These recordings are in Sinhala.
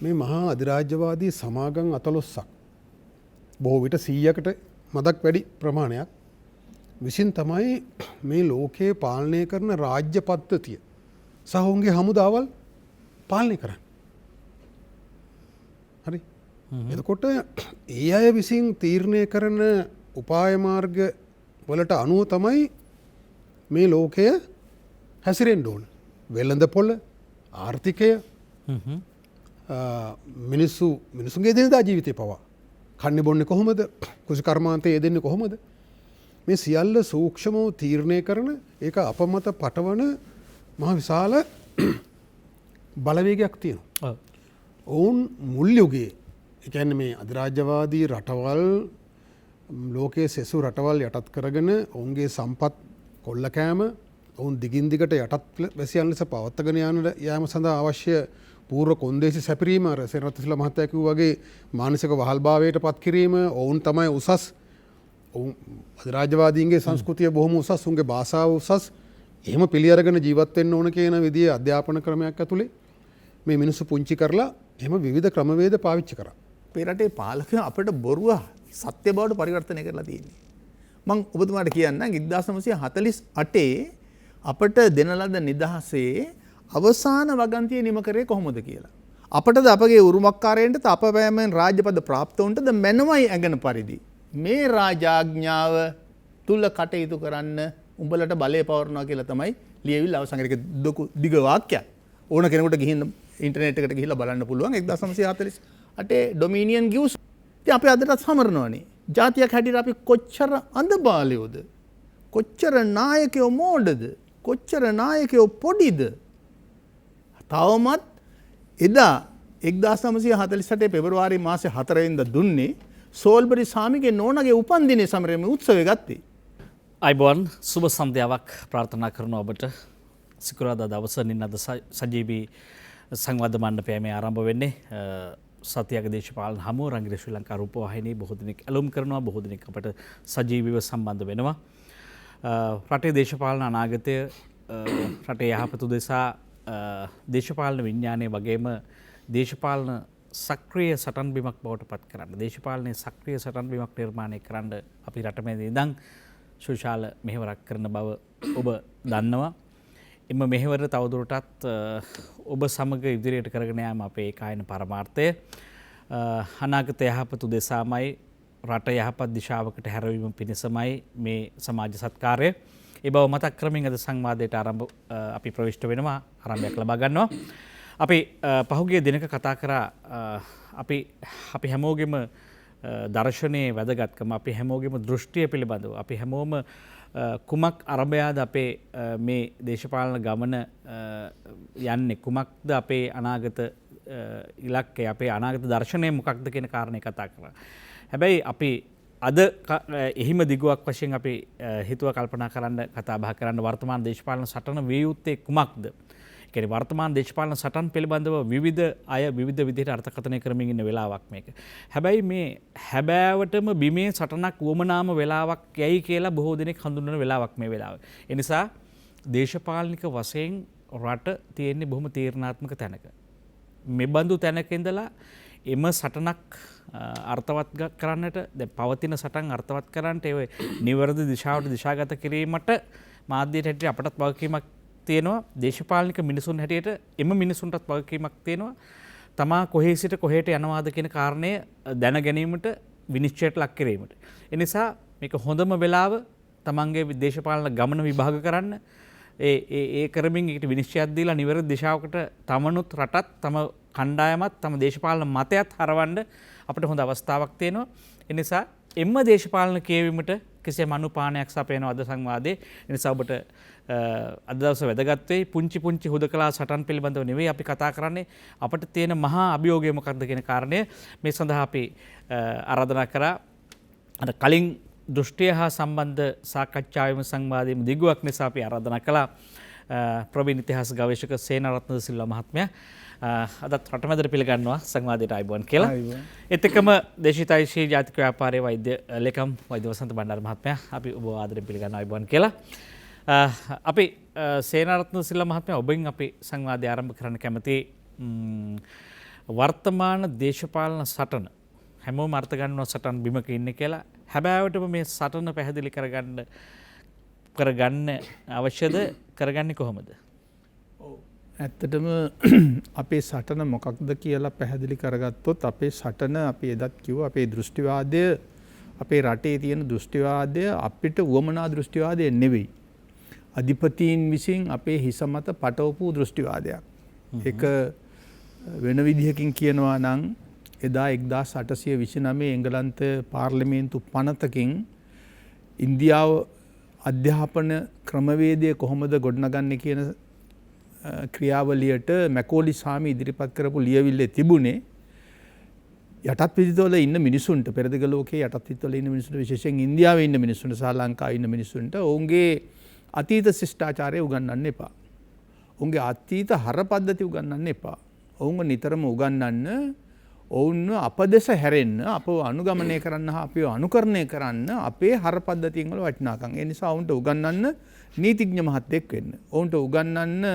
මේ මහා අධිරාජ්‍යවාදී සමාගම් 14ක් බොහෝ විට 100කට මදක් වැඩි ප්‍රමාණයක් විසින් තමයි මේ ලෝකයේ පාලනය කරන රාජ්‍ය පද්ධතිය සහ ඔවුන්ගේ හමුදාවල් පාලනය කරන්නේ. හරි. එතකොට ඒ අය විසින් තීරණය කරන උපාය මාර්ග වලට අනුව තමයි මේ ලෝකය හැසිරෙන්න ඕන. වෙළඳපොළ, ආර්ථිකය, මිනිසුන්ගේ එදිනෙදා ජීවිතය පවා. කන්නේ බොන්නේ කොහොමද? කෘෂිකර්මාන්තයේ යෙදෙන්නේ කොහොමද? මේ සියල්ල සූක්ෂමව තීරණය කරන ඒක අපමත පටවන මහ විශාල බලවේගයක් තියෙනවා. ඔවුන් මුල් යුගයේ ඒ කියන්නේ මේ අධිරාජ්‍යවාදී රටවල් ලෝකයේ සෙසු රටවල් යටත් කරගෙන ඔවුන්ගේ සම්පත් කොල්ල කෑම ඔවුන් දිගින් දිගට යටත් වැසියන් ලෙස පවත්වාගෙන යාම සඳහා අවශ්‍ය පූර්ව කොන්දේසි සැපිරීම අර සෙනරත්තිස්ලා මහත්තයා කිව්වා වගේ මානසික වහල්භාවයට පත් කිරීම ඔවුන් තමයි උසස් අධිරාජ්‍යවාදීන්ගේ සංස්කෘතිය බොහොම උසස් උන්ගේ භාෂාව උසස් එහෙම පිළි අරගෙන ජීවත් වෙන්න ඕන කියන විදිහේ අධ්‍යාපන ක්‍රමයක් ඇතුලේ මේ මිනිස්සු පුංචි කරලා එහෙම විවිධ ක්‍රමවේද පාවිච්චි කරා. අපේ රටේ පාලකයෝ අපිට බොරුව සත්‍ය බවට පරිවර්තනය කරලා තියෙන්නේ. මම ඔබතුමාට කියන්නම් 1948 අපට දෙන ලද නිදහසේ අවසාන වගන්තිය නිම කරේ කොහොමද කියලා. අපටද අපගේ උරුමකාරයන්ට අප පෑමෙන් රාජ්‍යපද ප්‍රාප්ත වුන්ටද මැනවයි ඇඟෙන පරිදි මේ රාජාඥාව තුල කටයුතු කරන්න උඹලට බලය පවරනවා කියලා තමයි ලියවිල්ල අවසන් කරේ. දිග වාක්‍යයක්. ඕන කෙනෙකුට ගිහින් ඉන්ටර්නෙට් එකට ගිහිල්ලා බලන්න පුළුවන්. 1948 ඩොමිනියන් ගිව්ස් ඉතින් අපි අදටත් සමරනවානේ. ජාතියක් හැටියට අපි කොච්චර අඳබාලයෝද? කොච්චර නායකයෝ මෝඩද? කොච්චර නායකයෝ පොඩිද? තවමත් එදා 1948 පෙබරවාරි මාසේ 4 වෙනිදා දුන්නේ සෝල්බරි සාමිගේ නෝනගේ උපන්දිනයේ සමරන උත්සවය ගත්තේ. අයිබෝන් සුබ සන්ධ්‍යාවක් ප්‍රාර්ථනා කරනවා ඔබට. සිකුරාදා දවසනින් අද සජීවී සංවාද මණ්ඩපය මේ ආරම්භ වෙන්නේ. සතියක දේශපාලන හමුව රංගිර ශ්‍රී ලංකා රූපවාහිනී බොහෝ දෙනෙක් ඇලුම් කරනවා, බොහෝ දෙනෙක් අපට සජීවීව සම්බන්ධ වෙනවා. රටේ දේශපාලන අනාගතය, රටේ යහපත උදෙසා දේශපාලන විඥානය වගේම දේශපාලන සක්‍රිය සටන් බිමක් බවට පත් කරන්න, දේශපාලනයේ සක්‍රිය සටන් බිමක් නිර්මාණය කරන්න අපි රටමේ ඉඳන් සුශාල මෙහෙවරක් කරන බව ඔබ දන්නවා. එම මෙහෙවර තවදුරටත් ඔබ සමග ඉදිරියට කරගෙන යාම අපේ කායන පරමාර්ථය. අනාගත යහපත උදෙසාමයි, රට යහපත් දිශාවකට හැරවීම පිණිසමයි මේ සමාජ සත්කාරය. ඒ බව මතක් කරමින් අද සංවාදයට අපි ප්‍රවිෂ්ඨ වෙනවා, ආරම්භයක් ලබා ගන්නවා. අපි පහුගිය දිනක කතා කරා අපි හැමෝගෙම දර්ශනයේ වැදගත්කම, අපි හැමෝගෙම දෘෂ්ටිය පිළිබඳව, අපි හැමෝම කුමක් අරබයාද අපේ මේ දේශපාලන ගමන යන්නේ, කුමක්ද අපේ අනාගත ඉලක්කය, අපේ අනාගත දර්ශනය මොකක්ද කියන කාරණේ කතා කරා. හැබැයි අපි අද එහිම දිගුවක් වශයෙන් අපි හිතුව කල්පනා කරන්න, කතා බහ කරන්න වර්තමාන දේශපාලන සටන විය යුත්තේ කුමක්ද? ඒ කියන්නේ වර්තමාන දේශපාලන සටන් පිළිබඳව විවිධ අය විවිධ විදිහට අර්ථකථනය කරමින් ඉන්න වෙලාවක් මේක. හැබැයි මේ හැබෑවටම බිමේ සටනක් වමනාම වෙලාවක් යයි කියලා බොහෝ දෙනෙක් හඳුන්වන වෙලාවක් මේ වෙලාව. ඒ නිසා දේශපාලනික වශයෙන් රට තියෙන්නේ බොහොම තීරණාත්මක තැනක. මෙබඳු තැනක ඉඳලා එම සටනක් අර්ථවත් කරන්නට, පවතින සටන් අර්ථවත් කරන්නට, ඒ නිවැරදි දිශාවට දිශාගත කිරීමට මාධ්‍යයට හැටියට අපටත් වගකීමක් තියෙනවා. දේශපාලනික මිනිසුන් හැටියට එම මිනිසුන්ටත් වගකීමක් තියෙනවා. තමා කොහේ සිට කොහෙට යනවාද කියන කාරණය දැන ගැනීමට, විනිශ්චයට ලක් කිරීමට. ඒ නිසා මේක හොඳම වෙලාව තමන්ගේ දේශපාලන ගමන විභාග කරන්න. ඒ කරමින් ඒකට විනිශ්චයක් දීලා නිවැරදි දිශාවකට තමනුත් රටත් තම කණ්ඩායමත් තම දේශපාලන මතයත් හරවන්න අපිට හොඳ අවස්ථාවක් තියෙනවා. ඒ නිසා එම්ම දේශපාලන කියවීමට කිසියම් අනුපානයක් සපයනවා අද සංවාදයේ. ඒ නිසා ඔබට අද දවසේ වැදගත් වෙයි. පුංචි හුදකලා සටන් පිළිබඳව නෙවෙයි අපි කතා කරන්නේ. අපිට තියෙන මහා අභියෝගය මොකක්ද කියන කාරණය මේ සඳහා අපි ආරාධනා කරා. අර කලින් දෘෂ්ටිය හා සම්බන්ධ සාකච්ඡාවෙම සංවාදයේම දිගුවක් නිසා අපි ආරාධනා කළා ප්‍රවීණ ඉතිහාස ගවේෂක සේනාරත්න සිල්වා මහත්මයා අදත් රටමැදට පිළිගන්නවා සංවාදයට ආයුබෝවන් කියලා. ඒත් එක්කම දේශීය ජාතික ව්‍යාපාරයේ වෛද්‍ය ලේකම් වෛද්‍ය වසන්ත බණ්ඩාර මහත්මයා අපි ඔබ ආදරෙන් පිළිගන්නවා ආයුබෝවන් කියලා. අපි සේනාරත්න සිල්වා මහත්මයා ඔබෙන් අපි සංවාදය ආරම්භ කරන්න කැමතියි. වර්තමාන දේශපාලන සටන හැමෝම අර්ථ ගන්නවා සටන් බිමක ඉන්නේ කියලා. හැබෑවටම මේ සටන පැහැදිලි කරගන්න අවශ්‍යද කරගන්නේ කොහොමද? ඇත්තටම අපේ සටන මොකක්ද කියලා පැහැදිලි කරගත්තොත් අපේ සටන අපි එදත් කිව්වා අපේ දෘෂ්ටිවාදය අපේ රටේ තියෙන දෘෂ්ටිවාදය අපිට වුවමනා දෘෂ්ටිවාදය නෙවෙයි. අධිපතීන් විසින් අපේ හිස මත පටවපු දෘෂ්ටිවාදයක්. ඒක වෙන විදිහකින් කියනවා නම් එදා 1829 එංගලන්ත පාර්ලිමේන්තු පනතකින් ඉන්දියාව අධ්‍යාපන ක්‍රමවේදය කොහොමද ගොඩනගන්නේ කියන ක්‍රියාවලියට මැකෝලි සාමි ඉදිරිපත් කරපු ලියවිල්ලේ තිබුණේ යටත් විධිතවල ඉන්න මිනිසුන්ට පෙරදිග ලෝකයේ යටත් විධිතවල ඉන්න මිනිසුන්ට විශේෂයෙන් ඉන්දියාවේ ඉන්න මිනිසුන්ට සහ ලංකාවේ ඉන්න මිනිසුන්ට ඔවුන්ගේ අතීත ශිෂ්ටාචාරය උගන්වන්න එපා. ඔවුන්ගේ අතීත හර පද්ධති උගන්වන්න එපා. ඔවුන්ව නිතරම උගන්වන්න ඔවුන්ව අපදෙස හැරෙන්න අපව අනුගමනය කරන්න හා අපිව අනුකරණය කරන්න අපේ හර පද්ධතින් වල වටිනාකම්. ඒ නිසා ඔවුන්ට උගන්වන්න නීතිඥ මහත්තයෙක් වෙන්න. ඔවුන්ට උගන්වන්න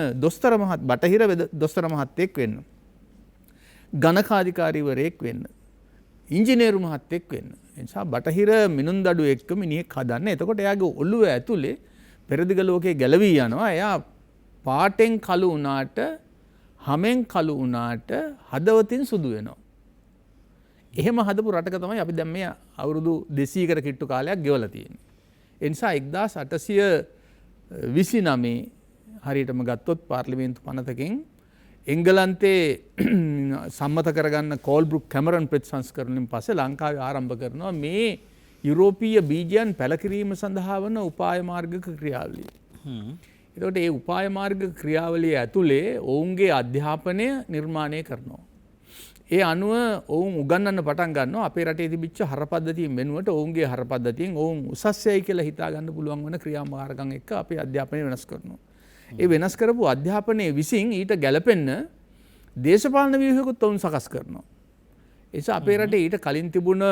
බටහිර දොස්තර මහත්තයෙක් වෙන්න. ගණකාධිකාරීවරයෙක් වෙන්න. ඉංජිනේරු මහත්තයෙක් වෙන්න. ඒ නිසා බටහිර මිනුම්දඩු එක්ක මිනිහෙක් හදන්න. එතකොට එයාගේ ඔළුව ඇතුලේ පෙරදිග ලෝකයේ ගැලවී යනවා. එයා පාටෙන් කළු වුණාට හමෙන් කළු වුණාට හදවතින් සුදු වෙනවා. එහෙම හදපු රටක තමයි අපි දැන් මේ අවුරුදු 200කට කිට්ටු කාලයක් ගෙවලා තියෙන්නේ. ඒ නිසා 1829 හරියටම ගත්තොත් පාර්ලිමේන්තු පනතකින් එංගලන්තේ සම්මත කරගන්න කෝල්බ්‍රුක් කැමරන් ප්‍රතිසංස්කරණයෙන් පස්සේ ලංකාවේ ආරම්භ කරනවා මේ යුරෝපීය බීජයන් පැලකිරීම සඳහා වන උපාය මාර්ගික ක්‍රියාවලිය. එතකොට මේ උපාය මාර්ගික ක්‍රියාවලිය ඇතුලේ ඔවුන්ගේ අධ්‍යාපනය නිර්මාණය කරනවා. ඒ අනුව ඔවුන් උගන්වන්න පටන් ගන්නවා අපේ රටේ තිබිච්ච හර පද්ධතියෙන් වෙනුවට ඔවුන්ගේ හර පද්ධතියෙන් ඔවුන් උසස්යයි කියලා හිතා ගන්න පුළුවන් වෙන ක්‍රියාමාර්ගම් එක්ක අපේ අධ්‍යාපනය වෙනස් කරනවා. ඒ වෙනස් කරපු අධ්‍යාපනයේ විසින් ඊට ගැලපෙන්න දේශපාලන ව්‍යුහයකුත් ඔවුන් සකස් කරනවා. ඒ නිසා අපේ රටේ ඊට කලින් තිබුණ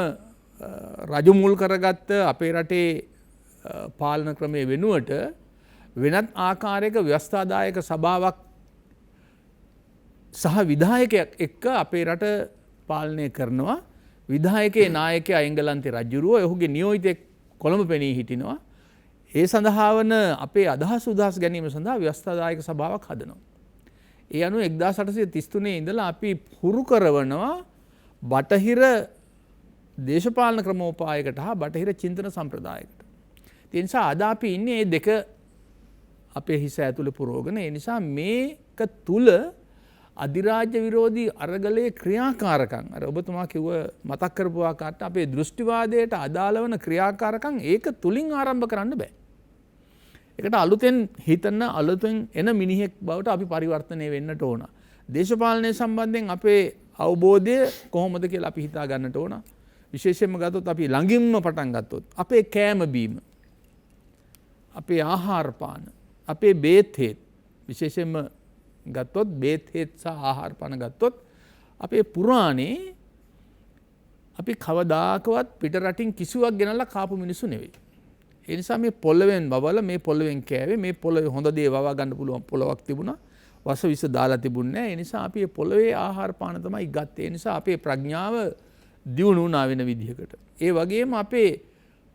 රජු මුල් කරගත්ත අපේ රටේ පාලන ක්‍රමයේ වෙනුවට වෙනත් ආකාරයක ව්‍යවස්ථාදායක සභාවක් සහ විධායකයක් එක්ක අපේ රට පාලනය කරනවා. විධායකයේ නායකයා එංගලන්තේ රජුරුව ඔහුගේ නියෝජිතෙක් කොළඹ පෙනී හිටිනවා. ඒ සඳහා වන අපේ අදහස් උදහස් ගැනීම සඳහා ව්‍යවස්ථාදායක සභාවක් හදනවා. ඒ අනුව 1833 ඉඳලා අපි හුරු කරවනවා බටහිර දේශපාලන ක්‍රමෝපායකට හා බටහිර චින්තන සම්ප්‍රදායකට. ඒ නිසා අද අපි ඉන්නේ මේ දෙක අපේ හිස ඇතුලේ පුරවගෙන. ඒ නිසා මේක තුල අධිරාජ්‍ය විරෝධී අරගලයේ ක්‍රියාකාරකම් අර ඔබතුමා කිව්ව මතක් කරපු ආකාරයට අපේ දෘෂ්ටිවාදයට අදාළ වන ක්‍රියාකාරකම් ඒක තුලින් ආරම්භ කරන්න බෑ. ඒකට අලුතෙන් හිතන අලුතෙන් එන මිනිහෙක් බවට අපි පරිවර්තනය වෙන්නට ඕන. දේශපාලනය සම්බන්ධයෙන් අපේ අවබෝධය කොහොමද කියලා අපි හිතා ගන්නට ඕන. විශේෂයෙන්ම ගත්තොත් අපි ළඟින්ම පටන් ගත්තොත් අපේ කෑම බීම, අපේ ආහාර පාන, අපේ බේත් හේත් විශේෂයෙන්ම ගත්තොත් බේත් හේත් සහ ආහාර පාන ගත්තොත් අපේ පුරාණේ අපි කවදාකවත් පිට රටින් කිසිවක් ගෙනල්ලා කාපු මිනිස්සු නෙවෙයි. ඒ නිසා මේ පොළවෙන් බබලා මේ පොළවෙන් කෑවේ මේ පොළවේ හොඳ දේ වවා ගන්න පුළුවන් පොළවක් තිබුණා. වස විස දාලා තිබුණේ නැහැ. ඒ නිසා අපි මේ පොළවේ ආහාර පාන තමයි ගත්තේ. ඒ නිසා අපේ ප්‍රඥාව දියුණු වුණා වෙන විදිහකට. ඒ වගේම අපේ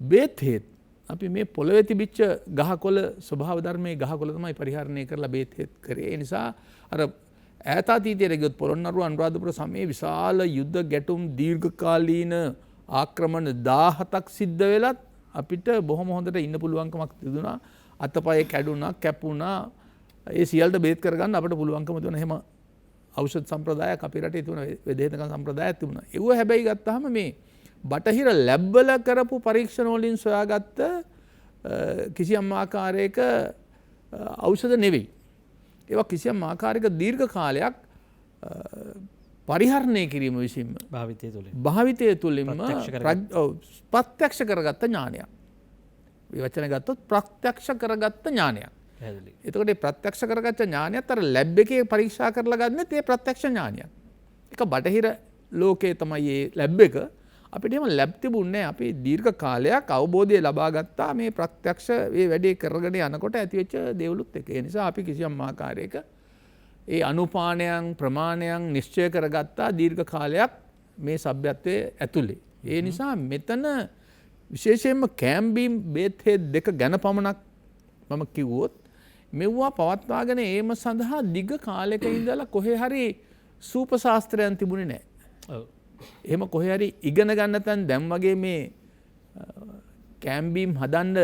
බේත් හේත් අපි මේ පොළවේ තිබිච්ච ගහකොළ ස්වභාව ධර්මයේ ගහකොළ තමයි පරිහරණය කරලා බේත් හේත් කරේ. ඒ නිසා අර ඈත අතීතයේ ගියොත් පොළොන්නරුව අනුරාධපුර සමයේ විශාල යුද්ධ ගැටුම් දීර්ඝකාලීන ආක්‍රමණ 17ක් සිද්ධ වෙලත් අපිට බොහොම හොඳට ඉන්න පුළුවන්කමක් තිබුණා. අතපය කැඩුණා, කැපුණා. ඒ සියල්ලට බේත් කරගන්න අපිට පුළුවන්කම තිබුණා. එහෙම ඖෂධ සම්ප්‍රදායක් අපේ රටේ තිබුණා. වෙදේතකම් සම්ප්‍රදායක් තිබුණා. ඒව හැබැයි ගත්තාම මේ බටහිර ලැබ් වල කරපු පරීක්ෂණ වලින් සොයාගත්ත කිසියම් ආකාරයක ඖෂධ නෙවෙයි. ඒවා කිසියම් ආකාරයක දීර්ඝ කාලයක් පරිහරණය කිරීම විසින්ම භාවිතය තුළින්ම ප්‍රත්‍යක්ෂ කරගත්ත ඥානයක්. මේ වචන ගත්තොත් ප්‍රත්‍යක්ෂ කරගත්ත ඥානයක්. එතකොට මේ ප්‍රත්‍යක්ෂ කරගත්ත ඥානයත් අර ලැබ් එකේ පරීක්ෂා කරලා ගන්නෙත් ඒ ප්‍රත්‍යක්ෂ ඥානයක්. ඒක බටහිර ලෝකයේ තමයි මේ ලැබ් එක. අපිට එහෙම ලැබ් තිබුණේ නැහැ. අපි දීර්ඝ කාලයක් අවබෝධය ලබා ගත්තා මේ ප්‍රත්‍යක්ෂ මේ වැඩේ කරගෙන යනකොට ඇතිවෙච්ච දේවලුත් එක. ඒ නිසා අපි කිසියම් ආකාරයක ඒ අනුපානයන් ප්‍රමාණයන් නිශ්චය කරගත්තා දීර්ඝ කාලයක් මේ සભ્યත්වයේ ඇතුලේ. ඒ නිසා මෙතන විශේෂයෙන්ම කැම්බීම් බේත් හේත් දෙක ගැන පමණක් මම කිව්වොත් මෙව්වා පවත්වාගෙන ඒම සඳහා දිග කාලයක ඉඳලා කොහේ හරි සූප ශාස්ත්‍රයන් තිබුණේ නැහැ. එහෙම කොහේ හරි ඉගෙන ගන්න තැන් දැන් වගේ මේ කැම්බීම් හදන්න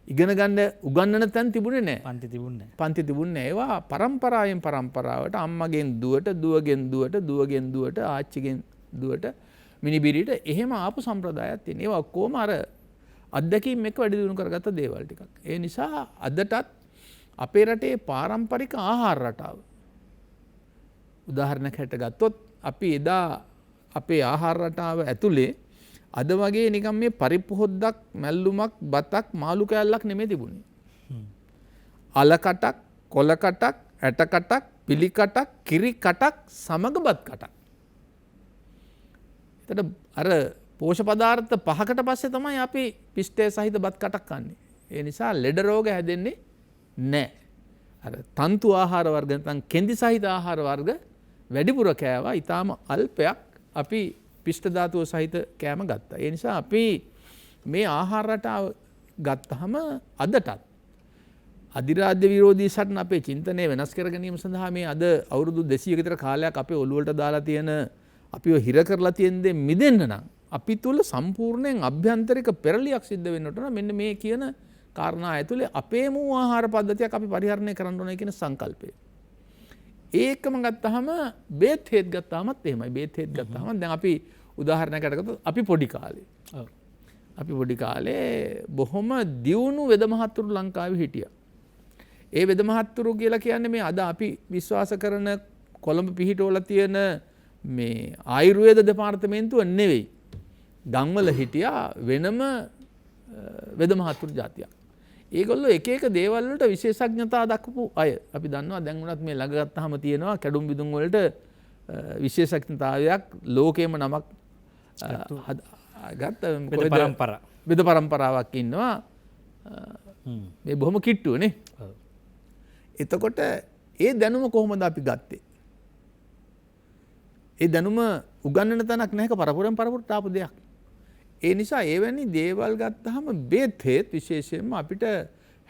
ඉගෙන ගන්න උගන්වන තැන් තිබුණේ නැහැ. පන්ති තිබුණේ පන්ති තිබුණේ ඒවා පරම්පරාවෙන් පරම්පරාවට අම්මගෙන් දුවට දුවගෙන් දුවට දුවගෙන් දුවට ආච්චිගෙන් දුවට මිනිබිරිට එහෙම ආපු සම්ප්‍රදායක් තියෙන. ඒවා ඔක්කොම අර අත්දැකීම් එක්ක වැඩි දියුණු කරගත්ත දේවල් ටිකක්. ඒ නිසා අදටත් අපේ රටේ පාරම්පරික ආහාර රටාව උදාහරණයක් හැට ගත්තොත් අපි එදා අපේ ආහාර රටාව ඇතුලේ අද වගේ නිකම් මේ පරිප්පු හොද්දක් මැල්ලුමක් බතක් මාළු කෑල්ලක් නෙමෙයි තිබුණේ. අල කටක් කොළ කටක් ඇට කටක් පිලි කටක් කිරි කටක් සමග බත් කටක්. එතකොට අර පෝෂක පදාර්ථ පහකට පස්සේ තමයි අපි පිෂ්ඨය සහිත බත් කටක් කන්නේ. ඒ නිසා ලෙඩ රෝග හැදෙන්නේ නැහැ. අර තන්තු ආහාර වර්ග නැත්නම් කෙඳි සහිත ආහාර වර්ග වැඩිපුර කෑවා. ඊටාම අල්පයක් අපි පිෂ්ඨ ධාතුව සහිත කෑම ගත්තා. ඒ නිසා අපි මේ ආහාර රටාව ගත්තහම අදටත් අධිරාජ්‍ය විරෝධී සටන අපේ චින්තනය වෙනස් කර ගැනීම සඳහා මේ අද අවුරුදු 200 විතර කාලයක් අපේ ඔළුවලට දාලා තියෙන අපිව හිර කරලා තියෙන දේ මිදෙන්න නම් අපි තුල සම්පූර්ණයෙන් අභ්‍යන්තරික පෙරලියක් සිද්ධ වෙන්නට නම් මෙන්න මේ කියන කාරණා ඇතුලේ අපේම ආහාර පද්ධතියක් අපි පරිහරණය කරන්න ඕනේ කියන සංකල්පය. ඒකම ගත්තාම බේත් හේත් ගත්තාමත් එහෙමයි. බේත් හේත් ගත්තාම දැන් අපි උදාහරණයකට ගත්තොත් අපි පොඩි කාලේ. අපි පොඩි කාලේ බොහොම දියුණු වෙද මහත්තුරු ලංකාවේ හිටියා. ඒ වෙද මහත්තුරු කියලා කියන්නේ මේ අද අපි විශ්වාස කරන කොළඹ පිහිටවල තියෙන මේ ආයුර්වේද දෙපාර්තමේන්තුව නෙවෙයි. ගම්වල හිටියා වෙනම වෙද මහත්තුරු ජාතියක්. ඒගොල්ලෝ එක එක දේවල් වලට විශේෂඥතා දක්වපු අය. අපි දන්නවා දැන් උනත් මේ ළඟ ගත්තාම තියෙනවා කැඩුම් බිදුම් වලට විශේෂඥතාවයක් ලෝකේම නමක් ගත්ත වෙද පරම්පරාවක් ඉන්නවා. මේ බොහොම කිට්ටුවනේ. එතකොට ඒ දැනුම කොහොමද අපි ගත්තේ? ඒ දැනුම උගන්වන තැනක් නැහැක පරපුරෙන් පරපුරට ආපු දෙයක්. ඒ නිසා එවැනි දේවල් ගත්තාම බේත් හේත් විශේෂයෙන්ම අපිට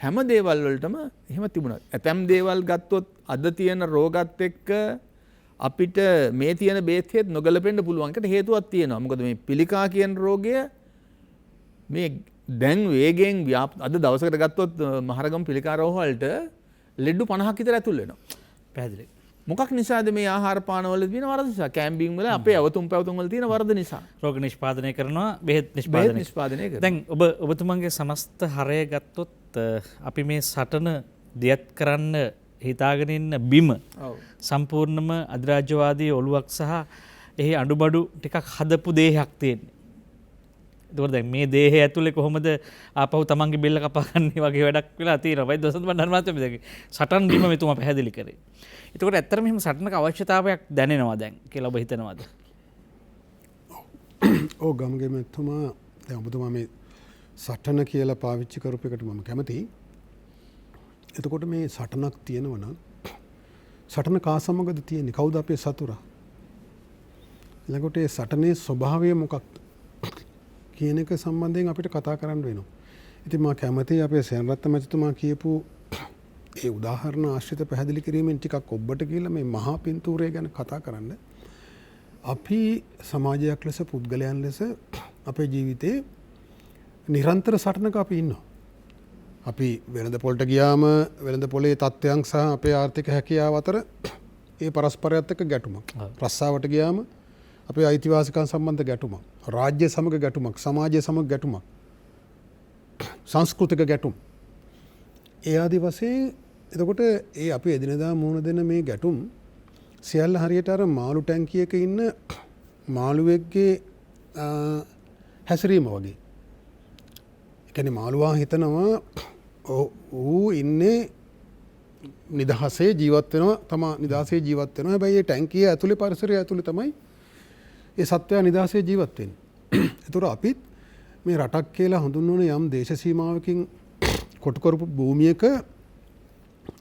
හැම දේවල් වලටම එහෙම තිබුණා. ඇතැම් දේවල් ගත්තොත් අද තියෙන රෝගත් එක්ක අපිට මේ තියෙන බේත් හේත් නොගැලපෙන්න පුළුවන්. ඒකට හේතුවක් තියෙනවා. මොකද මේ පිළිකා කියන රෝගය මේ දැන් වේගෙන් අද දවසකට ගත්තොත් මහරගම පිළිකා රෝහ වලට ලෙඩු 50ක් විතර ඇතුල් වෙනවා. පැහැදිලි. මොකක් නිසාද මේ ආහාර පාන වල තියෙන වරද නිසා? කැම්බින් වල අපේ අවතුම් පැවතුම් වල තියෙන වරද නිසා. රෝග නිෂ්පාදනය කරනවා, බෙහෙත් නිෂ්පාදනය කරනවා. දැන් ඔබතුමන්ගේ සමස්ත හරය ගත්තොත් අපි මේ සටන දියත් කරන්න හිතාගෙන ඉන්න බිම සම්පූර්ණම අධිරාජ්‍යවාදී ඔළුවක් සහ එහි අඩුබඩු ටිකක් හදපු දේහයක් තියෙන්නේ. ඒකෝර දැන් මේ දේහය ඇතුලේ කොහොමද ආපහු තමන්ගේ බෙල්ල කපාගන්නේ වගේ වැඩක් වෙලා තියෙනවා. වෛද්‍ය දසත් බණ්ඩාර මහත්මයා මේ සටන් බිම මෙතුමා පැහැදිලි කරේ. එතකොට ඇත්තටම මෙහෙම සටනක අවශ්‍යතාවයක් දැනෙනවා දැන් කියලා ඔබ හිතනවාද? ඔව් ගමගේ මෙතුමා දැන් ඔබතුමා මේ සටන කියලා පාවිච්චි කරපු එකට මම කැමතියි. එතකොට මේ සටනක් තියෙනවා නම් සටන කා සමගද තියෙන්නේ? කවුද අපේ සතුරා? ඊළඟට ඒ සටනේ ස්වභාවය මොකක්ද කියන එක සම්බන්ධයෙන් අපිට කතා කරන්න වෙනවා. ඉතින් මම කැමතියි අපේ සේනරත්න මැතිතුමා කියපු ඒ උදාහරණ ආශ්‍රිත පැහැදිලි කිරීමෙන් ටිකක් ඔබට කියලා මේ මහා පින්තූරය ගැන කතා කරන්න. අපි සමාජයක් ලෙස පුද්ගලයන් ලෙස අපේ ජීවිතේ නිරන්තර සටනක අපි ඉන්නවා. අපි වෙළඳ පොළට ගියාම වෙළඳ පොලේ තත්ත්වයන් සහ අපේ ආර්ථික හැකියාව අතර ඒ පරස්පරයත් එක්ක ගැටුමක්. රස්සාවට ගියාම අපේ අයිතිවාසිකම් සම්බන්ධ ගැටුමක්. රාජ්‍ය සමග ගැටුමක්. සමාජය සමග ගැටුමක්. සංස්කෘතික ගැටුම්. ඒ ආදි වශයෙන් එතකොට ඒ අපි එදිනෙදා මුහුණ දෙන මේ ගැටුම් සියල්ල හරියට අර මාළු ටැංකියක ඉන්න මාළුවෙක්ගේ හැසිරීම වගේ. ඒ කියන්නේ මාළුවා හිතනවා ඌ ඉන්නේ නිදහසේ ජීවත් වෙනවා, තමා නිදහසේ ජීවත් වෙනවා. හැබැයි ඒ ටැංකිය ඇතුලේ පරිසරය ඇතුලේ තමයි ඒ සත්වයා නිදහසේ ජීවත් වෙන්නේ. ඒතර අපිත් මේ රටක් කියලා හඳුන්වන යම් දේශ සීමාවකින් කොටු කරපු භූමියක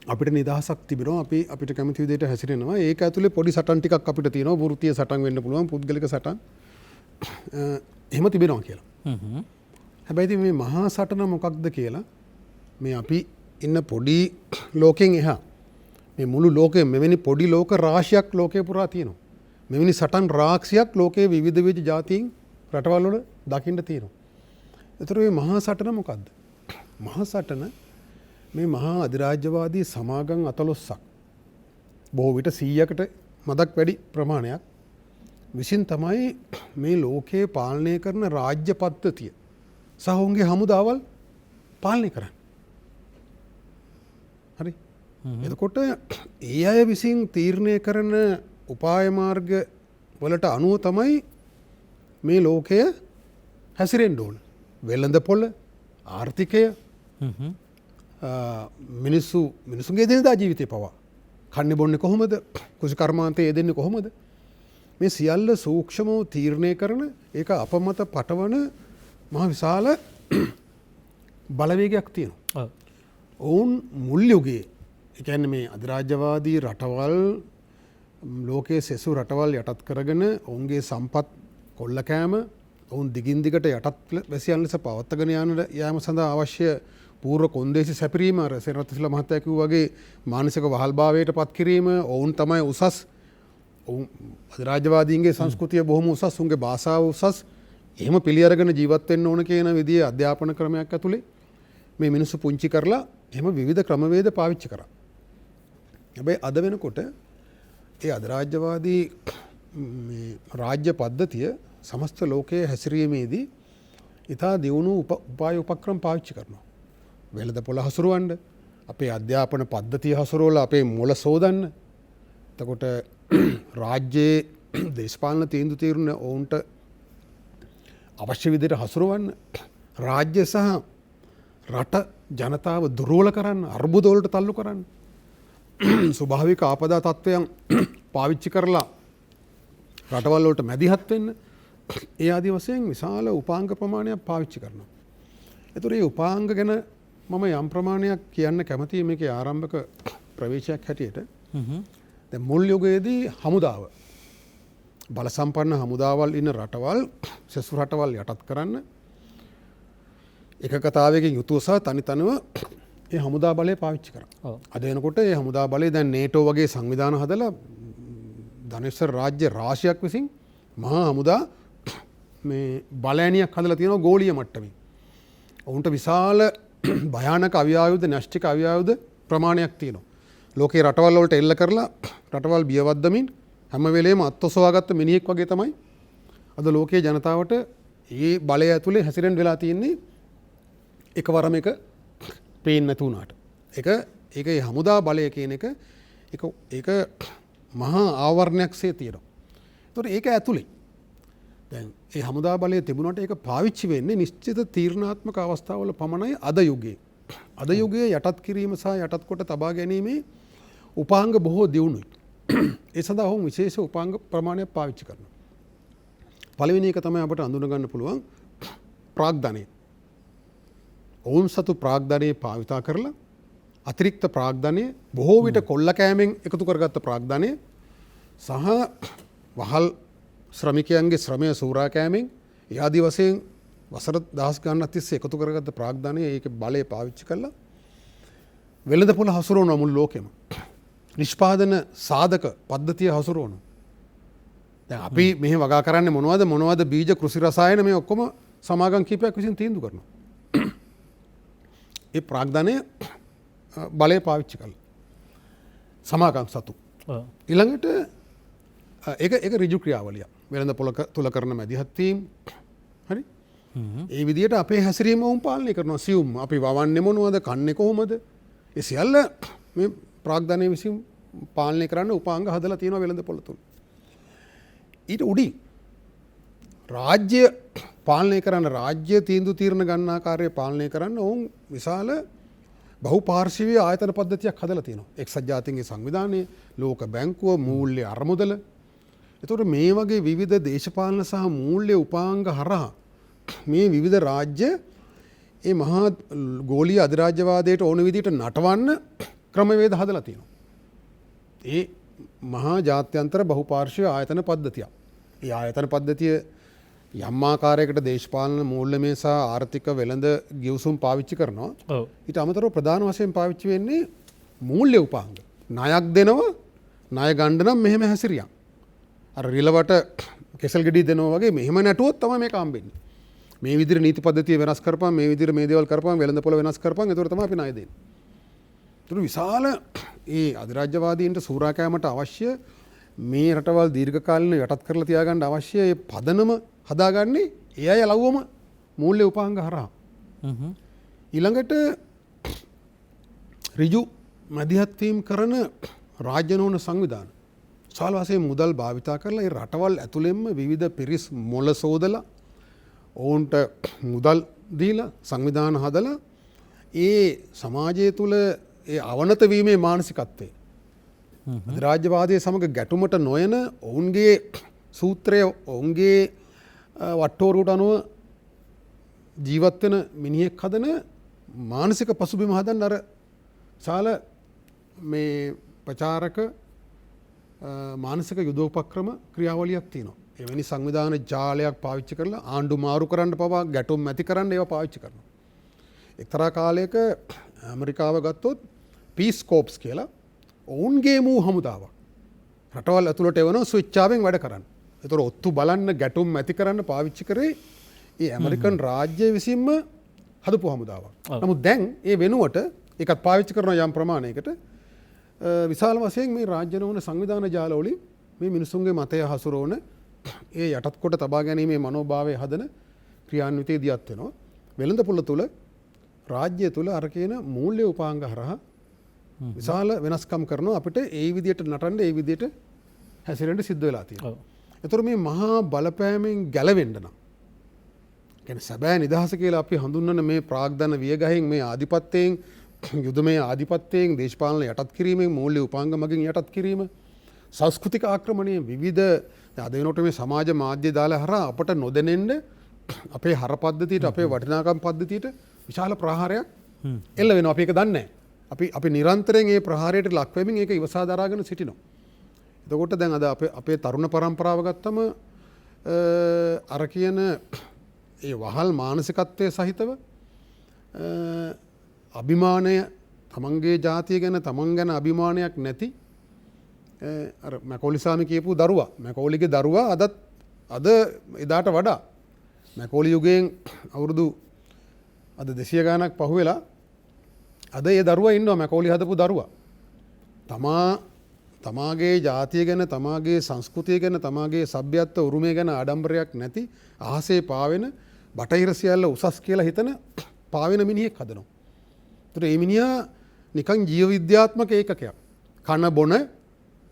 අපිට නිදහසක් තිබෙනවා අපි අපිට කැමති විදිහට හැසිරෙනවා. ඒක ඇතුලේ පොඩි සටන් ටිකක් අපිට තියෙනවා. වෘත්තීය සටන් වෙන්න පුළුවන්, පුද්ගලික සටන්. එහෙම තිබෙනවා කියලා. හැබැයි ඉතින් මේ මහා සටන මොකක්ද කියලා මේ අපි ඉන්න පොඩි ලෝකෙන් එහා මේ මුළු ලෝකෙම මෙවැනි පොඩි ලෝක රාශියක් ලෝකේ පුරා තියෙනවා. මෙවැනි සටන් රාක්ෂියක් ලෝකයේ විවිධ විවිධ ජාතීන් රටවල් වල දකින්න තියෙනවා. ඒතර මේ මහා සටන මොකද්ද? මහා සටන මේ මහා අධිරාජ්‍යවාදී සමාගම් 14ක් බොහෝ විට 100කට මදක් වැඩි ප්‍රමාණයක් විසින් තමයි මේ ලෝකයේ පාලනය කරන රාජ්‍ය පද්ධතිය සහ ඔවුන්ගේ හමුදාවල් පාලනය කරන්නේ. හරි. එතකොට ඒ අය විසින් තීරණය කරන උපාය මාර්ග වලට අනුව තමයි මේ ලෝකය හැසිරෙන්න ඕන. වෙළඳපොළ, ආර්ථිකය, මිනිසුන්ගේ එදිනෙදා ජීවිතය පවා. කන්නේ බොන්නේ කොහොමද? කෘෂිකර්මාන්තයේ යෙදෙන්නේ කොහොමද? මේ සියල්ල සූක්ෂමව තීරණය කරන ඒක අපමත පටවන මහ විශාල බලවේගයක් තියෙනවා. ඔවුන් මුල් යුගයේ ඒ කියන්නේ මේ අධිරාජ්‍යවාදී රටවල් ලෝකයේ සෙසු රටවල් යටත් කරගෙන ඔවුන්ගේ සම්පත් කොල්ල කෑම ඔවුන් දිගින් දිගට යටත් වැසියන් ලෙස පවත්වාගෙන යාම සඳහා අවශ්‍ය පූර්ව කොන්දේසි සැපිරීම අර සෙනරත්තිස්ලා මහත්තයා කිව්වා වගේ මානසික වහල්භාවයට පත් කිරීම ඔවුන් තමයි උසස් අධිරාජ්‍යවාදීන්ගේ සංස්කෘතිය බොහොම උසස් උන්ගේ භාෂාව උසස් එහෙම පිළි අරගෙන ජීවත් වෙන්න ඕන කියන විදිහේ අධ්‍යාපන ක්‍රමයක් ඇතුලේ මේ මිනිස්සු පුංචි කරලා එහෙම විවිධ ක්‍රමවේද පාවිච්චි කරා. හැබැයි අද වෙනකොට ඒ අධිරාජ්‍යවාදී මේ රාජ්‍ය පද්ධතිය සමස්ත ලෝකයේ හැසිරීමේදී ඉතා දියුණු උපාය උපක්‍රම පාවිච්චි කරනවා. වෙළඳපොළ හසුරවන්න, අපේ අධ්‍යාපන පද්ධතිය හසුරවලා අපේ මොළ සෝදන්න. එතකොට රාජ්‍යයේ දේශපාලන තීන්දුව తీරන ඔවුන්ට අවශ්‍ය විදිහට හසුරවන්න, රාජ්‍ය සහ රට ජනතාව දුර්වල කරන්න, අර්බුද වලට තල්ලු කරන්න, ස්වභාවික ආපදා තත්ත්වයන් පාවිච්චි කරලා රටවල් වලට මැදිහත් වෙන්න, ඒ ආදී වශයෙන් විශාල උපාංග ප්‍රමාණයක් පාවිච්චි කරනවා. ඒතර මේ උපාංග ගැන මම යම් ප්‍රමාණයක් කියන්න කැමතියි මේකේ ආරම්භක ප්‍රවේශයක් හැටියට. දැන් මුල් යුගයේදී හමුදාව බල සම්පන්න හමුදාවල් ඉන්න රටවල් සෙසු රටවල් යටත් කරන්න එකකතාවයකින් යුතුව සහ තනිතනව ඒ හමුදා බලය පාවිච්චි කරා. අද වෙනකොට ඒ හමුදා බලය දැන් නේටෝ වගේ සංවිධාන හදලා ධනේශ්වර රාජ්‍ය රාශියක් විසින් මහා හමුදා මේ බලෑනියක් හදලා තියෙනවා ගෝලීය මට්ටමින්. ඔවුන්ට විශාල භයානක අවියායුධ න්‍යෂ්ටික අවියායුධ ප්‍රමාණයක් තියෙනවා. ලෝකේ රටවල් වලට එල්ල කරලා රටවල් බියවද්දමින් හැම වෙලේම අත්ඔසවාගත්ත මිනිහෙක් වගේ තමයි අද ලෝකයේ ජනතාවට මේ බලය ඇතුලේ හැසිරෙන්න වෙලා තියෙන්නේ. එකවරම එක පේන්නේ නැතු වුණාට. ඒක හමුදා බලය කියන එක ඒක මහා ආවරණයක්සේ තියෙනවා. ඒතකොට ඒක ඇතුලේ දැන් ඒ හමුදා බලය තිබුණාට ඒක පාවිච්චි වෙන්නේ නිශ්චිත තීරණාත්මක අවස්ථාවල පමණයි අද යුගයේ. අද යුගයේ යටත් කිරීම සහ යටත් කොට තබා ගැනීමේ උපාංග බොහෝ දියුණුයි. ඒ සඳහා ඔවුන් විශේෂ උපාංග ප්‍රමාණයක් පාවිච්චි කරනවා. පළවෙනි එක තමයි අපට අඳුන ගන්න පුළුවන් ප්‍රාග්ධනය. ඔවුන් සතු ප්‍රාග්ධනය භාවිතා කරලා අතිරික්ත ප්‍රාග්ධනය බොහෝ විට කොල්ල කෑමෙන් එකතු කරගත්ත ප්‍රාග්ධනය සහ වහල් ශ්‍රමිකයන්ගේ ශ්‍රමය සූරා කෑමෙන් ඒ ආදී වශයෙන් වසර දහස් ගණනක් තිස්සේ එකතු කරගත්ත ප්‍රාග්ධනය ඒක බලය පාවිච්චි කරලා වෙළඳපොළ හසුරවන මුළු ලෝකෙම නිෂ්පාදන සාධක පද්ධතිය හසුරවන. දැන් අපි මෙහි වගා කරන්නේ මොනවද බීජ කෘෂි රසායන මේ ඔක්කොම සමාගම් කීපයක් විසින් තීන්දුව කරනවා. ඒ ප්‍රාග්ධනය බලය පාවිච්චි කරලා සමාගම් සතු. ඊළඟට ඒක ඍජු ක්‍රියාවලිය. වෙළඳපොළ තුල කරන මැදිහත් වීම. හරි? ඒ විදිහට අපේ හැසිරීම වුන් පාලනය කරනවා. සියුම් අපි වවන්නේ මොනවද? කන්නේ කොහොමද? ඒ සියල්ල මේ ප්‍රාග්ධනය විසින් පාලනය කරන්න උපාංග හදලා තියෙනවා වෙළඳපොළ තුල. ඊට උඩින් රාජ්‍ය පාලනය කරන්න රාජ්‍ය තීන්දුව తీරන ගණනාකාරය පාලනය කරන්න ඔවුන් විශාල බහුපාර්ශවීය ආයතන පද්ධතියක් හදලා තියෙනවා. එක්සත් ජාතීන්ගේ සංවිධානයේ, ලෝක බැංකුව, මූල්‍ය අරමුදල. ඒතකොට මේ වගේ විවිධ දේශපාලන සහ මූල්‍ය උපාංග හරහා මේ විවිධ රාජ්‍ය ඒ මහා ගෝලීය අධිරාජ්‍යවාදයට ඕන විදිහට නටවන්න ක්‍රමවේද හදලා තියෙනවා. ඒ මහා ජාත්‍යන්තර බහුපාර්ශ්වීය ආයතන පද්ධතිය. ඒ ආයතන පද්ධතිය යම් ආකාරයකට දේශපාලන මූල්‍යමය සහ ආර්ථික වෙළඳ ගිවිසුම් පාවිච්චි කරනවා. ඔව්. ඊට අමතරව ප්‍රධාන වශයෙන් පාවිච්චි වෙන්නේ මූල්‍ය උපාංග. ණයක් දෙනවා ණය ගන්න නම් මෙහෙම හැසිරියන්. අර රිලවට කෙසල් ගෙඩි දෙනවා වගේ මෙහෙම නැටුවොත් තමයි මේක හම්බෙන්නේ. මේ විදිහට නීති පද්ධතිය වෙනස් කරපන්, මේ විදිහට මේ දේවල් කරපන්, වෙළඳ පොළ වෙනස් කරපන්, ඒතර තමයි අපි ණය දෙන්නේ. ඒතර විශාල ඒ අධිරාජ්‍යවාදීන්ට සූරා කෑමට අවශ්‍ය මේ රටවල් දීර්ඝකාලීනව යටත් කරලා තියාගන්න අවශ්‍ය ඒ පදනම හදාගන්නේ ඒ අය ලව්වම මූල්‍ය උපාංග හරහා. ඊළඟට ඍජු මැදිහත් වීම කරන රාජ්‍ය නොවන සංවිධාන විශාල වශයෙන් මුදල් භාවිතා කරලා ඒ රටවල් ඇතුළෙන්ම විවිධ පිරිස් මොළ සෝදලා ඔවුන්ට මුදල් දීලා සංවිධාන හදලා ඒ සමාජය තුළ ඒ අවනත වීමේ මානසිකත්වය අධිරාජ්‍යවාදය සමග ගැටුමට නොයන ඔවුන්ගේ සූත්‍රය ඔවුන්ගේ වට්ටෝරුවට අනුව ජීවත් වෙන මිනිහෙක් හදන මානසික පසුබිම හදන්න අර සාල මේ ප්‍රචාරක මානසික යුදෝපක්‍රම ක්‍රියාවලියක් තියෙනවා. එවැනි සංවිධාන ජාලයක් පාවිච්චි කරලා ආණ්ඩු මාරු කරන්න පවා ගැටුම් ඇති කරන්න ඒවා පාවිච්චි කරනවා. එක්තරා කාලයක ඇමරිකාව ගත්තොත් පීස් කෝප්ස් කියලා ඔවුන්ගේ මූ හමුදාවක් රටවල් ඇතුළට එවනවා ස්විච්චාවෙන් වැඩ කරන්න. ඒතර ඔත්තු බලන්න ගැටුම් ඇති කරන්න පාවිච්චි කරේ ඒ ඇමරිකන් රාජ්‍ය විසින්ම හදපු හමුදාවක්. නමුත් දැන් ඒ වෙනුවට ඒකත් පාවිච්චි කරන යම් ප්‍රමාණයකට විශාල වශයෙන් මේ රාජ්‍ය නොවන සංවිධාන ජාලවලින් මේ මිනිසුන්ගේ මතය හසුරවන ඒ යටත් කොට තබා ගැනීමේ මනෝභාවය හදන ක්‍රියාන්විතයේ දියත් වෙනවා. වෙළඳපොළ තුල රාජ්‍ය තුල අර කියන මූල්‍ය උපාංග හරහා විශාල වෙනස්කම් කරනවා අපිට ඒ විදිහට නටන්න ඒ විදිහට හැසිරෙන්න සිද්ධ වෙලා තියෙනවා. ඒතර මේ මහා බලපෑමෙන් ගැලවෙන්න නම් කියන්නේ සැබෑ නිදහස කියලා අපි හඳුන්වන මේ ප්‍රාග්ධන වියගහෙන් මේ ආධිපත්‍යයෙන් යුදමය ආධිපත්‍යයෙන් දේශපාලන යටත් කිරීමෙන් මූල්‍ය උපාංග මගින් යටත් කිරීම සංස්කෘතික ආක්‍රමණය විවිධ අද වෙනකොට මේ සමාජ මාධ්‍ය දාලා හරහා අපට නොදැනෙන්න අපේ හර පද්ධතියට අපේ වටිනාකම් පද්ධතියට විශාල ප්‍රහාරයක් එල්ල වෙනවා. අපි ඒක දන්නේ නැහැ. අපි නිරන්තරයෙන් මේ ප්‍රහාරයට ලක් වෙමින් ඒක ඉවසා දරාගෙන සිටිනවා. එතකොට දැන් අද අපේ තරුණ පරම්පරාව ගත්තම අර කියන ඒ වහල් මානසිකත්වයේ සහිතව අභිමානය තමන්ගේ ජාතිය ගැන තමන් ගැන අභිමානයක් නැති අර මැකෝලිසාමි කියපු දරුවා මැකෝලිගේ දරුවා අද එදාට වඩා මැකෝලි යුගයෙන් අවුරුදු අද 200 ගානක් පහුවෙලා අද ඒ දරුවා ඉන්නවා මැකෝලි හදපු දරුවා තමාගේ ජාතිය ගැන තමාගේ සංස්කෘතිය ගැන තමාගේ සભ્યත්ව උරුමය ගැන ආඩම්බරයක් නැති අහසේ පාවෙන බටහිර සියල්ල උසස් කියලා හිතන පාවෙන මිනිහෙක් හදනවා. ඒතර මේ මිනිහා නිකන් ජීව විද්‍යාත්මක ඒකකයක්. කන බොන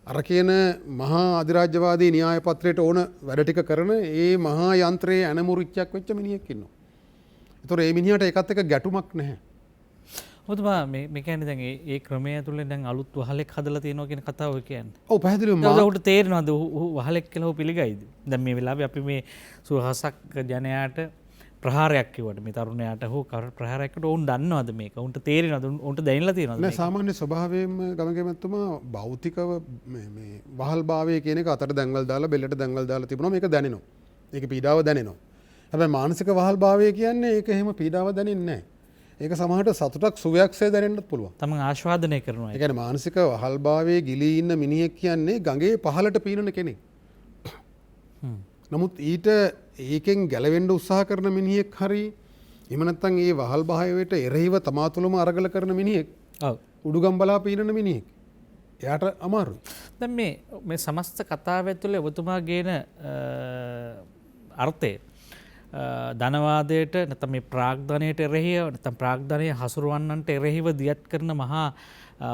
අර කියන මහා අධිරාජ්‍යවාදී න්‍යාය පත්‍රයට ඕන වැඩ ටික කරන ඒ මහා යන්ත්‍රයේ ඇනමුරිච්චයක් වෙච්ච මිනිහෙක් ඉන්නවා. ඒතර මේ මිනිහට ඒකත් එක්ක ගැටුමක් නැහැ. ඔබතුමා මේ කියන්නේ දැන් ඒ ක්‍රමය ඇතුළේ දැන් අලුත් වහලෙක් හදලා තියෙනවා කියන කතාව ඔය කියන්නේ. ඔව් පැහැදිලිවම ඔහුට තේරෙනවද වහලෙක් කියලා ඔහු පිළිගයිද? දැන් මේ වෙලාවේ අපි මේ සුවහසක් ජනයාට ප්‍රහාරයක් කිව්වට මේ තරුණයාට හෝ ප්‍රහාරයකට ඔවුන් දන්නවද මේක? ඔවුන්ට තේරෙනවද? ඔවුන්ට දැනෙලා තියෙනවද? නෑ සාමාන්‍ය ස්වභාවයෙන්ම ගමගේ මැතිතුමා භෞතිකව මේ වහල් භාවය කියන එක අතට දැන්වල් දාලා බෙල්ලට දැන්වල් දාලා තිබුණා මේක දැනෙනවා. ඒක පීඩාව දැනෙනවා. හැබැයි මානසික වහල් භාවය කියන්නේ ඒක එහෙම පීඩාව දැනෙන්නේ නැහැ. ඒක සමහරට සතුටක් සුවයක්සේ දැනෙන්නත් පුළුවන්. තමන් ආස්වාදනය කරනවා. ඒ කියන්නේ මානසික වහල් භාවයේ ගිලී ඉන්න මිනිහෙක් කියන්නේ ගඟේ පහළට පීනන කෙනෙක්. නමුත් ඊට ඒකෙන් ගැලවෙන්න උත්සාහ කරන මිනිහෙක් හරි එහෙම නැත්නම් ඒ වහල් භාවයට එරෙහිව තමා තුළම අරගල කරන මිනිහෙක්. ඔව්. උඩුගම් බලා පීනන මිනිහෙක්. එයාට අමාරුයි. දැන් මේ සමස්ත කතාව ඇතුළේ ඔබතුමා ගේන අර්ථය ධනවාදයට නැත්නම් මේ ප්‍රාග්ධනයට එරෙහිව නැත්නම් ප්‍රාග්ධනය හසුරවන්නන්ට එරෙහිව දියත් කරන මහා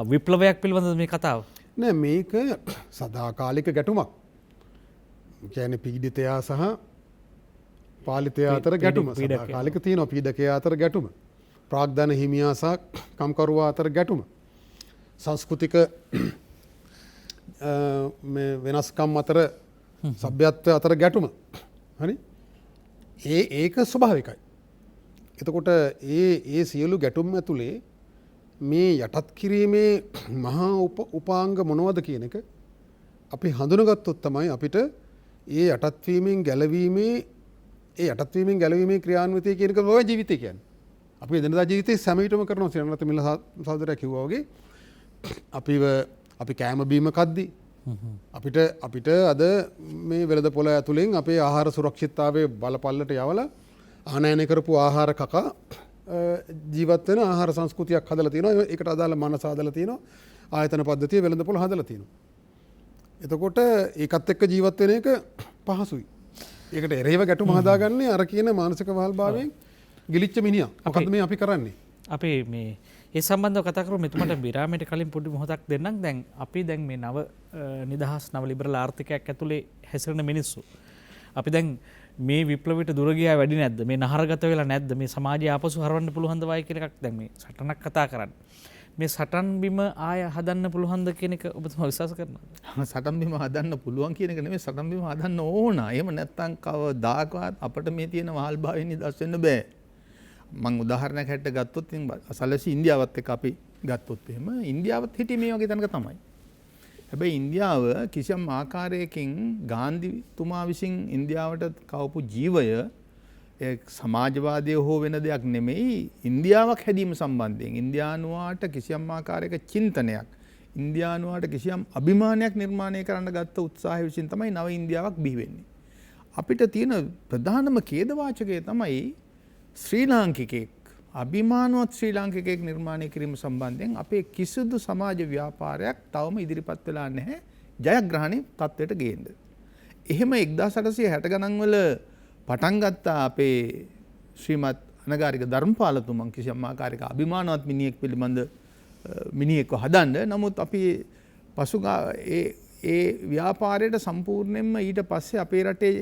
විප්ලවයක් පිළිබඳව මේ කතාව. නෑ මේක සදාකාලික ගැටුමක්. කියන්නේ පීඩිතයා සහ පාලිතයා අතර ගැටුම. සදාකාලික තියෙනවා පීඩකයා අතර ගැටුම. ප්‍රාග්ධන හිමියා සහ කම්කරුවා අතර ගැටුම. සංස්කෘතික මේ වෙනස්කම් අතර සભ્યත්වය අතර ගැටුම. හරි? ඒක ස්වභාවිකයි. එතකොට ඒ සියලු ගැටුම් ඇතුලේ මේ යටත් කිරීමේ මහා උපාංග මොනවද කියන එක අපි හඳුනගත්තොත් තමයි අපිට ඒ යටත්වීමෙන් ගැලවීමේ ඒ යටත්වීමෙන් ගැලවීමේ ක්‍රියාන්විතය කියන එක ලෝක ජීවිතය කියන්නේ. අපි එදිනදා ජීවිතේ සැමයටම කරනවා සිරණත මිල සහෝදරයා කිව්වා වගේ අපි කෑම බීම කද්දී අපිට අද මේ වෙළඳ පොළ ඇතුලෙන් අපේ ආහාර සුරක්ෂිතතාවයේ බලපල්ලට යවලා ආනයනය කරපු ආහාර කකා ජීවත් වෙන ආහාර සංස්කෘතියක් හදලා තියෙනවා. ඒකට අදාළ මනස හදලා තියෙනවා. ආයතන පද්ධතිය වෙළඳ පොළ හදලා තියෙනවා. එතකොට ඒකත් එක්ක ජීවත් වෙන එක පහසුයි. ඒකට එරෙහිව ගැටුම හදාගන්නේ අර කියන මානසික වහල්භාවයෙන් ගිලිච්ච මිනිහා. මොකද්ද මේ අපි කරන්නේ? අපි මේ ඒ සම්බන්ධව කතා කරමු. මෙතුමට විරාමයට කලින් පොඩි මොහොතක් දෙන්නම්. දැන් අපි දැන් මේ නව නිදහස් නව ලිබරල් ආර්ථිකයක් ඇතුලේ හැසිරෙන මිනිස්සු. අපි දැන් මේ විප්ලවයට දුර ගියා වැඩි නැද්ද? මේ නහරගත වෙලා නැද්ද? මේ සමාජය ආපසු හරවන්න පුළුවන්ද වයි කියන එකක් දැන් මේ සටනක් කතා කරන්නේ. මේ සටන් බිම ආය හදන්න පුළුවන්ද කියන එක ඔබතුමා විශ්වාස කරනවද? සටන් බිම හදන්න පුළුවන් කියන එක නෙමෙයි, සටන් බිම හදන්න ඕන. එහෙම නැත්නම් කවදාකවත් අපිට මේ තියෙන වහල්භාවයෙන් නිදහස් වෙන්න බෑ. මම උදාහරණයක් හැටියට ගත්තොත් අසලසි ඉන්දියාවත් එක්ක අපි ගත්තොත් එහෙම ඉන්දියාවත් හිටියේ මේ වගේ තැනක තමයි. හැබැයි ඉන්දියාව කිසියම් ආකාරයකින් ගාන්ධිතුමා විසින් ඉන්දියාවට කවපු ජීවය සමාජවාදය හෝ වෙන දෙයක් නෙමෙයි. ඉන්දියාවක් හැදීම සම්බන්ධයෙන් ඉන්දියානුවාට කිසියම් ආකාරයක චින්තනයක්, ඉන්දියානුවාට කිසියම් අභිමානයක් නිර්මාණය කරන්න ගත්ත උත්සාහය විසින් තමයි නව ඉන්දියාවක් බිහි වෙන්නේ. අපිට තියෙන ප්‍රධානම ඛේදවාචකය තමයි ශ්‍රී ලාංකිකයෙක්, අභිමානවත් ශ්‍රී ලාංකිකයෙක් නිර්මාණය කිරීම සම්බන්ධයෙන් අපේ කිසිදු සමාජ ව්‍යාපාරයක් තවම ඉදිරිපත් වෙලා නැහැ ජයග්‍රහණී තත්ත්වයට ගේන්න. එහෙම 1860 ගණන් වල පටන් ගත්තා අපේ ශ්‍රීමත් අනගාരിക ධර්මපාලතුමන් කිසියම් ආකාරයක අභිමානවත් මිනිහෙක් පිළිබඳ මිනිහෙක්ව හදන්න. නමුත් අපි පසුගා ඒ ව්‍යාපාරයට සම්පූර්ණයෙන්ම ඊට පස්සේ අපේ රටේ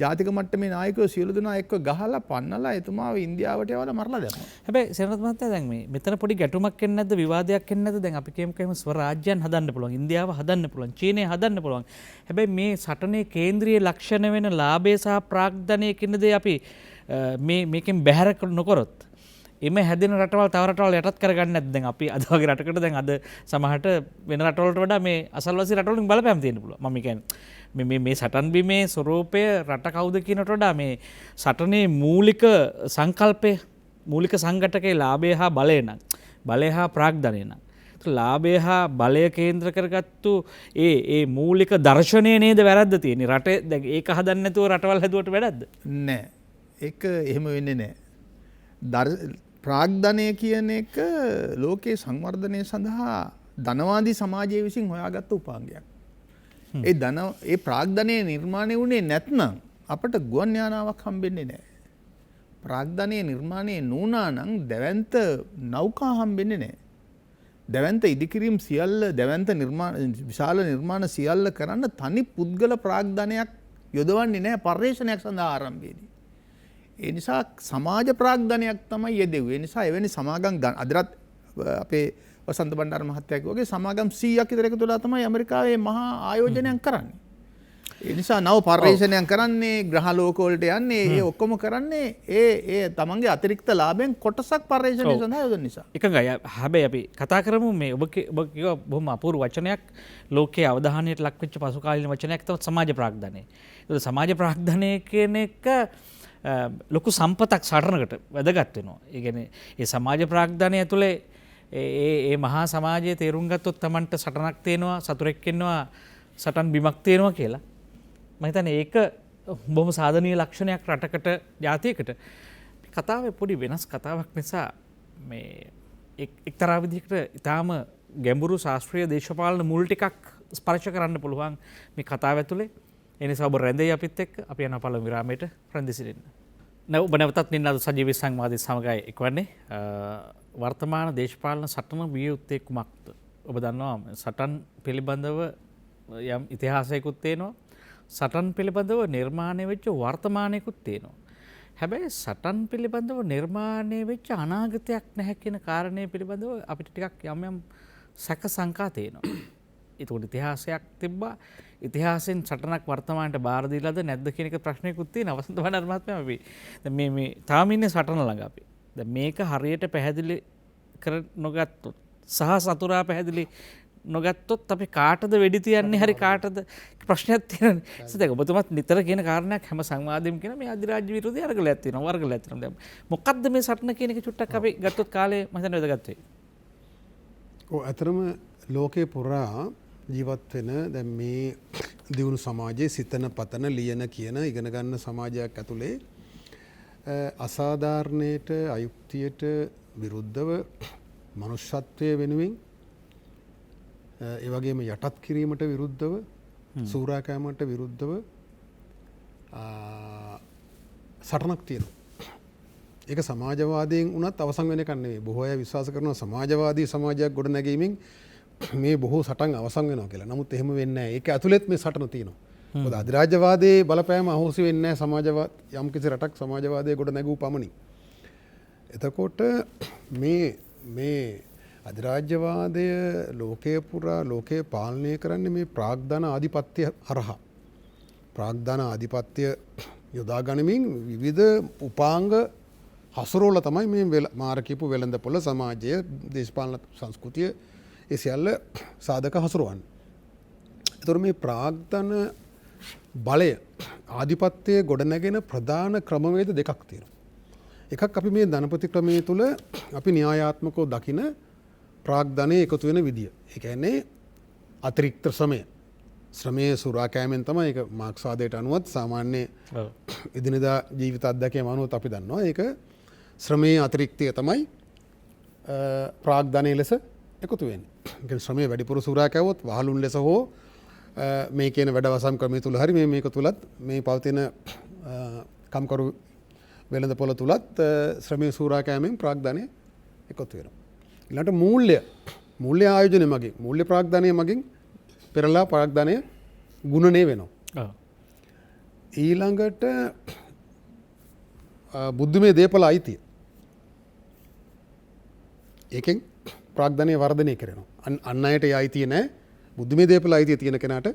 ජාතික මට්ටමේ නායකයෝ සියලු දෙනා එක්ක ගහලා පන්නලා එතුමාව ඉන්දියාවට යවලා මරලා දැම්මා. හැබැයි සේනත් මහත්තයා දැන් මේ මෙතන පොඩි ගැටුමක් එන්නේ නැද්ද, විවාදයක් එන්නේ නැද්ද? දැන් අපි කියමු ස්වරාජ්‍යයන් හදන්න පුළුවන්, ඉන්දියාව හදන්න පුළුවන්, චීනය හදන්න පුළුවන්. හැබැයි මේ සටනේ කේන්ද්‍රීය ලක්ෂණ වෙන ලාභය සහ ප්‍රාග්ධනය කියන දේ අපි මේකෙන් බැහැර නොකරොත් එම හැදෙන රටවල් තව රටවල් යටත් කරගන්න නැද්ද? දැන් අපි අද වගේ රටකට දැන් අද සමහරට වෙන රටවලට වඩා මේ අසල්වාසී රටවලින් බලපෑම් තියෙන්න පුළුවන්. මම කියන්නේ මේ සටන් බිමේ ස්වරූපය රට කවුද කියනට වඩා මේ සටනේ මූලික සංකල්පය, මූලික සංඝටකයේ ලාභය හා බලය නම්, බලය හා ප්‍රාග්ධනය නම්, ලාභය හා බලය කේන්ද්‍ර කරගත්තු ඒ මූලික දර්ශනය නේද වැරද්ද තියෙන්නේ? රටේ දැන් ඒක හදන්න නැතුව රටවල් හැදුවට වැරද්ද නෑ. ඒක එහෙම වෙන්නේ නෑ. ප්‍රාග්ධනය කියන එක ලෝකයේ සංවර්ධනය සඳහා ධනවාදී සමාජය විසින් හොයාගත්ත උපාංගයක්. ඒ ප්‍රාග්ධනය නිර්මාණය වුණේ නැත්නම් අපට ගුවන් යානාවක් හම්බෙන්නේ නැහැ. ප්‍රාග්ධනය නිර්මාණය නොවුණා නම් දැවැන්ත නෞකා හම්බෙන්නේ නැහැ. දැවැන්ත ඉදිකිරීම් සියල්ල, දැවැන්ත විශාල නිර්මාණ සියල්ල කරන්න තනි පුද්ගල ප්‍රාග්ධනයක් යොදවන්නේ නැහැ පර්යේෂණයක් සඳහා ආරම්භයේදී. ඒ නිසා සමාජ ප්‍රාග්ධනයක් තමයි යෙදෙව්වේ. ඒ නිසා එවැනි සමාගම් අදටත් අපේ වසන්ත බණ්ඩාර මහත්තයා කිව්වාගේ සමාගම් 100ක් විතර එකතු වෙලා තමයි ඇමරිකාවේ මහා ආයෝජනයක් කරන්නේ. ඒ නිසා නව පර්යේෂණයක් කරන්නේ, ග්‍රහ ලෝක වලට යන්නේ, ඒ ඔක්කොම කරන්නේ ඒ තමන්ගේ අතිරික්ත ලාභයෙන් කොටසක් පර්යේෂණය සඳහා යොදන නිසා. එකඟයි. හැබැයි අපි කතා කරමු මේ ඔබ කිව්ව බොහොම අපූර්ව වචනයක්, ලෝකයේ අවධානයට ලක් වෙච්ච පසුකාලීන වචනයක් තමයි සමාජ ප්‍රාග්ධනය. ඒක සමාජ ප්‍රාග්ධනය කියන එක ලොකු සම්පතක් සටනකට වැදගත් වෙනවා. ඒ කියන්නේ ඒ සමාජ ප්‍රාග්ධනය ඇතුලේ ඒ මහා සමාජයේ තේරුම් ගත්තොත් Tamanට සටනක් තේනවා, සතුරෙක් ඉන්නවා, සටන් බිමක් තේනවා කියලා. මම හිතන්නේ ඒක බොහොම සාධනීය ලක්ෂණයක් රටකට, ජාතියකට. කතාවේ පොඩි වෙනස් කතාවක් නිසා මේ එක්තරා විදිහකට ඊටාම ගැඹුරු ශාස්ත්‍රීය දේශපාලන මුල් ටිකක් ස්පර්ශ කරන්න පුළුවන් මේ කතාව ඇතුලේ. ඒ නිසා ඔබ රැඳෙයි අපිත් එක්ක. අපි යන පළමු විරාමයට රැඳී සිටින්න. ඔබ නැවතත් නින්නාද සජීවී සංවාදයේ සමගයි එක්වන්නේ. වර්තමාන දේශපාලන සටන විය යුත්තේ කුමක්ද? ඔබ දන්නවා සටන් පිළිබඳව යම් ඉතිහාසයකුත් තියෙනවා. සටන් පිළිබඳව නිර්මාණය වෙච්ච වර්තමානයකුත් තියෙනවා. හැබැයි සටන් පිළිබඳව නිර්මාණය වෙච්ච අනාගතයක් නැහැ කියන කාරණය පිළිබඳව අපිට ටිකක් යම් සැක සංකා තියෙනවා. ඒකට ඉතිහාසයක් තිබ්බා. ඉතිහාසයෙන් සටනක් වර්තමානට බාර දීලාද නැද්ද කියන එක ප්‍රශ්නයකුත් තියෙනවා. වසන්ත බණ්ඩාර මහත්මයා අපි දැන් මේ තාම ඉන්නේ සටන ළඟ අපි. දැන් මේක හරියට පැහැදිලි කර නොගත්තොත් සහ සතුරා පැහැදිලි නොගත්තොත් අපි කාටද වෙඩි තියන්නේ හරි කාටද ප්‍රශ්නයක් තියෙනවා. ඒක ඔබතුමත් නිතර කියන කාරණයක් හැම සංවාදෙම කියන මේ අධිරාජ්‍ය විරෝධී අරගලයක් තියෙනවා වර්ගලයක් තියෙනවා. දැන් මොකක්ද මේ සටන කියන එක චුට්ටක් අපි ගත්තොත් කාලේ මම හිතන්නේ වැදගත් වෙයි. ඔව් අතරම ලෝකේ පුරා ජීවත් වෙන දැන් මේ දියුණු සමාජයේ සිතන පතන ලියන කියන ඉගෙන ගන්න සමාජයක් ඇතුලේ අසාධාරණයට අයුක්තියට විරුද්ධව මනුෂ්‍යත්වය වෙනුවෙන් ඒ වගේම යටත් කිරීමට විරුද්ධව සූරාකෑමට විරුද්ධව සටනක් තියෙනවා. ඒක සමාජවාදයෙන් උනත් අවසන් වෙන එකක් නෙවෙයි. බොහෝ අය විශ්වාස කරනවා සමාජවාදී සමාජයක් ගොඩනැගීමෙන් මේ බොහෝ සටන් අවසන් වෙනවා කියලා. නමුත් එහෙම වෙන්නේ නැහැ. ඒක ඇතුළෙත් මේ සටන තියෙනවා. මොකද අධිරාජ්‍යවාදයේ බලපෑම අහෝසි වෙන්නේ නැහැ සමාජවාද යම් කිසි රටක් සමාජවාදයේ ගොඩනැගූ පමණින්. එතකොට මේ අධිරාජ්‍යවාදය ලෝකයේ පුරා ලෝකයේ පාලනය කරන්නේ මේ ප්‍රාග්ධන ආධිපත්‍ය හරහා. ප්‍රාග්ධන ආධිපත්‍ය යොදා ගනිමින් විවිධ උපාංග හසුරුවලා තමයි මේ මාර කියපු වෙළඳපොළ සමාජය දේශපාලන සංස්කෘතිය ඒ සියල්ල සාධක හසුරුවන්නේ. ඒතකොට මේ ප්‍රාග්ධන බලය ආධිපත්‍යයේ ගොඩනැගෙන ප්‍රධාන ක්‍රමවේද දෙකක් තියෙනවා. එකක් අපි මේ ධනපති ක්‍රමයේ තුල අපි න්‍යායාත්මකව දකින ප්‍රාග්ධනයේ එකතු වෙන විදිය. ඒ කියන්නේ අතිරික්ත ශ්‍රමයේ සුරා කෑමෙන් තමයි ඒක මාක්ස්වාදයට අනුවත් සාමාන්‍ය එදිනෙදා ජීවිත අත්දැකීම් අනුවත් අපි දන්නවා. ඒක ශ්‍රමයේ අතිරික්තය තමයි ප්‍රාග්ධනයේ ලෙස එකතු වෙන්නේ. ඒ කියන්නේ ශ්‍රමයේ වැඩිපුර සුරා කෑවොත් වහලුන් ලෙස හෝ මේ කියන වැඩවසම් ක්‍රමයේ තුල හරි මේක තුලත් මේ පවතින කම්කරු වෙළඳපොළ තුලත් ශ්‍රමයේ සූරා කෑමෙන් ප්‍රාග්ධනය එකතු වෙනවා. ඊළඟට මූල්‍ය ආයෝජනය මගින් මූල්‍ය ප්‍රාග්ධනය මගින් පෙරලා ප්‍රාග්ධනය ගුණණය වෙනවා. ඊළඟට බුද්ධිමය දේපල අයිතිය. ඒකෙන් ප්‍රාග්ධනය වර්ධනය කරනවා. අන් අයට ඒ අයිතිය නැහැ. බුද්ධිමය දේපල අයිතිය තියෙන කෙනාට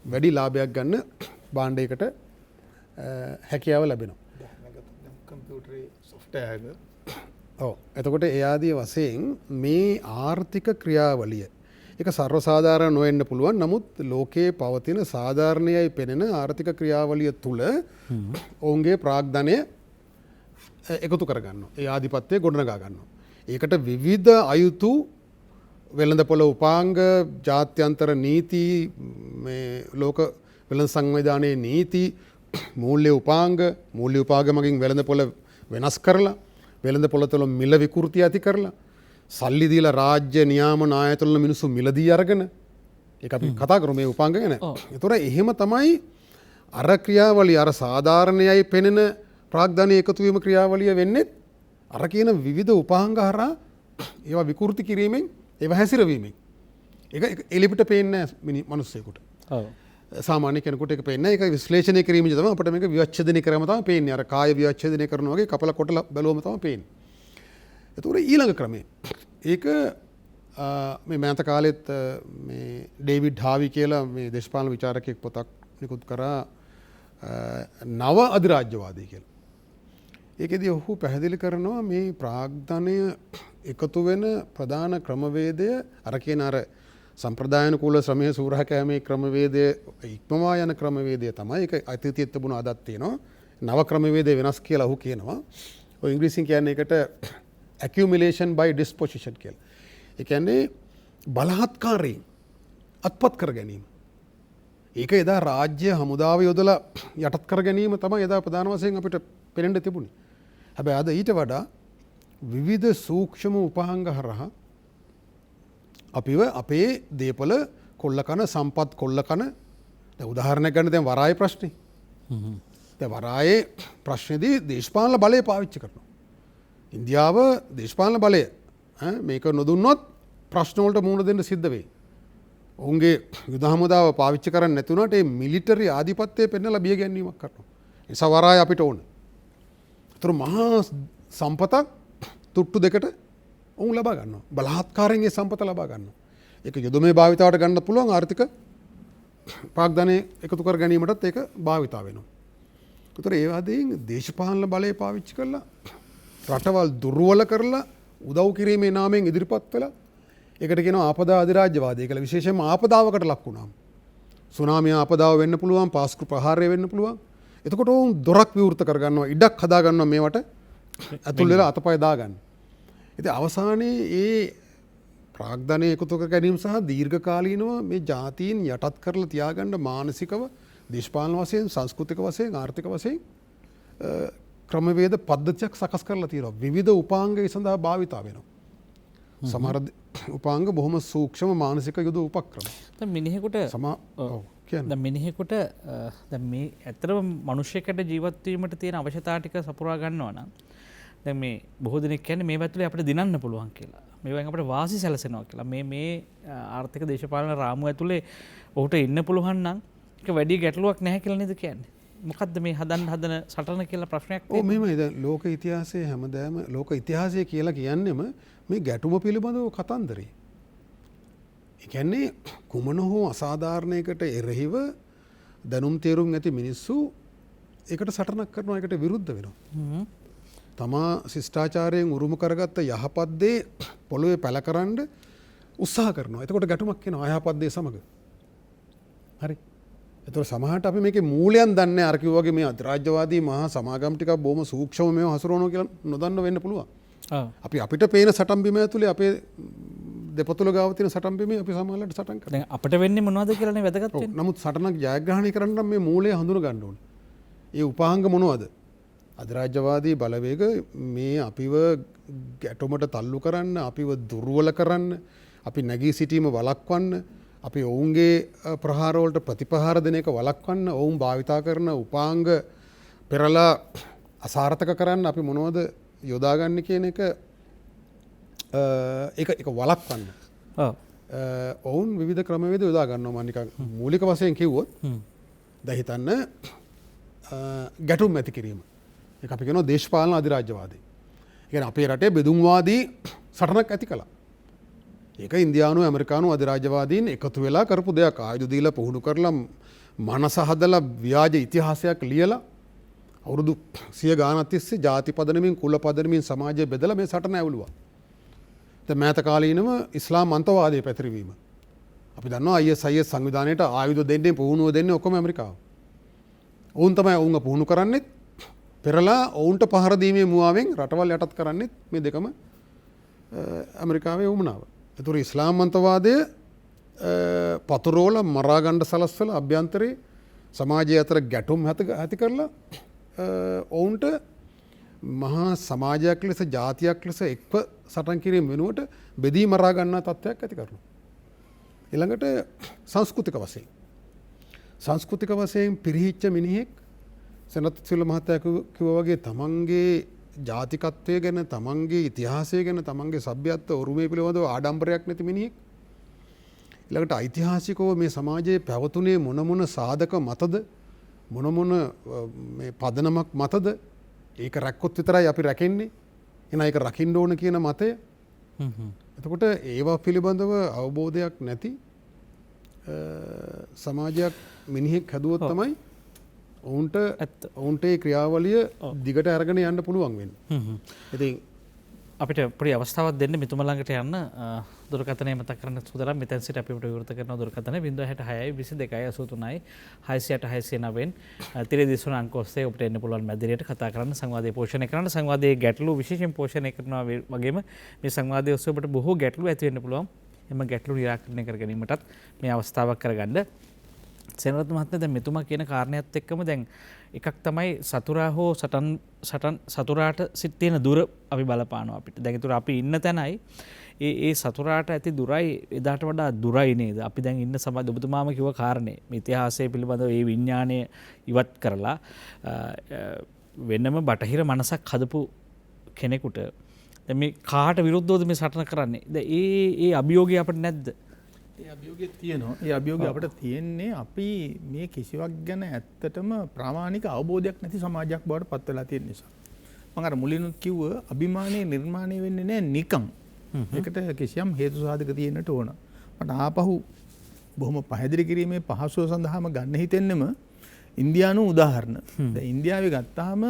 වැඩි ලාභයක් ගන්න භාණ්ඩයකට හැකියාව ලැබෙනවා. කම්පියුටරේ සොෆ්ට්වෙයාර් ඔව්. එතකොට ඒ ආදී වශයෙන් මේ ආර්ථික ක්‍රියාවලිය ඒක සර්ව සාධාරණ නොවෙන්න පුළුවන්. නමුත් ලෝකයේ පවතින සාධාරණයයි පෙනෙන ආර්ථික ක්‍රියාවලිය තුල ඔවුන්ගේ ප්‍රාග්ධනය එකතු කරගන්නවා. ඒ ආධිපත්‍යය ගොඩනගා ගන්නවා. ඒකට විවිධ අයුතු වෙළඳපොළ උපාංග ජාත්‍යන්තර නීති මේ ලෝක වෙළඳ සංවිධානයේ නීති මූල්‍ය උපාංග මගින් වෙළඳපොළ වෙනස් කරලා වෙළඳපොළ තුළ මිල විකෘති ඇති කරලා සල්ලි දීලා රාජ්‍ය නියාමන ආයතන වල මිනිස්සු මිලදී අරගෙන ඒක අපි කතා කරමු මේ උපාංග ගැන. ඒතොර එහෙම තමයි අර ක්‍රියාවලිය අර සාධාරණයයි පෙනෙන ප්‍රාග්ධනයේ එකතු වීම ක්‍රියාවලිය වෙන්නේ අර කියන විවිධ උපාංග හරහා ඒවා විකෘති කිරීමෙන් ඒවා හැසිරවීමෙන්. ඒක එලිපිට පේන්නේ නැහැ මිනිස්සෙකුට. ඔව්. සාමාන්‍ය කෙනෙකුට ඒක පේන්නේ නැහැ. ඒක විශ්ලේෂණය කිරීමෙන් තමයි අපිට මේක විවච්ඡේදනය කරාම තමයි පේන්නේ. අර කාය විවච්ඡේදනය කරනවා වගේ කපල කොටලා බැලුවම තමයි පේන්නේ. ඒතකොට ඊළඟ ක්‍රමය. ඒක මේ මෑත කාලෙත් මේ ඩේවිඩ් හාවි කියලා මේ දේශපාලන විචාරකයෙක් පොතක් නිකුත් කරා නව අධිරාජ්‍යවාදී කියලා. ඒකෙදී ඔහු පැහැදිලි කරනවා මේ ප්‍රාග්ධනය එකතු වෙන ප්‍රධාන ක්‍රමවේදය අර කියන අර සම්ප්‍රදායනුකූල ශ්‍රමයේ සූරා කෑමේ ක්‍රමවේදය ඉක්මවා යන ක්‍රමවේදය තමයි. ඒක අතීතයේ තිබුණ අදත් තියෙනවා. නව ක්‍රමවේදය වෙනස් කියලා ඔහු කියනවා. ඔය ඉංග්‍රීසියෙන් කියන්නේ ඒකට accumulation by disposition කියලා. ඒ කියන්නේ බලහත්කාරයෙන් අත්පත් කර ගැනීම. ඒක එදා රාජ්‍ය හමුදාව යොදලා යටත් කර ගැනීම තමයි එදා ප්‍රධාන වශයෙන් අපිට පෙනෙන්න තිබුණේ. හැබැයි අද ඊට වඩා විවිධ සූක්ෂම උපහාංග හරහා අපිව අපේ දේපල කොල්ල කන සම්පත් කොල්ල කන උදාහරණයක් ගන්න දැන් වරායේ ප්‍රශ්නේ. දැන් වරායේ ප්‍රශ්නේදී දේශපාලන බලය පාවිච්චි කරනවා. ඉන්දියාව දේශපාලන බලය මේක නොදුන්නොත් ප්‍රශ්න වලට මුහුණ දෙන්න සිද්ධ වෙයි. ඔවුන්ගේ යුද හමුදාව පාවිච්චි කරන්නේ නැතුණාට ඒ මිලිටරි ආධිපත්‍යය පෙන්නලා බිය ගැනීමක් කරනවා. ඒ නිසා වරාය අපිට ඕන. ඒතර මහා සම්පතක් තුට්ටු දෙකට ඔවුන් ලබා ගන්නවා. බලහත්කාරයෙන් ඒ සම්පත ලබා ගන්නවා. ඒක යුදමේ භාවිතාවට ගන්න පුළුවන් ආර්ථික ප්‍රාග්ධනය එකතු කර ගැනීමටත් ඒක භාවිතා වෙනවා. ඒතර ඒ වගේම දේශපාලන බලය පාවිච්චි කරලා රටවල් දුර්වල කරලා උදව් කිරීමේ නාමයෙන් ඉදිරිපත් වෙලා ඒකට කියනවා ආපදා අධිරාජ්‍යවාදය කියලා. විශේෂයෙන්ම ආපදාවකට ලක් වුණාම සුනාමිය ආපදාව වෙන්න පුළුවන්, පාස්කු ප්‍රහාරය වෙන්න පුළුවන්. එතකොට ඔවුන් දොරක් විවෘත කරගන්නවා, ඉඩක් හදාගන්නවා මේවට ඇතුල් වෙලා අතපය දාගන්න. ඉතින් අවසානයේ ඒ ප්‍රාග්ධනය එකතු කර ගැනීම සහ දීර්ඝකාලීනව මේ ජාතීන් යටත් කරලා තියාගන්න මානසිකව, දේශපාලන වශයෙන්, සංස්කෘතික වශයෙන්, ආර්ථික වශයෙන් ක්‍රමවේද පද්ධතියක් සකස් කරලා තියෙනවා. විවිධ උපාංග ඒ සඳහා භාවිතා වෙනවා. සමහර උපාංග බොහොම සූක්ෂම මානසික යුද උපක්‍රම. දැන් මිනිහෙකුට දැන් මිනිහෙකුට දැන් මේ ඇත්තටම මිනිහෙකුට ජීවත් වීමට තියෙන අවශ්‍යතා ටික සපුරා ගන්නවා නම් දැන් මේ බොහෝ දෙනෙක් කියන්නේ මේ පැත්තට අපිට දිනන්න පුළුවන් කියලා. මේවෙන් අපිට වාසි සැලසෙනවා කියලා. මේ ආර්ථික දේශපාලන රාමුව ඇතුලේ ඔහුට ඉන්න පුළුවන් නම් ඒක වැඩි ගැටලුවක් නැහැ කියලා නේද කියන්නේ? මොකද්ද මේ හදන සටන කියලා ප්‍රශ්නයක් තියෙනවා. ඔව් මෙහෙමයි. දැන් ලෝක ඉතිහාසයේ හැමදාම ලෝක ඉතිහාසය කියලා කියන්නේම මේ ගැටුම පිළිබඳව කතන්දරේ. ඒ කියන්නේ කුමන හෝ අසාධාරණයකට එරෙහිව දැනුම් තේරුම් ඇති මිනිස්සු ඒකට සටනක් කරනවා, ඒකට විරුද්ධ වෙනවා. තමා ශිෂ්ටාචාරයෙන් උරුම කරගත්ත යහපත් දේ පොළොවේ පැලකරන්න උත්සාහ කරනවා. එතකොට ගැටුමක් එනවා අයහපත් දේ සමග. හරි. එතකොට සමහරට අපි මේකේ මූලයන් දන්නේ අර කිව්වා වගේ මේ අධිරාජ්‍යවාදී මහා සමාගම් ටිකක් බොහොම සූක්ෂම මේව හසුරවනවා කියලා නොදන්න වෙන්න පුළුවන්. අපි අපිට පේන සටන් බිම ඇතුලේ අපේ දෙපතුල ගාව තියෙන සටන් බිමේ අපි සමහරවිට සටන් කරනවා. දැන් අපිට වෙන්නේ මොනවද කියලානේ වැදගත් වෙන්නේ. නමුත් සටනක් ජයග්‍රහණය කරන්න නම් මේ මූලය හඳුන ගන්න ඕනේ. ඒ උපාංග මොනවද? අධිරාජ්‍යවාදී බලවේග මේ අපිව ගැටුමට තල්ලු කරන්න, අපිව දුර්වල කරන්න, අපි නැගී සිටීම වළක්වන්න, අපි ඔවුන්ගේ ප්‍රහාරවලට ප්‍රතිපහාර දෙන එක වළක්වන්න ඔවුන් භාවිතා කරන උපාංග පෙරලා අසාර්ථක කරන්න අපි මොනවද යොදාගන්න කියන එක ඒක වළක්වන්න. ඔවුන් විවිධ ක්‍රමවේද යොදා ගන්නවා. මම නිකන් මූලික වශයෙන් කිව්වොත් දැන් හිතන්න ගැටුම් ඇති කිරීම. ඒක අපි කියනවා දේශපාලන අධිරාජ්‍යවාදී. ඒ කියන්නේ අපේ රටේ බෙදුම්වාදී සටනක් ඇති කළා. ඒක ඉන්දියානු ඇමරිකානු අධිරාජ්‍යවාදීන් එකතු වෙලා කරපු දෙයක්. ආයුධ දීලා පුහුණු කරලා මනස හදලා ව්‍යාජ ඉතිහාසයක් ලියලා අවුරුදු 100 ගානක් තිස්සේ ජාති පදනමින් කුල පදනමින් සමාජය බෙදලා මේ සටන ඇවුලුවා. දැන් මෑත කාලීනව ඉස්ලාම් අන්තවාදයේ පැතිරවීම. අපි දන්නවා ISIS සංවිධානයට ආයුධ දෙන්නේ පුහුණුව දෙන්නේ ඔක්කොම ඇමරිකාව. ඔවුන් තමයි ඔවුන්ව පුහුණු කරන්නේ. පෙරලා ඔවුන්ට පහර දීමේ මුවාවෙන් රටවල් යටත් කරන්නේ මේ දෙකම ඇමරිකාවේ වුමනාව. ඒතර ඉස්ලාම් අන්තවාදය පතුරෝල මරා ගන්න සලස්වලා අභ්‍යන්තරේ සමාජය අතර ගැටුම් ඇති කරලා ඔවුන්ට මහා සමාජයක් ලෙස ජාතියක් ලෙස එක්ව සටන් කිරීම වෙනුවට බෙදී මරා ගන්නා තත්ත්වයක් ඇති කරනවා. ඊළඟට සංස්කෘතික වශයෙන් පිරිහිච්ච මිනිහෙක් සනත් සිල්වා මහත්තයා කිව්වා වගේ තමන්ගේ ජාතිකත්වය ගැන, තමන්ගේ ඉතිහාසය ගැන, තමන්ගේ සભ્યත්ව උරුමය පිළිබඳව ආඩම්බරයක් නැති මිනිහෙක්. ඊළඟට ඓතිහාසිකව මේ සමාජයේ පැවතුනේ මොන සාධක මතද, මොන මේ පදනමක් මතද, ඒක රැක්කොත් විතරයි අපි රැකෙන්නේ. එහෙනම් ඒක රකින්න ඕන කියන මතය. එතකොට ඒවා පිළිබඳව අවබෝධයක් නැති සමාජයක් මිනිහෙක් හැදුවොත් තමයි ඔවුන්ට ඒ ක්‍රියාවලිය දිගට අරගෙන යන්න පුළුවන් වෙන්නේ. ඉතින් අපිට පොඩි අවස්ථාවක් දෙන්න මෙතුම ළඟට යන්න දුරකථනය මතක් කරන්න සූදානම්. මෙතෙන් සිට අපි අපිට විවෘත කරන දුරකථනය 066 22 83 689 තිරේ දිස්වන අංක ඔස්සේ ඔබට එන්න පුළුවන් මැදිරියට කතා කරන්න, සංවාදය පෝෂණය කරන්න. සංවාදයේ ගැටලු විශේෂයෙන් පෝෂණය කරනවා වගේම මේ සංවාදයේ ඔස්සේ ඔබට බොහෝ ගැටලු ඇති වෙන්න පුළුවන්. එම ගැටලු නිරාකරණය කර ගැනීමටත් මේ අවස්ථාවක් කරගන්න. සෙනරත් මහත්මයා දැන් මෙතුමා කියන කාරණයක් එක්කම දැන් එකක් තමයි සතුරා හෝ සතුරාට සිට තියෙන දුර අපි බලපානවා අපිට. දැන් ඒතර අපි ඉන්න තැනයි ඒ සතුරාට ඇති දුරයි එදාට වඩා දුරයි නේද? අපි දැන් ඉන්න සමාජ ඔබතුමාම කිව්ව කාරණේ මේ ඉතිහාසය පිළිබඳව ඒ විඥාණය ඉවත් කරලා වෙනම බටහිර මනසක් හදපු කෙනෙකුට දැන් මේ කාට විරුද්ධවද මේ සටන කරන්නේ? දැන් ඒ අභියෝගය අපිට නැද්ද? ඒ අභියෝගය තියෙනවා. ඒ අභියෝගය අපිට තියෙන්නේ අපි මේ කිසිවක් ගැන ඇත්තටම ප්‍රාමාණික අවබෝධයක් නැති සමාජයක් බවට පත් වෙලා තියෙන නිසා. මම අර මුලිනුත් කිව්ව අභිමානයේ නිර්මාණය වෙන්නේ නැහැ නිකන්. ඒකට කිසියම් හේතු සාධක තියෙන්නට ඕන. මට ආපහු බොහොම පැහැදිලි කිරීමේ පහසුව සඳහාම ගන්න හිතෙන්නෙම ඉන්දියානු උදාහරණ. දැන් ඉන්දියාවේ ගත්තාම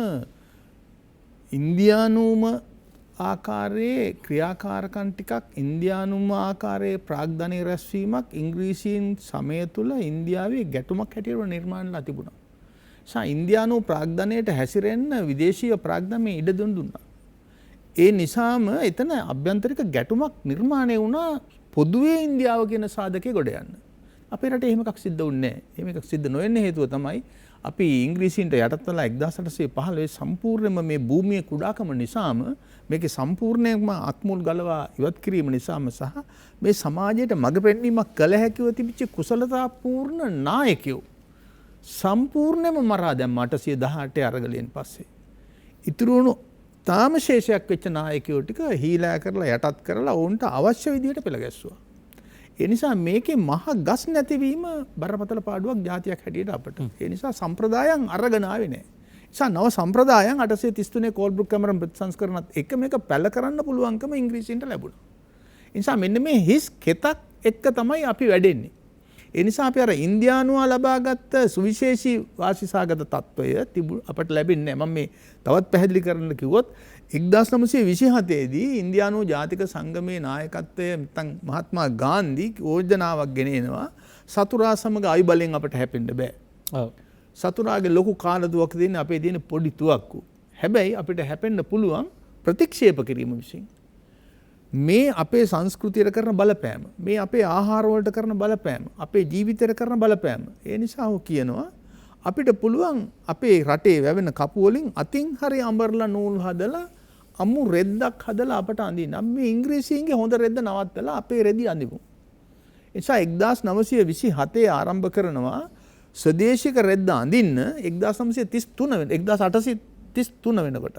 ඉන්දියානුම ආකාරයේ ක්‍රියාකාරකම් ටිකක් ඉන්දියානුම ආකාරයේ ප්‍රාග්ධනීය රැස්වීමක් ඉංග්‍රීසීන් සමය තුළ ඉන්දියාවේ ගැටුමක් හැටියට නිර්මාණලා තිබුණා. ඉන්දියානු ප්‍රාග්ධනයට හැසිරෙන්න විදේශීය ප්‍රාග්ධනයේ ඉඩ දුන්නා. ඒ නිසාම එතන අභ්‍යන්තරික ගැටුමක් නිර්මාණය වුණා පොදුවේ ඉන්දියාව කියන සාධකයේ ගොඩ යන්න. අපේ රටේ එහෙම එකක් සිද්ධ වුණේ නැහැ. එහෙම එකක් සිද්ධ නොවෙන්න හේතුව තමයි අපි ඉංග්‍රීසීන්ට යටත් වෙලා 1815 සම්පූර්ණයෙන්ම මේ භූමියේ කුඩාකම නිසාම මේකේ සම්පූර්ණයෙන්ම අක්මුල් ගලවා ඉවත් කිරීම නිසාම සහ මේ සමාජයට මඟ පෙන්වීමක් කළ හැකිව තිබිච්ච කුසලතාපූර්ණ නායකයෝ සම්පූර්ණයෙන්ම මරා දැම්ම 818 අරගලයෙන් පස්සේ. ඉතුරු වුණු තාම ශේෂයක් වෙච්ච නායකයෝ ටික හීලෑ කරලා යටත් කරලා ඔවුන්ට අවශ්‍ය විදිහට පෙළ ගැස්සුවා. ඒ නිසා මේකේ මහ ගස් නැතිවීම බරපතල පාඩුවක් ජාතියක් හැටියට අපට. ඒ නිසා සම්ප්‍රදායන් අරගෙන ආවේ නැහැ. නිසා නව සම්ප්‍රදායන් 833 කෝල්බ්‍රුක් කැමරන් ප්‍රතිසංස්කරණත් එක මේක පැල කරන්න පුළුවන්කම ඉංග්‍රීසීන්ට ලැබුණා. ඒ නිසා මෙන්න මේ හිස් කෙතක් එක්ක තමයි අපි වැඩෙන්නේ. ඒ නිසා අපි අර ඉන්දියානුවා ලබාගත් සුවිශේෂී වාසිසාගත තත්ත්වය අපට ලැබෙන්නේ නැහැ. මම මේ තවත් පැහැදිලි කරන්න කිව්වොත් 1927 දී ඉන්දියානු ජාතික සංගමයේ නායකත්වය නැත්නම් මහත්මා ගාන්ධි යෝජනාවක් ගෙනෙනවා සතුරා සමග ආයු බලෙන් අපට හැපෙන්න බෑ. ඔව්. සතුරාගේ ලොකු කාලදුවක් දෙන්නේ අපේ තියෙන පොඩි තුවක්කු. හැබැයි අපිට හැපෙන්න පුළුවන් ප්‍රතික්ෂේප කිරීම විසින්. මේ අපේ සංස්කෘතියට කරන බලපෑම, මේ අපේ ආහාර වලට කරන බලපෑම, අපේ ජීවිතයට කරන බලපෑම. ඒ නිසා ඔහු කියනවා අපිට පුළුවන් අපේ රටේ වැවෙන කපු වලින් අතින් හරි අඹරලා නූල් හදලා අමු රෙද්දක් හදලා අපට අඳින්න. මේ ඉංග්‍රීසීන්ගේ හොඳ රෙද්ද නවත්තලා අපේ රෙදි අඳිමු. ඒ නිසා 1927 ආරම්භ කරනවා ස්වදේශික රෙද්ද අඳින්න 1833 වෙනකොට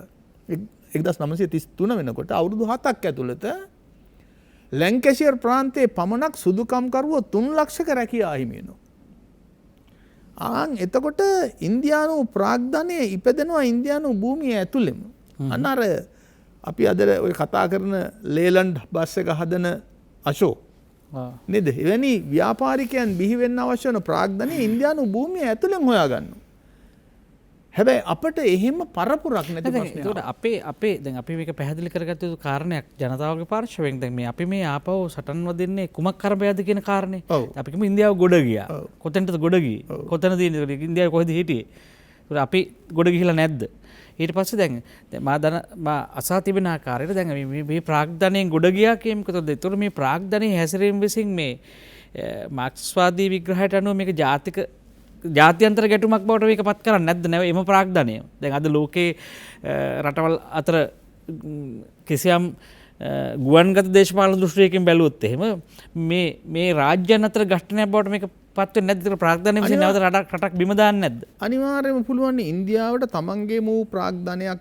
1933 වෙනකොට අවුරුදු 7ක් ඇතුළත ලැන්කැෂියර් ප්‍රාන්තයේ පමණක් සුදුකම්කරුවෝ 3 ලක්ෂක රැකියා අහිමි වෙනවා. එතකොට ඉන්දියානු ප්‍රාග්ධනයේ ඉපදෙනවා ඉන්දියානු භූමිය ඇතුළෙම. අන්න අර අපි අද ඔය කතා කරන ලේලන්ඩ් බස් එක හදන අශෝක් නේද? එවැනි ව්‍යාපාරිකයන් බිහි වෙන්න අවශ්‍ය වෙන ප්‍රාග්ධනයේ ඉන්දියානු භූමිය ඇතුළෙන් හොයාගන්නවා. හැබැයි අපට එහෙම පරපුරක් නැති ප්‍රශ්නයක්. අපේ දැන් අපි මේක පැහැදිලි කරගත්ත යුතු කාරණයක් ජනතාවගේ පාර්ශවයෙන් දැන් මේ අපි මේ ආපහු සටන් වදින්නේ කුමක් කරබයද කියන කාරණේ. අපි කිව්ව ඉන්දියාව ගොඩ ගියා. කොතැනටද ගොඩ ගියේ? කොතැනද ඉන්දියාව කොහෙද හිටියේ? අපි ගොඩ ගිහිලා නැද්ද? ඊට පස්සේ දැන් මා අසා තිබෙන ආකාරයට දැන් මේ ප්‍රාග්ධනයෙන් ගොඩ ගියා කියමුකෝ. ඒතර මේ ප්‍රාග්ධනයේ හැසිරීම විසින් මේ මාක්ස්වාදී විග්‍රහයට අනුව මේක ජාත්‍යන්තර ගැටුමක් බවට මේක පත් කරන්නේ නැද්ද? නැව එම ප්‍රාග්ධනය. දැන් අද ලෝකේ රටවල් අතර කිසියම් ගුවන්ගත දේශපාලන දෘෂ්ටියකින් බැලුවොත් එහෙම මේ රාජ්‍යයන් අතර ගැටුමක් බවට මේක පත් වෙන්නේ නැද්ද? ඒක ප්‍රාග්ධනය විසින් නැවත රටක් බිම දාන්නේ නැද්ද? අනිවාර්යයෙන්ම පුළුවන්. ඉන්දියාවට තමන්ගේ වූ ප්‍රාග්ධනයක්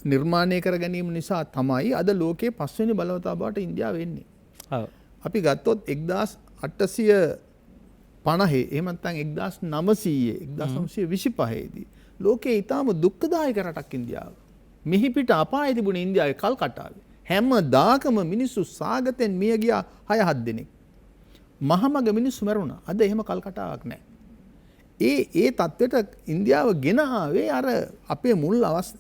නිර්මාණය කර ගැනීම නිසා තමයි අද ලෝකයේ පස්වෙනි බලවතා බවට ඉන්දියාව වෙන්නේ. ඔව්. අපි ගත්තොත් 1850 එහෙම නැත්නම් 1925 දී ලෝකයේ ඊටාම දුක්ඛදායක රටක් ඉන්දියාව. මිහි පිට අපායේ තිබුණ ඉන්දියාවේ කල්කටාවේ හැමදාකම මිනිස්සු සාගතෙන් මිය ගියා 6-7 දෙනෙක්. මහමග මිනිස්සු මැරුණා. අද එහෙම කල්කටාවක් නැහැ. ඒ තත්ත්වයට ඉන්දියාව ගෙන ආවේ අර අපේ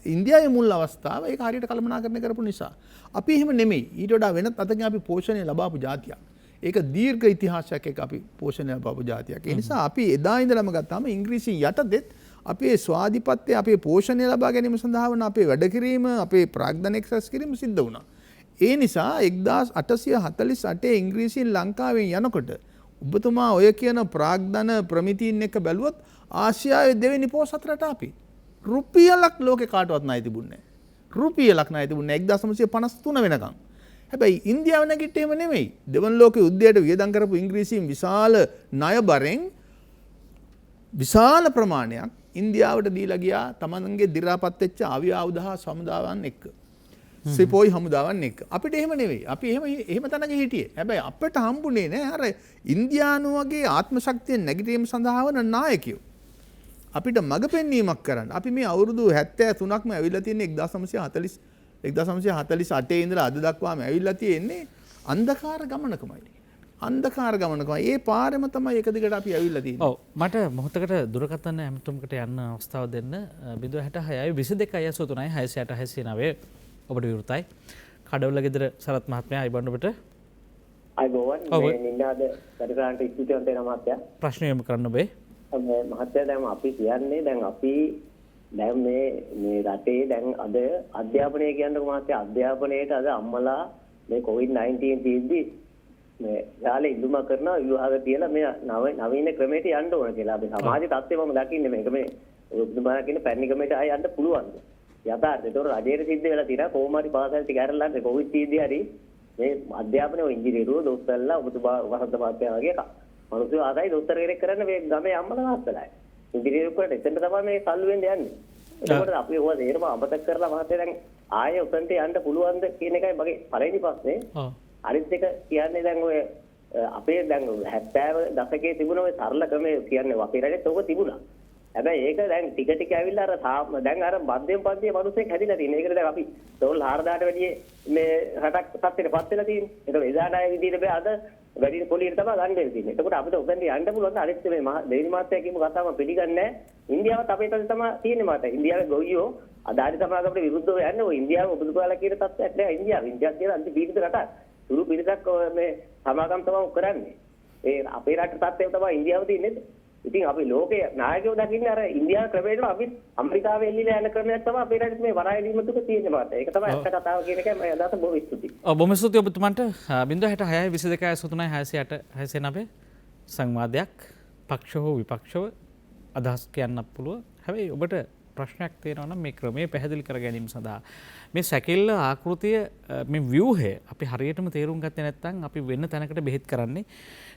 ඉන්දියාවේ මුල් අවස්ථාව ඒක හරියට කළමනාකරණය කරපු නිසා. අපි එහෙම නෙමෙයි. ඊට වඩා වෙනත් අතකින් අපි පෝෂණය ලබාපු ජාතියක්. ඒක දීර්ඝ ඉතිහාසයක් එක්ක අපි පෝෂණය ලබාපු ජාතියක්. ඒ නිසා අපි එදා ඉඳලම ගත්තාම ඉංග්‍රීසි යටතේත් අපේ ස්වාධිපත්‍ය අපේ පෝෂණය ලබා ගැනීම සඳහා වන අපේ වැඩ කිරීම අපේ ප්‍රාග්ධන එක්සස් කිරීම සිද්ධ වුණා. ඒ නිසා 1848 ඉංග්‍රීසීන් ලංකාවෙන් යනකොට ඔබතුමා ඔය කියන ප්‍රාග්ධන ප්‍රමිතීන් එක බැලුවොත් ආසියාවේ දෙවෙනි පොහොසත් රට අපි. රුපියලක් ලෝකේ කාටවත් ණය තිබුණේ නැහැ. රුපියලක් ණය තිබුණේ 1953 වෙනකම්. හැබැයි ඉන්දියාව නැගිට්ටේ එහෙම නෙමෙයි. දෙවන ලෝක යුද්ධයට වියදම් කරපු ඉංග්‍රීසීන් විශාල ණය බරෙන් විශාල ප්‍රමාණයක් ඉන්දියාවට දීලා ගියා තමන්ගේ දි รา පත් වෙච්ච අවි ආයුධ හා සමුදාවන් එක්ක. සිපෝයි හමුදාවන් එක්ක. අපිට එහෙම නෙවෙයි. අපි එහෙම තැනක හිටියේ. හැබැයි අපිට හම්බුනේ නෑ අර ඉන්දියානු වගේ ආත්ම ශක්තිය නැගිටීම සඳහා වන නායකයෝ. අපිට මඟ පෙන්වීමක් කරන්න. අපි මේ අවුරුදු 73ක්ම ඇවිල්ලා තියෙන්නේ 1948 ඉඳලා අද දක්වාම ඇවිල්ලා තියෙන්නේ අන්ධකාර ගමනකමයි. අන්ධකාර ගමනකමයි. ඒ පාරෙම තමයි එක දිගට අපි ඇවිල්ලා තියෙන්නේ. ඔව්. මට මොහොතකට දුරකථන ඇමතුමකට යන්න අවස්ථාව දෙන්න 066 22 603 668 609 ඔබට විවෘතයි. කඩවල ගෙදර සරත් මහත්මයා අයිබෝන් ඔබට අයිබෝන් මේ නින්දාද පරිසරන්ට ස්තුතිවන්ත වෙනවා මහත්තයා. ප්‍රශ්න යොමු කරන්න ඔබේ. මහත්තයා දැන් අපි කියන්නේ දැන් අපි දැන් මේ රටේ දැන් අද අධ්‍යාපනය කියනකොට මහත්තයා අධ්‍යාපනයේට අද අම්මලා මේ COVID-19 තියෙද්දි මේ යාලේ ඉල්ලුම කරනවා විවාහ තියලා මේ නවීන ක්‍රමයට යන්න ඕන කියලා. අපි සමාජ තත්ත්වය මම දකින්නේ මේක මේ ඔබතුමාලා කියන පැරණි ක්‍රමයට ආය යන්න පුළුවන්ද? යථාර්ථය. ඒතකොට රජයේ සිද්ධ වෙලා තියෙනවා කොහොම හරි පාසල් ටික අරලා කොවිඩ් තියෙද්දි හරි මේ අධ්‍යාපනයේ ඉංජිනේරුවෝ දොස්තරලා ඔබතුමා වසන්ත මහත්තයා වගේ මිනිස්සු ආසයි දොස්තර කෙනෙක් කරන්න මේ ගමේ අම්මලා තාත්තලායි. ඉංජිනේරුවෙකුට එතෙන්ට තමයි මේ සල්ලු වෙන්නේ යන්නේ. ඒකෝට අපි ඕවා තේරම අමතක කරලා මහත්තයා දැන් ආයෙ උතන්ට යන්න පුළුවන්ද කියන එකයි මගේ පළවෙනි ප්‍රශ්නේ. අනිත් එක කියන්නේ දැන් ඔය අපේ දැන් 70 දශකයේ තිබුණ ඔය සරල ක්‍රමය කියන්නේ අපේ රටේත් ඕක තිබුණා. හැබැයි ඒක දැන් ටික ටික ඇවිල්ලා අර දැන් අර මධ්‍යම පන්තියේ මිනිස්සෙක් හැදිලා තියෙන. ඒකට දැන් අපි ඩෝල් 4000ට වැඩිය මේ රටක් සත්‍යෙටපත් වෙලා තියෙන්නේ. ඒක එදාට ආයේ විදිහට බෑ අද වැඩි පොලියට තමයි ගන්න දෙන්නේ. එතකොට අපිට උගන්ට යන්න පුළුවන්. අනිත් මේ දෙවිනි මාත්‍යා කියපු කතාව මම පිළිගන්නේ නැහැ. ඉන්දියාවත් අපේ තත්ත්වය තමයි තියෙන්නේ මාත්‍යා. ඉන්දියාවේ ගොයියෝ අදාරි සමාජයට විරුද්ධව යන්නේ. ඔය ඉන්දියාව ඔබතුමාලා කියන තත්ත්වයක් නෑ ඉන්දියාව. ඉන්දියාව කියන අන්ති පීඩිත රටක්. සුළු පිරිසක් මේ සමාගම් තමයි කරන්නේ. ඒ අපේ රට තත්ත්වය තමයි ඉන්දියාව තියෙන්නේ. ඉතින් අපි ලෝකයේ නායකයෝ දකින්නේ අර ඉන්දියාව ක්‍රමයට අපි ඇමරිකාවේ එල්ලිලා යන ක්‍රමයක් තමයි අපේ රටේ මේ වරාය දීම තුක තියෙන්නේ මාත්. ඒක තමයි ඇත්ත කතාව කියන එකයි මම අදහස බොහොම ස්තුතියි. බොහොම ස්තුතියි ඔබතුමන්ට 066 22 63 669 සංවාදයක් පක්ෂ හෝ විපක්ෂව අදහස් කියන්නත් පුළුවන්. හැබැයි ඔබට ප්‍රශ්නයක් තියෙනවා නම් මේ ක්‍රමය පැහැදිලි කර ගැනීම සඳහා මේ සැකිල්ල ආකෘතිය මේ ව්‍යුහය අපි හරියටම තේරුම් ගත්තේ නැත්නම් අපි වෙන තැනකට බෙහෙත් කරන්නේ.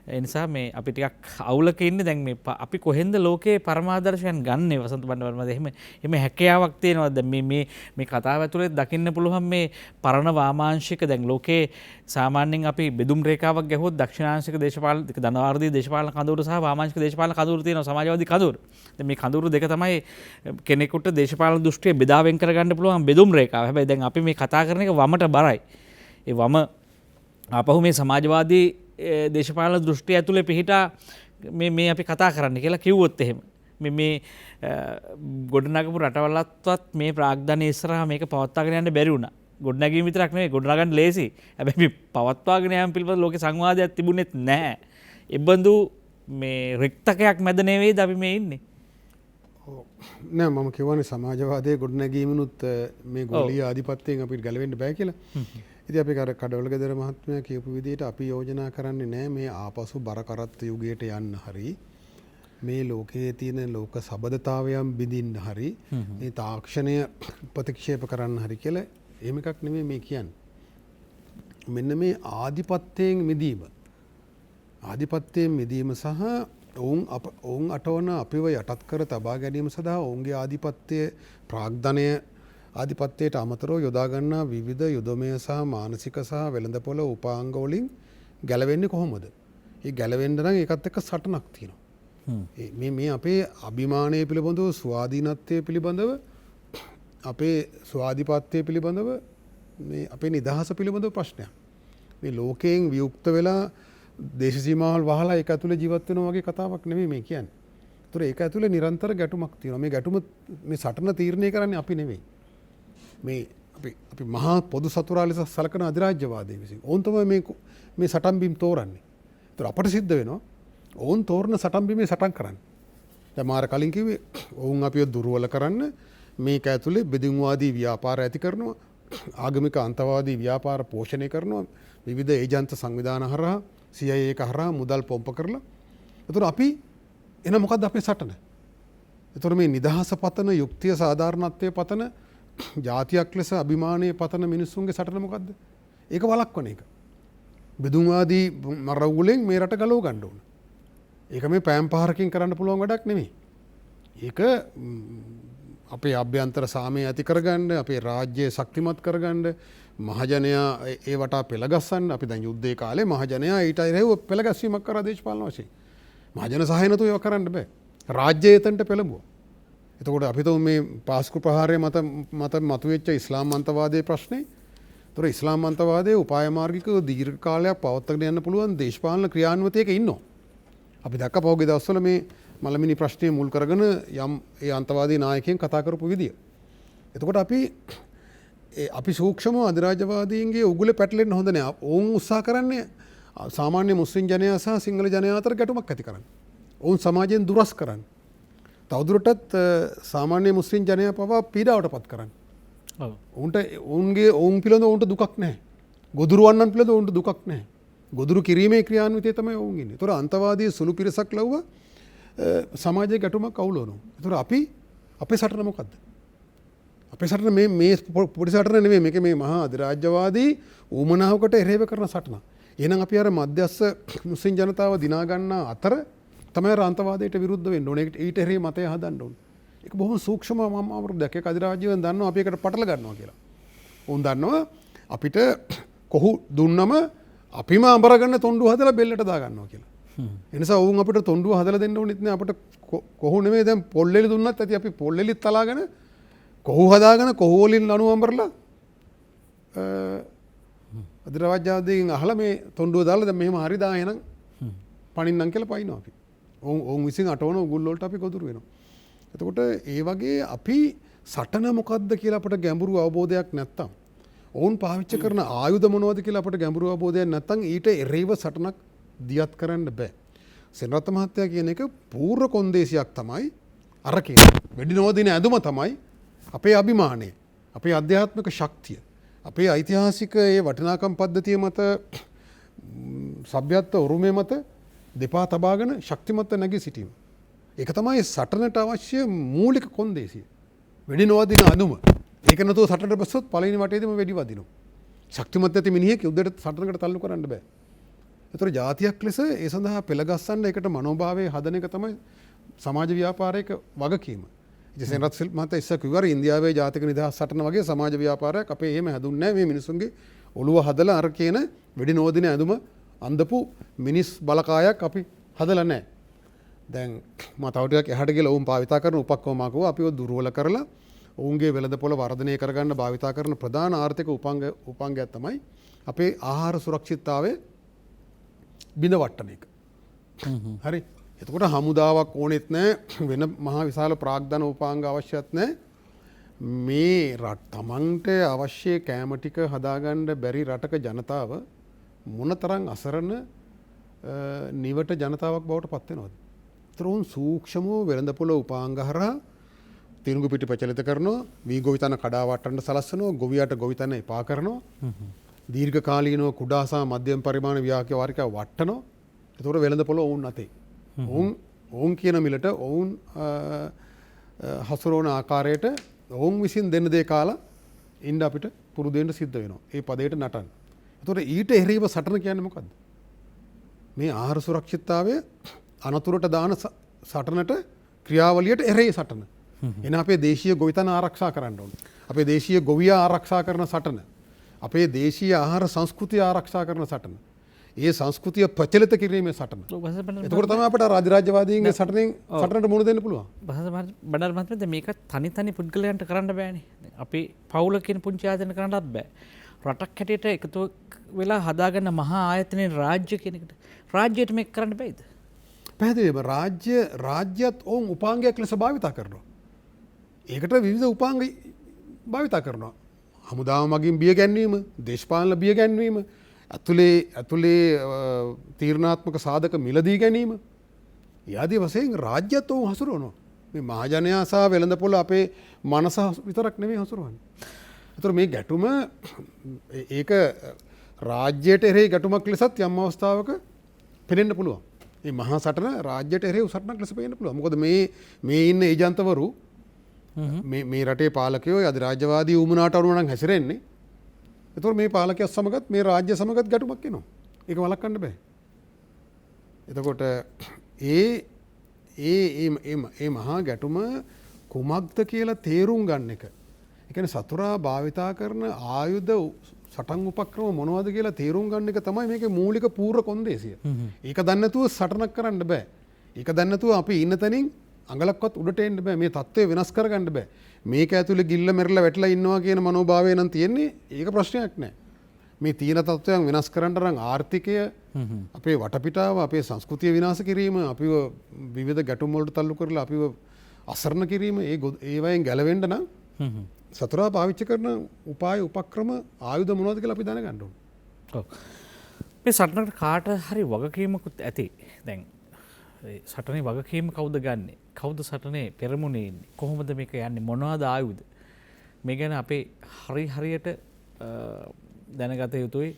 ඒ නිසා මේ අපි ටිකක් අවුලක ඉන්නේ දැන් මේ අපි කොහෙන්ද ලෝකේ පරමාදර්ශයන් ගන්නෙ වසන්ත බණ්ඩවර්මද එහෙම හැකියාවක් තියෙනවද මේ කතාව ඇතුලේ දකින්න පුළුවන් මේ පරණ වාමාංශික දැන් ලෝකේ සාමාන්‍යයෙන් අපි බෙදුම් රේඛාවක් ගැහුවොත් දක්ෂිණාංශික දේශපාලන ධනවාර්ධී දේශපාලන කඳවුරු සහ වාමාංශික දේශපාලන කඳවුරු තියෙනවා සමාජවාදී කඳවුරු. දැන් මේ කඳවුරු දෙක තමයි කෙනෙකුට දේශපාලන දෘෂ්ටිය බෙදාවෙන් කරගන්න පුළුවන් බෙදුම් රේඛාව. හැබැයි දැන් අපි මේ කතා කරන එක වමට බරයි. ඒ වම ආපහු මේ සමාජවාදී දේශපාලන දෘෂ්ටිය ඇතුලේ පිහිටා මේ අපි කතා කරන්න කියලා කිව්වොත් එහෙම මේ ගොඩනගපු රටවලත්වත් මේ ප්‍රාග්ධනය ඉස්සරහා මේක පවත්වාගෙන යන්න බැරි වුණා. ගොඩනැගීම විතරක් නෙවෙයි ගොඩනගන්න ලේසි. හැබැයි මේ පවත්වාගෙන යාම පිළිබඳ ලෝකේ සංවාදයක් තිබුණෙත් නැහැ. ඒබඳු මේ රික්තකයක් මැද නෙවෙයිද අපි මේ ඉන්නේ. නෑ මම කියවනේ සමාජවාදයේ ගොඩනැගීමනුත් මේ ගෝලීය ආධිපත්‍යයෙන් අපිට ගැලවෙන්න බෑ කියලා. ඉතින් අපි අර කඩවල ගෙදර මහත්මයා කියපු විදිහට අපි යෝජනා කරන්නේ නෑ මේ ආපසු බර කරත් යුගයට යන්න හරි මේ ලෝකයේ තියෙන ලෝක සබඳතාවයන් බිඳින්න හරි මේ තාක්ෂණය ප්‍රතික්ෂේප කරන්න හරි කියලා එහෙම එකක් නෙමෙයි මේ කියන්නේ. මෙන්න මේ ආධිපත්‍යයෙන් මිදීම. ආධිපත්‍යයෙන් මිදීම සහ ඔවුන් අටවන අපිව යටත් කර තබා ගැනීම සඳහා ඔවුන්ගේ ආධිපත්‍ය ප්‍රාග්ධනය ආධිපත්‍යයට අමතරව යොදා ගන්නා විවිධ යුදමය සහ මානසික සහ වෙළඳපොළ උපාංග වලින් ගැලවෙන්නේ කොහොමද? ඒ ගැලවෙන්න නම් ඒකත් එක්ක සටනක් තියෙනවා. මේ අපේ අභිමානය පිළිබඳව ස්වාධීනත්වය පිළිබඳව අපේ ස්වාධිපත්‍යය පිළිබඳව මේ අපේ නිදහස පිළිබඳව ප්‍රශ්නයක්. මේ ලෝකයෙන් වියුක්ත වෙලා දේශ සීමාවල් වහලා ඒක ඇතුලේ ජීවත් වෙනවා වගේ කතාවක් නෙමෙයි මේ කියන්නේ. ඒතර ඒක ඇතුලේ නිරන්තර ගැටුමක් තියෙනවා. මේ ගැටුම මේ සටන තීරණය කරන්නේ අපි නෙමෙයි. මේ අපි මහා පොදු සතුරා ලෙස සලකන අධිරාජ්‍යවාදයේ විසින්. ඕන් තමයි මේ සටන් බිම් තෝරන්නේ. ඒතර අපට සිද්ධ වෙනවා ඕන් තෝරන සටන් බිමේ සටන් කරන්න. දැන් මාර කලින් කිව්වේ ඕන් අපිව දුර්වල කරන්න මේක ඇතුලේ බෙදුම්වාදී ව්‍යාපාර ඇති කරනවා. ආගමික අන්තවාදී ව්‍යාපාර පෝෂණය කරනවා. විවිධ ඒජන්ත සංවිධාන හරහා CIA එක හරහා මුදල් පොම්ප කරලා. ඒතර අපි එන මොකද්ද අපේ සටන? ඒතර මේ නිදහස පතන යුක්තිය සාධාරණත්වයේ පතන ජාතියක් ලෙස අභිමානයේ පතන මිනිස්සුන්ගේ සටන මොකද්ද? ඒක වළක්වන එක. බෙදුම්වාදී මරවුලෙන් මේ රට ගලව ගන්න ඕන. ඒක මේ පෑම් පහරකින් කරන්න පුළුවන් වැඩක් නෙමෙයි. ඒක අපේ අභ්‍යන්තර සාමය ඇති කරගන්න, අපේ රාජ්‍යය ශක්තිමත් කරගන්න, මහජනයා ඒ වටා පෙළගස්සන්න. අපි දැන් යුද්ධයේ කාලේ මහජනයා ඊට එරෙහිව පෙළගැස්වීමක් කරා දේශපාලන වශයෙන්. මහජන සහාය නැතුව ඒව කරන්න බෑ. රාජ්‍යය එතනට පෙළඹුවා. එතකොට අපි තුමු මේ පාස්කු ප්‍රහාරය මත මතුවෙච්ච ඉස්ලාම් අන්තවාදයේ ප්‍රශ්නේ. ඒතර ඉස්ලාම් අන්තවාදයේ උපාය මාර්ගිකව දීර්ඝ කාලයක් පවත්වාගෙන යන්න පුළුවන් දේශපාලන ක්‍රියාන්විතයක ඉන්නවා. අපි දැක්ක පහුගිය දවස්වල මේ මලමිනි ප්‍රශ්නය මුල් කරගෙන යම් ඒ අන්තවාදී නායකයන් කතා කරපු විදිය. එතකොට අපි අපි සූක්ෂම අධිරාජවාදීන්ගේ උගුල පැටලෙන්න හොඳ නෑ. ඔවුන් උත්සාහ කරන්නේ සාමාන්‍ය මුස්ලිම් ජනයා සහ සිංහල ජනයා අතර ගැටුමක් ඇති කරන්න. ඔවුන් සමාජයෙන් දුරස් කරන්න. තවදුරටත් සාමාන්‍ය මුස්ලිම් ජනයා පවා පීඩාවට පත් කරන්න. ඔවුන්ට ඔවුන්ගේ ඔවුන් පිළිබඳ ඔවුන්ට දුකක් නැහැ. ගොදුරුවන්නන් පිළිබඳ ඔවුන්ට දුකක් නැහැ. ගොදුරු කිරීමේ ක්‍රියාන්විතය තමයි ඔවුන් ඉන්නේ. ඒතොර අන්තවාදී සුළු පිරිසක් ලව්ව සමාජයේ ගැටුමක් අවුලවනවා. ඒතොර අපි අපේ සටන මොකද්ද? අපේ සටන මේ පොඩි සටන නෙමෙයි. මේක මේ මහා අධිරාජ්‍යවාදී ඌමනාවකට එරෙහිව කරන සටන. එහෙනම් අපි අර මධ්‍යස්ථ මුස්ලිම් ජනතාව දිනා ගන්න අතර තමයි අන්තවාදයට විරුද්ධ වෙන්න ඕනේ. ඊට එරෙහි මතය හදන්න ඕනේ. ඒක බොහොම සූක්ෂම අවුරුද්දක්. ඒක අධිරාජ්‍යයෙන් දන්නවා අපි එකට පටල ගන්නවා කියලා. උන් දන්නවා අපිට කොහු දුන්නම අපිම අඹරගන්න තොණ්ඩුව හදලා බෙල්ලට දා ගන්නවා කියලා. ඒ නිසා වුන් අපිට තොණ්ඩුව හදලා දෙන්න ඕනෙත් නෑ. අපිට කොහු නෙමෙයි දැන් පොල්ලෙලි දුන්නත් ඇති අපි පොල්ලෙලිත් තලාගෙන කොහු හදාගෙන කොහු වලින් ලණු අඹරලා අධිරාජ්‍යවාදීන් අහලා මේ තොණ්ඩුව දාලා දැන් මෙහෙම හරි දා එහෙනම් පණින්නම් කියලා පයින්නවා අපි. ඔවුන් විසින් අටවන උගුල් වලට අපි ගොදුරු වෙනවා. එතකොට ඒ වගේ අපි සටන මොකද්ද කියලා අපට ගැඹුරු අවබෝධයක් නැත්තම් ඔවුන් පාවිච්චි කරන ආයුධ මොනවද කියලා අපට ගැඹුරු අවබෝධයක් නැත්තම් ඊට එරෙහිව සටනක් දියත් කරන්න බෑ. සෙනරත් මහත්තයා කියන එක පූර්ව කොන්දේසියක් තමයි අර කියන්නේ. වෙඩි නොදින ඇඳුම තමයි අපේ අභිමානය, අපේ අධ්‍යාත්මික ශක්තිය, අපේ ඓතිහාසික ඒ වටිනාකම් පද්ධතිය මත සભ્યත්ව උරුමය මත දෙපා තබාගෙන ශක්තිමත්ව නැගී සිටීම. ඒක තමයි සටනට අවශ්‍ය මූලික කොන්දේසිය. වෙඩි නොවදින අඳුම. ඒක නැතුව සටනට බැස්සොත් පළවෙනි වටේදීම වෙඩි වදිනවා. ශක්තිමත් ඇති මිනිහෙක් යුද්ධයට සටනකට තල්ලු කරන්න බෑ. ඒතර ජාතියක් ලෙස ඒ සඳහා පෙළගස්සන්න ඒකට මනෝභාවය හදන එක තමයි සමාජ ව්‍යාපාරයක වගකීම. ඉතින් සෙනරත් සිල්වා මහතා ඉස්සර කිව්වා ඉන්දියාවේ ජාතික නිදහස් සටන වගේ සමාජ ව්‍යාපාරයක් අපේ එහෙම හැදුන්නේ නැහැ. මේ මිනිසුන්ගේ ඔළුව හදලා අර කියන වෙඩි නොවදින ඇඳුම අඳපු මිනිස් බලකායක් අපි හදලා නැහැ. දැන් මම තව ටිකක් එහාට ගිහලා ඔවුන් භාවිතා කරන උපක්‍රමකව අපිව දුර්වල කරලා ඔවුන්ගේ වෙළඳපොළ වර්ධනය කරගන්න භාවිතා කරන ප්‍රධාන ආර්ථික උපංගයක් තමයි අපේ ආහාර සුරක්ෂිතතාවය බිඳ වට්ටන එක. හරි. එතකොට හමුදාවක් ඕනෙත් නැහැ, වෙන මහා විශාල ප්‍රාග්ධන උපාංග අවශ්‍යත් නැහැ. මේ තමන්ට අවශ්‍ය කෑම ටික හදාගන්න බැරි රටක ජනතාව මොනතරම් අසරණ නිවට ජනතාවක් බවට පත් වෙනවද? තරොන් සූක්ෂමව වෙළඳපොළ උපාංග හරහා තිරුඟු පිටි ප්‍රචලිත කරනවා, වී ගොවිතැන කඩා වට්ටන්න සලස්වනවා, ගොවියට ගොවිතැන එපා කරනවා, දීර්ඝ කාලීනව කුඩා සහ මධ්‍යම පරිමාණ ව්‍යාපාරික වාරිකා වට්ටනවා. ඒතකොට වෙළඳපොළ ඔවුන් අතේ. ඔවුන් කියන මිලට ඔවුන් හසුරවන ආකාරයට ඔවුන් විසින් දෙන්න දේ කාලා ඉන්න අපිට පුරුදු වෙන්න සිද්ධ වෙනවා. ඒ පදයට නටන්න. ඒතකොට ඊට එරෙහිව සටන කියන්නේ මොකද්ද? මේ ආහාර සුරක්ෂිතතාවය අනතුරට දාන සටනට ක්‍රියාවලියට එරෙහි සටන. එන අපේ දේශීය ගොවිතැන ආරක්ෂා කරන්න ඕනේ. අපේ දේශීය ගොවියා ආරක්ෂා කරන සටන. අපේ දේශීය ආහාර සංස්කෘතිය ආරක්ෂා කරන සටන. ඒ සංස්කෘතිය ප්‍රචලිත කිරීමේ සටන. එතකොට තමයි අපිට අධිරාජ්‍යවාදීන්ගේ සටනට මුහුණ දෙන්න පුළුවන්. බණ්ඩාර මහත්මයා මේක තනි පුද්ගලයන්ට කරන්න බෑනේ. අපි පවුල කියන පුංචි ආයතන කරන්නත් බෑ. රටක් හැටියට එකතු වෙලා හදාගන්න මහා ආයතනයේ රාජ්‍ය කියන එකට රාජ්‍යයට මේක කරන්න බෑද? පැහැදිලිවම රාජ්‍යත් ඔවුන් උපාංගයක් ලෙස භාවිතා කරනවා. ඒකට විවිධ උපාංග භාවිතා කරනවා. හමුදාව මගින් බිය ගැන්වීම, දේශපාලන බිය ගැන්වීම, ඇතුලේ තීරණාත්මක සාධක මිලදී ගැනීම. යදී වශයෙන් රාජ්‍යත් ඔවුන් හසුරවනවා. මේ මහජනයා සහ වෙළඳපොළ අපේ මනස විතරක් නෙවෙයි හසුරවන්නේ. ඒතර මේ ගැටුම ඒක රාජ්‍යයට එරෙහි ගැටුමක් ලෙසත් යම් අවස්ථාවක පෙනෙන්න පුළුවන්. මේ මහා සටන රාජ්‍යයට එරෙහි සටනක් ලෙස පෙනෙන්න පුළුවන්. මොකද මේ ඉන්න ඒජන්තවරු මේ රටේ පාලකයෝ අධිරාජ්‍යවාදී උමනාට අනුව නම් හැසිරෙන්නේ. ඒතකොට මේ පාලකයත් සමගත් මේ රාජ්‍ය සමගත් ගැටුමක් එනවා. ඒක වළක්වන්න බෑ. එතකොට ඒ මහා ගැටුම කුමක්ද කියලා තේරුම් ගන්න එක. ඒ කියන්නේ සතුරා භාවිතා කරන ආයුධ සටන් උපක්‍රම මොනවද කියලා තේරුම් ගන්න එක තමයි මේකේ මූලික පූර්ව කොන්දේසිය. ඒක දන්නේ නැතුව සටනක් කරන්න බෑ. ඒක දන්නේ නැතුව අපි ඉන්න තැනින් අඟලක්වත් උඩට එන්න බෑ. මේ தත්ත්වය වෙනස් කරගන්න බෑ. මේක ඇතුලේ ගිල්ල මෙරලා වැටලා ඉන්නවා කියන මනෝභාවය නම් තියෙන්නේ. ඒක ප්‍රශ්නයක් නෑ. මේ තීන තත්ත්වයන් වෙනස් කරන්න නම් ආර්ථිකය, අපේ වටපිටාව, අපේ සංස්කෘතිය විනාශ කිරීම, අපිව විවිධ ගැටුම් වලට තල්ලු කරලා අපිව අසරණ කිරීම, ඒ වයින් ගැලවෙන්න නම් සතුරා පාවිච්චි කරන උපාය උපක්‍රම ආයුධ මොනවද කියලා අපි දැනගන්න ඕනේ. ඔව්. මේ සටනට කාට හරි වගකීමකුත් ඇති. දැන් සටනේ වගකීම කවුද ගන්නෙ? කවුද සටනේ පෙරමුණේ ඉන්නේ? කොහොමද මේක යන්නේ? මොනවද ආයුධ? මේ ගැන අපේ හරියට දැනගත යුතුයි.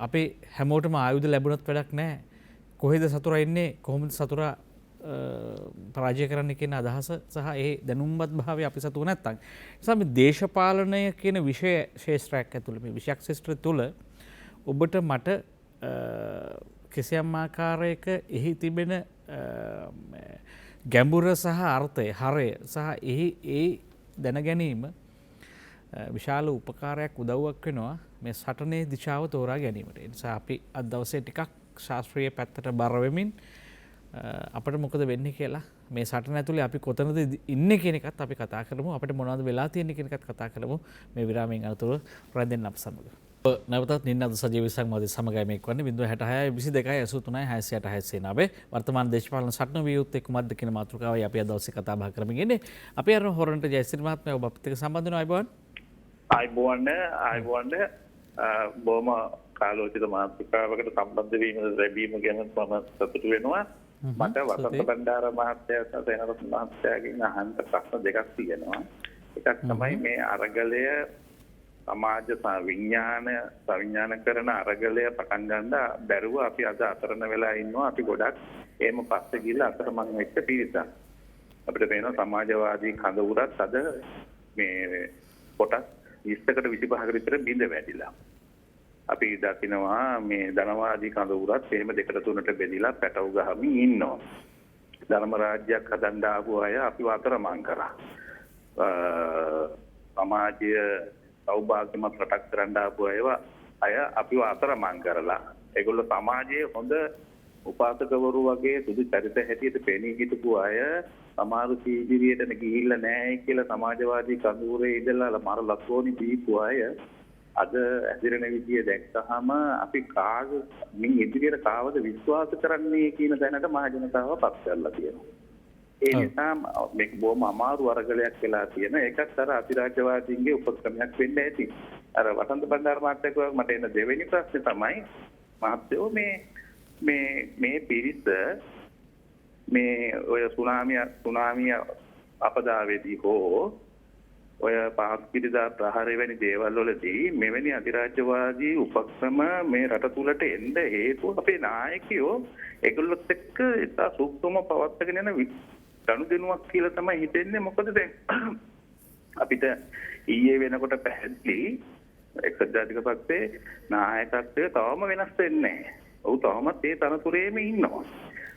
අපේ හැමෝටම ආයුධ ලැබුණත් වැඩක් නැහැ. කොහෙද සතුරා ඉන්නේ? කොහොමද සතුරා පරාජය කරන්න කියන අදහස සහ ඒ දැනුම්වත් භාවය අපි සතුව නැත්තම්. නිසා මේ දේශපාලනය කියන විෂය ශේෂ්ත්‍රයක් ඇතුළේ මේ විෂයක් ශේෂ්ත්‍රය තුළ ඔබට මට කිසියම් ආකාරයක එහි තිබෙන ගැඹුර සහ අර්ථය හරය සහ ඒ දැනගැනීම විශාල උපකාරයක් උදව්වක් වෙනවා මේ සටනේ දිශාව තෝරා ගැනීමට. ඒ නිසා අපි අද දවසේ ටිකක් ශාස්ත්‍රීය පැත්තට බර වෙමින් අපිට මොකද වෙන්නේ කියලා මේ සටන ඇතුලේ අපි කොතනද ඉන්නේ කියන එකත් අපි කතා කරමු. අපිට මොනවද වෙලා තියෙන්නේ කියන එකත් කතා කරමු. මේ විරාමයෙන් අනතුරු රැඳෙන්න අප සමග. නැවතත් නින්නද සජීව සංවාදයේ සමගයි මේක වන්නේ 066 22 83 668 සේනාවේ වර්තමාන දේශපාලන සටන වියුත්තේ කුමක්ද කියන මාතෘකාවයි අපි අද දවසේ කතා බහ කරමින් ඉන්නේ. අපි අර හොරන්ට ජයසිරි මහත්මයා ඔබ අපිත් එක්ක සම්බන්ධ වෙනවා. අයබෝන්න බොහොම කාලෝචිත මාතෘකාවකට සම්බන්ධ වීම ලැබීම ගැන මම සතුටු වෙනවා. මට වසන්ත බණ්ඩාර මහත්තයා සහ සේනාරත්න මහත්තයාගෙන් අහන්න ප්‍රශ්න දෙකක් තියෙනවා. එකක් තමයි මේ අරගලය සමාජ විඥාන කරන අරගලය පටන් ගන්න බැරුව අපි අද අතරන වෙලා ඉන්නවා. අපි ගොඩක් එහෙම පස්සේ ගිහලා අතරමං වෙච්ච පිරිසක්. අපිට පේනවා සමාජවාදී කඳවුරත් අද මේ කොටස් 20කට 25කට විතර බිඳ වැටිලා. අපි දකිනවා මේ ධනවාදී කඳවුරත් එහෙම දෙකට තුනට බෙදලා පැටව ගහමින් ඉන්නවා. ධර්ම රාජ්‍යයක් හදන්න ආපු අය අපි අතරමං කරා. සමාජය සෞභාග්‍යමත් රටක් කරන්න ආපු අය අපිව අතරමං කරලා ඒගොල්ලෝ සමාජයේ හොඳ උපාසකවරු වගේ සුදු චරිත හැටියට පෙනී හිටපු අය සමාජ ඉදිරියට ගිහිල්ලා නැහැ කියලා සමාජවාදී කඳවුරේ ඉඳලා මර ලක්ෝනි දීපු අය අද ඇදිරෙන විදිය දැක්කහම අපි මින් ඉදිරියට කාවද විශ්වාස කරන්නේ කියන දැනට මහජනතාව පත් කරලා තියෙනවා. ඒ නිසා මේක බොහොම අමාරු අරගලයක් වෙලා තියෙන. ඒකත් අර අතිරාජ්‍යවාදීන්ගේ උපක්‍රමයක් වෙන්න ඇති. අර වසන්ත බණ්ඩාර මහත්තයා කිව්වා මට එන දෙවෙනි ප්‍රශ්නේ තමයි මහත්තයෝ මේ පිරිස මේ ඔය සුනාමිය අපදාවේදී හෝ ඔය පහත් පිළිදා ප්‍රහාරය වැනි දේවල් වලදී මෙවැනි අධිරාජ්‍යවාදී උපක්‍රම මේ රට තුලට එන්න හේතුව අපේ නායකයෝ ඒගොල්ලොත් එක්ක ඉතා සූක්ෂම පවත්වාගෙන යන ගනුදෙනුවක් කියලා තමයි හිතෙන්නේ. මොකද දැන් අපිට ඊයේ වෙනකොට පැහැදිලි එක්සත් ජාතික පක්ෂයේ නායකත්වය තවම වෙනස් වෙන්නේ නැහැ. ඔව් තවමත් ඒ තනතුරේම ඉන්නවා.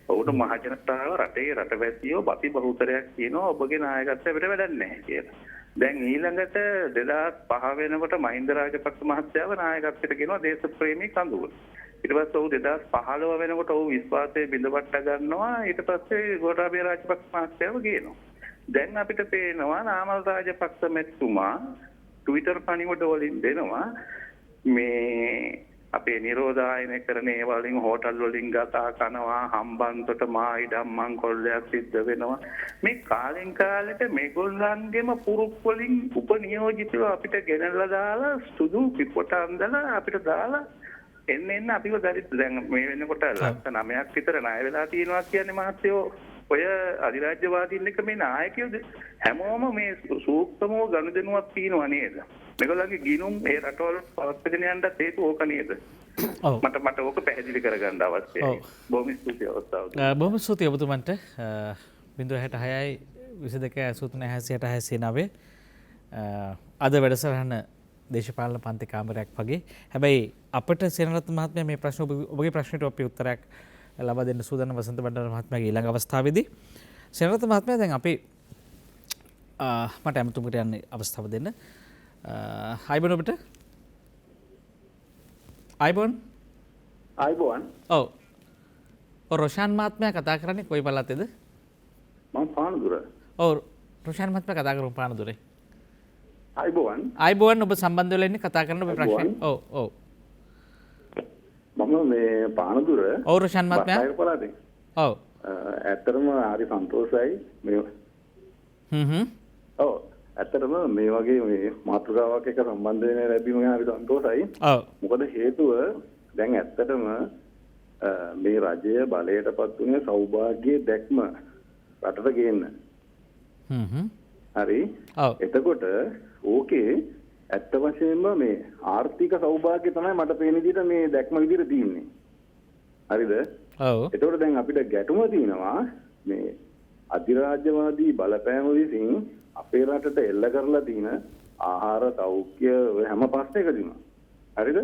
ඔවුන්ට මහජනතාව රටවැසියෝ බති බහුතරයක් කියනවා ඔබගේ නායකත්වය අපිට වැඩක් නැහැ කියලා. දැන් ඊළඟට 2005 වෙනකොට මහින්ද රාජපක්ෂ මහත්තයාව නායකත්වයට ගෙනවා දේශප්‍රේමී කඳවුර. ඊට පස්සේ ඔහු 2015 වෙනකොට ඔහු විශ්වාසයේ බිඳවට ගන්නවා. ඊට පස්සේ ගෝඨාභය රාජපක්ෂ මහත්තයාව ගේනවා. දැන් අපිට පේනවා නාමල් රාජපක්ෂ මැතිතුමා ට්විටර් පණිවිඩ වලින් දෙනවා මේ අපේ නිරෝධායනය කරන ඒ වලින් හෝටල් වලින් ගතා කනවා හම්බන්තොට මායිඩම් මංකොල්ලයක් සිද්ධ වෙනවා. මේ කාලෙන් කාලෙට මේගොල්ලන්ගේම පුරුක් වලින් උපනියෝජිතව අපිට ගෙනල්ලා දාලා සුදු පිපොට අන්දලා අපිට දාලා එන්න අපිව දැන් මේ වෙනකොට ලක්ෂ 9ක් විතර ණය වෙලා තියෙනවා කියන්නේ මහත්තයෝ ඔය අධිරාජ්‍යවාදීන් එක මේ නායකයෝද හැමෝම මේ සූක්ෂමව ගනුදෙනුවක් තියෙනවා නේද? මේගොල්ලන්ගේ ගිනුම් ඒ රටවල පවත්වාගෙන යන්නත් හේතු ඕක නේද? ඔව්. මට ඕක පැහැදිලි කරගන්න අවශ්‍යයි. බොහොම ස්තුතියි අවස්ථාවට. බොහොම ස්තුතියි ඔබතුමන්ට 066යි 22 83 668 සේනාවේ අද වැඩසටහන දේශපාලන පන්ති කාමරයක් වගේ. හැබැයි අපිට සේනාරත්න මහත්මයා මේ ප්‍රශ්න ඔබගේ ප්‍රශ්නට අපි උත්තරයක් ලබා දෙන්න සූදානම් වසන්ත බණ්ඩාර මහත්මයාගේ ඊළඟ අවස්ථාවේදී. සේනාරත්න මහත්මයා දැන් අපි මට අමතුමකට යන්න අවස්ථාව දෙන්න. අයිබෝන් ඔබට. අයිබෝන්. ඔව්. රොෂාන් මහත්මයා කතා කරන්නේ කොයි පළාතේද? මම පානදුර. ඔව් රොෂාන් මහත්මයා කතා කරමු පානදුරේ. අයිබෝන් ඔබ සම්බන්ධ වෙලා ඉන්නේ කතා කරන ඔබේ ප්‍රශ්නේ. ඔව්. මම මේ පානදුර. ඔව් රොෂාන් මහත්මයා. ඔව්. ඇත්තටම හරි සන්තෝෂයි මේ. ඔව් ඇත්තටම මේ වගේ මේ මාතෘකාවක් එක්ක සම්බන්ධ වෙන ලැබීම ගැන අපි සන්තෝෂයි. ඔව්. මොකද හේතුව දැන් ඇත්තටම මේ රජය බලයටපත් වුණේ සෞභාග්‍යයේ දැක්ම රටට ගේන්න. හරි. ඔව්. එතකොට ඕකේ ඇත්ත වශයෙන්ම මේ ආර්ථික සෞභාග්‍ය තමයි මට පේන විදිහට මේ දැක්ම විදිහට තියෙන්නේ. හරිද? ඔව්. එතකොට දැන් අපිට ගැටුම තියෙනවා මේ අධිරාජ්‍යවාදී බලපෑම විසින් අපේ රටට එල්ල කරලා තියෙන ආහාර සෞඛ්‍ය ඔය හැම ප්‍රශ්නයකදීම. හරිද?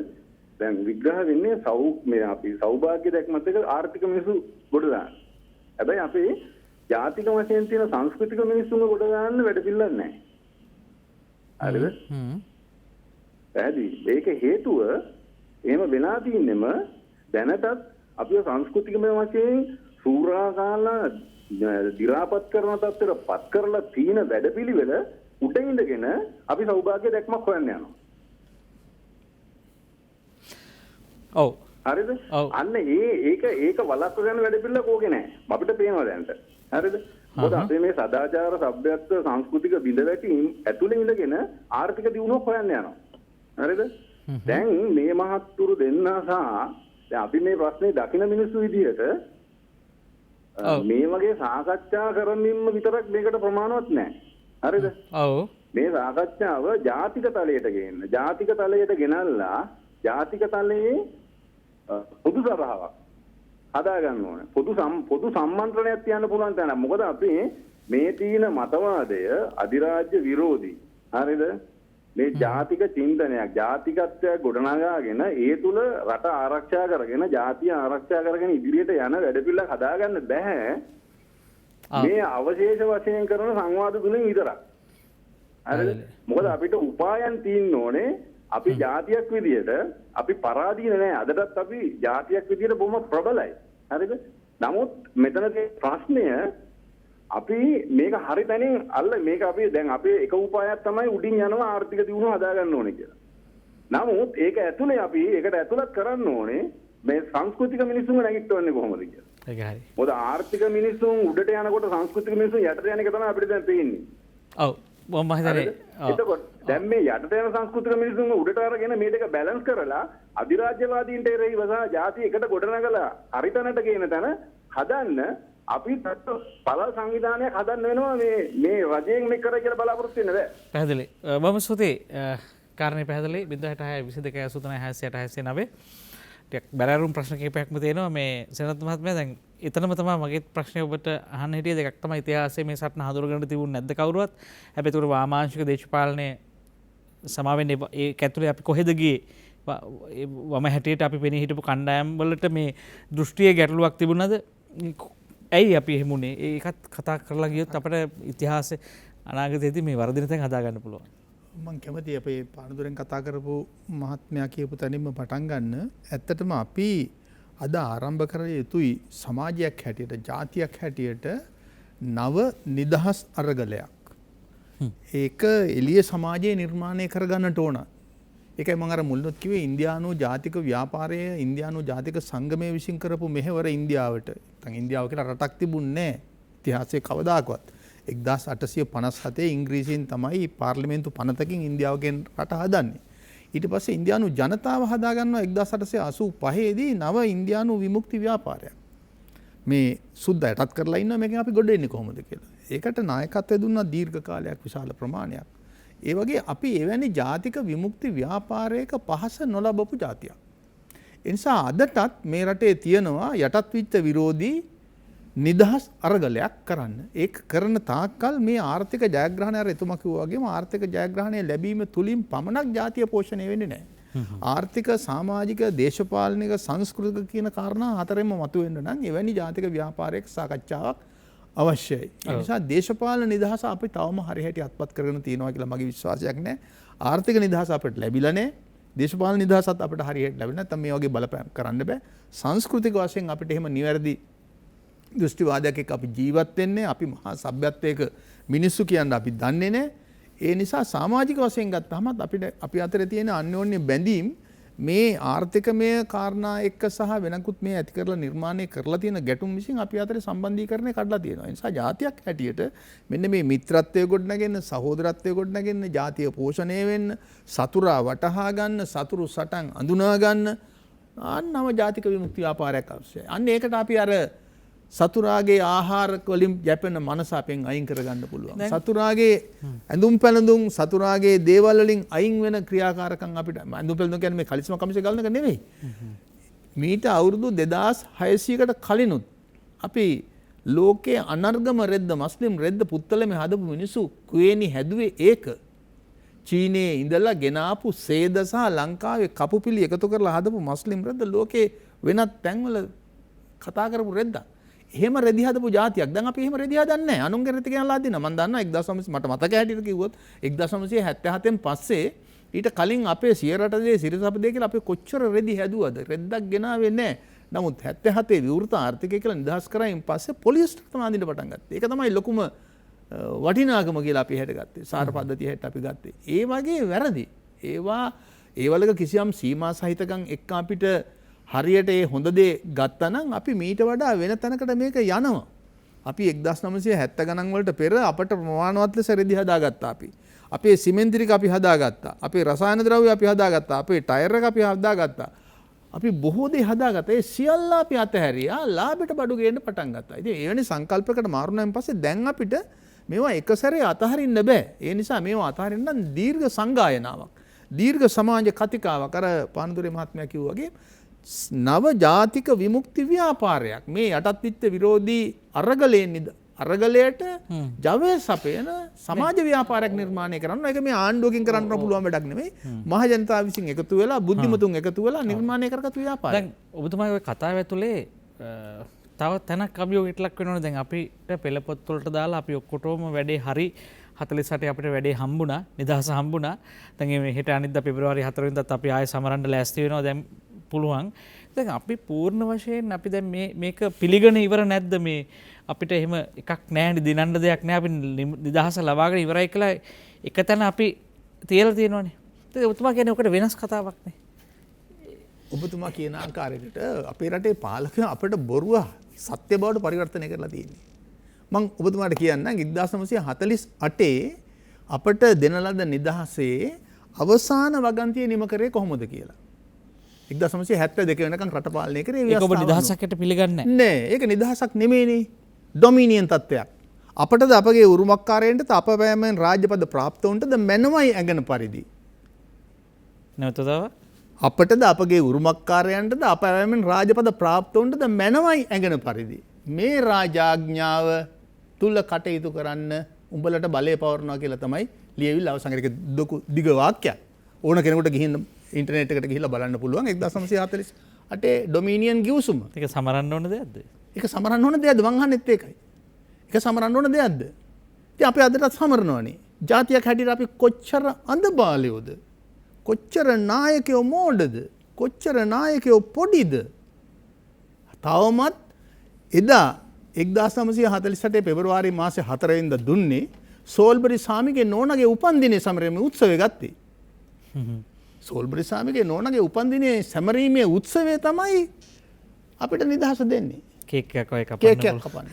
දැන් විග්‍රහ වෙන්නේ මේ අපි සෞභාග්‍ය දැක්මත් එක්ක ආර්ථික මිනිස්සු ගොඩ දාන්න. හැබැයි අපේ ජාතික වශයෙන් තියෙන සංස්කෘතික මිනිස්සුන්ව ගොඩ ගන්න වැඩ පිළිවෙලක් නැහැ. හරිද? පැහැදිලි. ඒක හේතුව එහෙම වෙලා තින්නෙම දැනටත් අපේ සංස්කෘතිකමය වශයෙන් සූරා කාලා දි รา පත් කරන තත්ත්වයට පත් කරලා තියෙන වැඩපිළිවෙල උඩ ඉඳගෙන අපි සෞභාග්‍ය දැක්මක් හොයන්න යනවා. ඔව්. හරිද? අන්න ඒක වළක්ව ගන්න වැඩපිළිවෙලක් ඕකේ නැහැ. අපිට පේනවා දැනට. හරිද? මොකද අපේ මේ සදාචාර සભ્યත්ව සංස්කෘතික බිඳවැටීම් ඇතුළේ ඉඳගෙන ආර්ථික දියුණුවක් හොයන්න යනවා. හරිද? දැන් මේ මහත්තුරු දෙන්නා සහ දැන් අපි මේ ප්‍රශ්නේ දකින මිනිස්සු විදිහට මේ වගේ සාකච්ඡා කරමින්ම විතරක් මේකට ප්‍රමාණවත් නැහැ. හරිද? ඔව්. මේ සාකච්ඡාව ජාතික තලයට ගේන්න. ජාතික තලයට ගෙනල්ලා ජාතික තලයේ පොදු සභාවක් හදා ගන්න ඕනේ. පොදු සම්මන්ත්‍රණයක් තියන්න පුළුවන් තැන. මොකද අපි මේ තීන මතවාදය අධිරාජ්‍ය විරෝධී. හරිද? මේ ජාතික චින්තනයක් ජාතිකත්වයක් ගොඩනගාගෙන ඒ තුල රට ආරක්ෂා කරගෙන ජාතිය ආරක්ෂා කරගෙන ඉදිරියට යන වැඩපිළිවෙලක් හදාගන්න බෑ මේ අවශේෂ වශයෙන් කරන සංවාද තුලින් විතරක්. හරිද? මොකද අපිට උපායන් තියෙන්න ඕනේ. අපි ජාතියක් විදියට අපි පරාදීන නෑ. අදටත් අපි ජාතියක් විදියට බොහොම ප්‍රබලයි. හරිද? නමුත් මෙතන තියෙන ප්‍රශ්නය අපි මේක හරි තැනින් මේක අපි දැන් අපේ එක උපායක් තමයි උඩින් යනවා ආර්ථික දියුණුව හදා ගන්න ඕනේ කියලා. නමුත් ඒක ඇතුලේ අපි ඒකට ඇතුළත් කරන්න ඕනේ මේ සංස්කෘතික මිනිස්සුන්ව නැගිටවන්නේ කොහොමද කියලා. ඒක හරි. මොකද ආර්ථික මිනිස්සුන් උඩට යනකොට සංස්කෘතික මිනිස්සුන් යටට යන එක තමයි අපිට දැන් පේන්නේ. ඔව්. මම හිතන්නේ එතකොට දැන් මේ යටට යන සංස්කෘතික මිනිස්සුන් උඩට අරගෙන මේ දෙක බැලන්ස් කරලා අධිරාජ්‍යවාදීන්ට එරෙහිව සහ ජාතිය එකට ගොඩනගලා හරිතැනට ගේන තැන හදන්න අපි පළල් සංවිධානයක් හදන්න වෙනවා මේ රජයෙන් මේ කරයි කියලා බලාපොරොත්තු වෙන්න බෑ. පැහැදිලි. මම ස්තුතියි. කාරණේ පැහැදිලි. 066 22 ටිකක් බැලරුම් ප්‍රශ්න කිහිපයක්ම තියෙනවා මේ සෙනත් මහත්මයා. දැන් එතනම තමයි මගේ ප්‍රශ්නේ ඔබට අහන්න හිටියේ. දෙකක් තමයි ඉතිහාසයේ මේ සටන හඳුනගන්න තිබුණ නැද්ද කවුරුවත්. හැබැයි ඒක වාමාංශික දේශපාලනයේ සමාවෙන්නේ ඒක ඇතුලේ අපි කොහෙද ගියේ? වම හැටියට අපි පෙනී හිටපු කණ්ඩායම් වලට මේ දෘෂ්ටියේ ගැටලුවක් තිබුණාද? ඇයි අපි එහෙමුණේ? ඒකත් කතා කරලා ගියොත් අපිට ඉතිහාසයේ අනාගතයේදී මේ වර්ධින තැන් හදා ගන්න පුළුවන්. මම කැමතියි අපේ පානදුරෙන් කතා කරපු මහත්මයා කියපු තැනින්ම පටන් ගන්න. ඇත්තටම අපි අද ආරම්භ කර යුතුයි සමාජයක් හැටියට, ජාතියක් හැටියට නව නිදහස් අරගලයක්. ඒක එළිය සමාජයේ නිර්මාණය කරගන්නට ඕන. ඒකයි මම අර මුලින්ම කිව්වේ ඉන්දියානු ජාතික ව්‍යාපාරය, ඉන්දියානු ජාතික සංගමය විසින් කරපු මෙහෙවර ඉන්දියාවට. නැත්නම් ඉන්දියාව කියලා රටක් තිබුණේ නැහැ ඉතිහාසයේ කවදාකවත්. 1857 ඉංග්‍රීසියෙන් තමයි පාර්ලිමේන්තු පනතකින් ඉන්දියාවගෙන් රට හදන්නේ. ඊට පස්සේ ඉන්දියානු ජනතාව හදාගන්නවා 1885 දී නව ඉන්දියානු විමුක්ති ව්‍යාපාරයක්. මේ සුද්ද යටත් කරලා ඉන්නවා මේකෙන් අපි ගොඩ එන්නේ කොහොමද කියලා. ඒකට නායකත්වය දුන්නා දීර්ඝ කාලයක් විශාල ප්‍රමාණයක්. ඒ වගේ අපි එවැනි ජාතික විමුක්ති ව්‍යාපාරයක පහස නොලබපු ජාතියක්. ඒ නිසා අදටත් මේ රටේ තියෙනවා යටත් විච්ච විරෝධී නිදහස් අරගලයක් කරන්න. ඒක කරන තාක්කල් මේ ආර්ථික ජයග්‍රහණය අර එතුමා කිව්වා වගේම ආර්ථික ජයග්‍රහණය ලැබීම තුලින් පමණක් ජාතිය පෝෂණය වෙන්නේ නැහැ. ආර්ථික, සමාජික, දේශපාලනික, සංස්කෘතික කියන කාරණා හතරෙන්ම මතුවෙන්න නම් එවැනි ජාතික ව්‍යාපාරයක සාකච්ඡාවක් අවශ්‍යයි. ඒ නිසා දේශපාලන නිදහස අපි තවම හරි හැටි අත්පත් කරගෙන තියෙනවා කියලා මගේ විශ්වාසයක් නැහැ. ආර්ථික නිදහස අපිට ලැබිලා නැහැ. දේශපාලන නිදහසත් අපිට හරි හැටි ලැබෙන්නේ නැත්නම් මේ වගේ බලපෑම් කරන්න බෑ. සංස්කෘතික වශයෙන් අපිට එහෙම නිවැරදි දෘෂ්ටිවාදයක් එක්ක අපි ජීවත් වෙන්නේ. අපි මහා සભ્યත්වයක මිනිස්සු කියන්න අපි දන්නේ නැහැ. ඒ නිසා සමාජික වශයෙන් ගත්තාම අපි අතරේ තියෙන අන්‍යෝන්‍ය බැඳීම් මේ ආර්ථිකමය කාරණා එක්ක සහ වෙනකුත් මේ ඇති කරලා නිර්මාණය කරලා තියෙන ගැටුම් විසින් අපි අතරේ සම්බන්ධීකරණය කඩලා තියෙනවා. ඒ නිසා ජාතියක් හැටියට මෙන්න මේ මිත්‍රත්වය ගොඩනගන්න, සහෝදරත්වය ගොඩනගන්න, ජාතිය පෝෂණය වෙන්න, සතුරා වටහා ගන්න, සතුරු සටන් අඳුනා ගන්න අන්නම ජාතික විමුක්ති ව්‍යාපාරයක් අවශ්‍යයි. අන්න ඒකට අපි අර සතුරාගේ ආහාර වලින් යැපෙන මනස අපෙන් අයින් කරගන්න පුළුවන්. සතුරාගේ ඇඳුම් පැළඳුම් සතුරාගේ දේවල් වලින් අයින් වෙන ක්‍රියාකාරකම් අපිට ඇඳුම් පැළඳුම් කියන්නේ මේ කලිස්ම කමිසේ ගලන එක නෙවෙයි. මීට අවුරුදු 2600කට කලිනුත් අපි ලෝකයේ අනර්ගම රෙද්ද මුස්ලිම් රෙද්ද පුත්තලමේ හදපු මිනිස්සු කුවේණි හැදුවේ ඒක. චීනයේ ඉඳලා ගෙනාපු සේද සහ ලංකාවේ කපුපිලි එකතු කරලා හදපු මුස්ලිම් රෙද්ද ලෝකේ වෙනත් තැන්වල කතා කරපු රෙද්දක්. එහෙම රෙදි හදපු જાතියක්. දැන් අපි එහෙම රෙදි හදන්නේ නැහැ. අනුන්ගේ රෙදි කියනලා දිනා. මම දන්නවා 1900 මට මතක හැටියට කිව්වොත් 1977න් පස්සේ ඊට කලින් අපේ සිය රටේ සිරිසපදේ කියලා අපි කොච්චර රෙදි හැදුවද? රෙද්දක් ගෙනාවේ නැහැ. නමුත් 77 විවෘත ආර්ථිකය කියලා නිදහස් කරයින් පස්සේ පොලිස්ටර් තමයි අඳින්න පටන් ගත්තේ. ඒක තමයි ලොකුම වටිනාකම කියලා අපි හැට ගත්තේ. සාර පද්ධතිය හැට අපි ගත්තේ. ඒ වගේ වැරදි. ඒවලක කිසියම් සීමා සහිතකම් එක්ක අපිට හරියට ඒ හොඳ දේ ගත්තා නම් අපි මීට වඩා වෙන තැනකට මේක යනවා. අපි 1970 ගණන් වලට පෙර අපට ප්‍රමාණවත් ලෙස රෙදි හදාගත්තා අපි. අපේ සිමෙන්ති ටික අපි හදාගත්තා. අපේ රසායන ද්‍රව්‍ය අපි හදාගත්තා. අපේ ටයර් එක අපි හදාගත්තා. අපි බොහෝ දේ හදාගත්තා. ඒ සියල්ල අපි අතහැරියා. ලාභයට බඩු ගේන්න පටන් ගත්තා. ඉතින් ඒ වෙනි සංකල්පයකට මාරුණාන් පස්සේ දැන් අපිට මේවා එක සැරේ අතහරින්න බෑ. ඒ නිසා මේවා අතහරින්න නම් දීර්ඝ සංගායනාවක්. දීර්ඝ සමාජ කතිකාවක් අර පානදුරේ මහත්මයා කිව්වා වගේ නව ජාතික විමුක්ති ව්‍යාපාරයක් මේ යටත් විත්ත විරෝධී අරගලයට ජවය සපයන සමාජ ව්‍යාපාරයක් නිර්මාණය කරන්න. ඒක මේ ආණ්ඩුවකින් කරන්න පුළුවන් වැඩක් නෙමෙයි. මහ ජනතාව විසින් එකතු වෙලා බුද්ධිමතුන් එකතු වෙලා නිර්මාණය කරගත්තු ව්‍යාපාරයක්. දැන් ඔබතුමාගේ ඔය කතාව ඇතුලේ තව තැනක් අභියෝගයට ලක් වෙනවනේ. දැන් අපිට පෙළපොත් වලට දාලා අපි ඔක්කොටම වැඩේ හරි 48 අපිට වැඩේ හම්බුණා, නිදහස හම්බුණා. දැන් මේ හෙට අනිද්දා පෙබරවාරි 4 වෙනිදාත් අපි ආයෙ සමරන්න ලෑස්ති වෙනවා. දැන් පුළුවන්. දැන් අපි පූර්ණ වශයෙන් අපි දැන් මේක පිළිගෙන ඉවර නැද්ද? මේ අපිට එහෙම එකක් නැහැ, දිනන්න දෙයක් නැහැ. අපි නිදහස ලබාගෙන ඉවරයි කියලා එක තැන අපි තියලා තියෙනවනේ. ඒක ඔබතුමා කියන්නේ ඔකට වෙනස් කතාවක් නේ. ඔබතුමා කියන ආකාරයකට අපේ රටේ පාලකයෝ අපිට බොරුව සත්‍ය බවට පරිවර්තනය කරලා තියෙන්නේ. මම ඔබතුමාට කියන්නම් 1948 අපට දෙන ලද නිදහසේ අවසාන වගන්තිය නිම කරේ කොහොමද කියලා. 1972 වෙනකන් රට පාලනය කරේ ඒක ඔබ නිදහසකට පිළිගන්නේ නැහැ. ඒක නිදහසක් නෙමෙයිනේ. ඩොමිනියන් තත්ත්වයක්. අපටද අපගේ උරුමකාරයන්ට අපවැයමෙන් රාජ්‍යපද ප්‍රාප්ත වුන්ටද මැනවයි ඇඟෙන පරිදි. නැවතව අපටද අපගේ උරුමකාරයන්ටද අපවැයමෙන් රාජපද ප්‍රාප්ත වුන්ටද මැනවයි ඇඟෙන පරිදි. මේ රාජාඥාව තුල කටයුතු කරන්න උඹලට බලය පවරනවා කියලා තමයි ලියවිල්ල අවසන් කරේ. දිග වාක්‍යයක්. ඕන කෙනෙකුට ගිහින් ඉන්ටර්නෙට් එකට ගිහිල්ලා බලන්න පුළුවන්. 1948 ඩොමිනියන් ගිවිසුම. ඒක සමරන්න ඕන දෙයක්ද? ඒක සමරන්න ඕන දෙයක්ද? මං අහන්නෙත් ඒකයි. ඒක සමරන්න ඕන දෙයක්ද? ඉතින් අපි අදටත් සමරනවානේ. ජාතියක් හැටියට අපි කොච්චර අඳබාලියෝද? කොච්චර නායකයෝ මෝඩද? කොච්චර නායකයෝ පොඩිද? තවමත් එදා 1948 පෙබරවාරි මාසේ 4 වෙනිදා දුන්නේ සෝල්බරි සාමිගේ නෝනගේ උපන්දිනයේ සමරීමේ උත්සවය ගත්තේ. සෝල්බරි සාමිගේ නෝනගේ උපන්දිනයේ සමරීමේ උත්සවය තමයි අපිට නිදහස දෙන්නේ. කේක් එකක් වගේ කපන්න.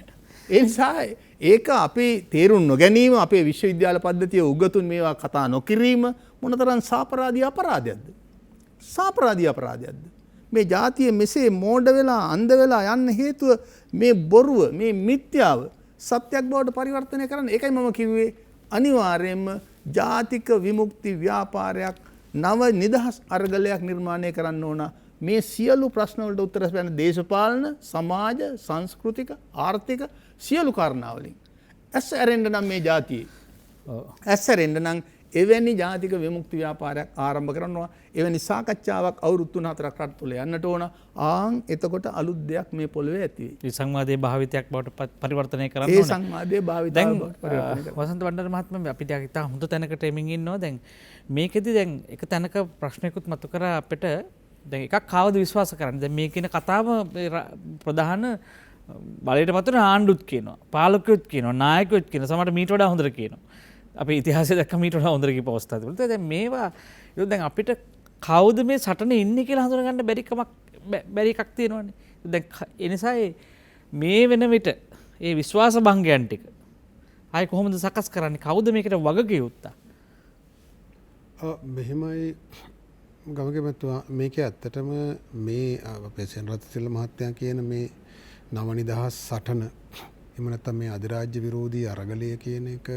ඒ නිසා ඒක අපි තේරුම් නොගැනීම, අපේ විශ්වවිද්‍යාල පද්ධතිය උගතුන් මේවා කතා නොකිරීම මොනතරම් සාපරාධී අපරාධයක්ද? සාපරාධී අපරාධයක්ද? මේ ජාතිය මෙසේ මෝඩ වෙලා අන්ධ වෙලා යන්න හේතුව මේ බොරුව, මේ මිත්‍යාව සත්‍යයක් බවට පරිවර්තනය කරන්න. ඒකයි මම කිව්වේ අනිවාර්යයෙන්ම ජාතික විමුක්ති ව්‍යාපාරයක්, නව නිදහස් අරගලයක් නිර්මාණය කරන්න ඕන. මේ සියලු ප්‍රශ්න වලට උත්තර දෙන්න දේශපාලන, සමාජ, සංස්කෘතික, ආර්ථික සියලු කාරණා වලින් ඇස් ඇරෙන්න නම් මේ ජාතියේ ඇස් ඇරෙන්න නම් එවැනි ජාතික විමුක්ති ව්‍යාපාරයක් ආරම්භ කරනවා. එවැනි සාකච්ඡාවක් අවුරුදු 3-4ක් රට තුල යන්නට ඕන. එතකොට අලුත් දෙයක් මේ පොළවේ ඇති වෙයි. ඒ සංවාදයේ භාවිතයක් බවට පරිවර්තනය කරන්න ඒ ඕනේ. සංවාදයේ භාවිතයක් බවට පරිවර්තනය කරන්න. වසන්ත වණ්ඩාර මහත්මයා අපිට ඉතා හොඳ තැනකට එමින් ඉන්නවා. දැන් මේකෙදි දැන් එක තැනක ප්‍රශ්නයකුත් මතු කරා අපිට. දැන් එකක් කාවද විශ්වාස කරන්නේ? දැන් මේ කියන කතාව ප්‍රධාන බලයට පත්වන ආණ්ඩුත් කියනවා, පාලකයොත් කියනවා, නායකයොත් කියනවා, සමහරට මීට වඩා හොඳට කියනවා. අපි ඉතිහාසය දැක්ක මීට වඩා හොඳට කියපු අවස්ථා තිබුණා. දැන් මේවා දැන් අපිට කවුද මේ සටන ඉන්න කියලා හඳුනගන්න බැරි එකක් තියෙනවනේ. දැන් ඒ නිසා මේ වෙන විට ඒ විශ්වාස භංගයන් ටික ආයි කොහොමද සකස් කරන්නේ? කවුද මේකට වගකිය යුත්තා? මෙහෙමයි ගමකෙමැතුවා මේක ඇත්තටම මේ අපේ සෙනරත් සිල්ල මහත්තයා කියන මේ නව නිදහස් සටන එහෙම නැත්නම් මේ අධිරාජ්‍ය විරෝධී අරගලය කියන එක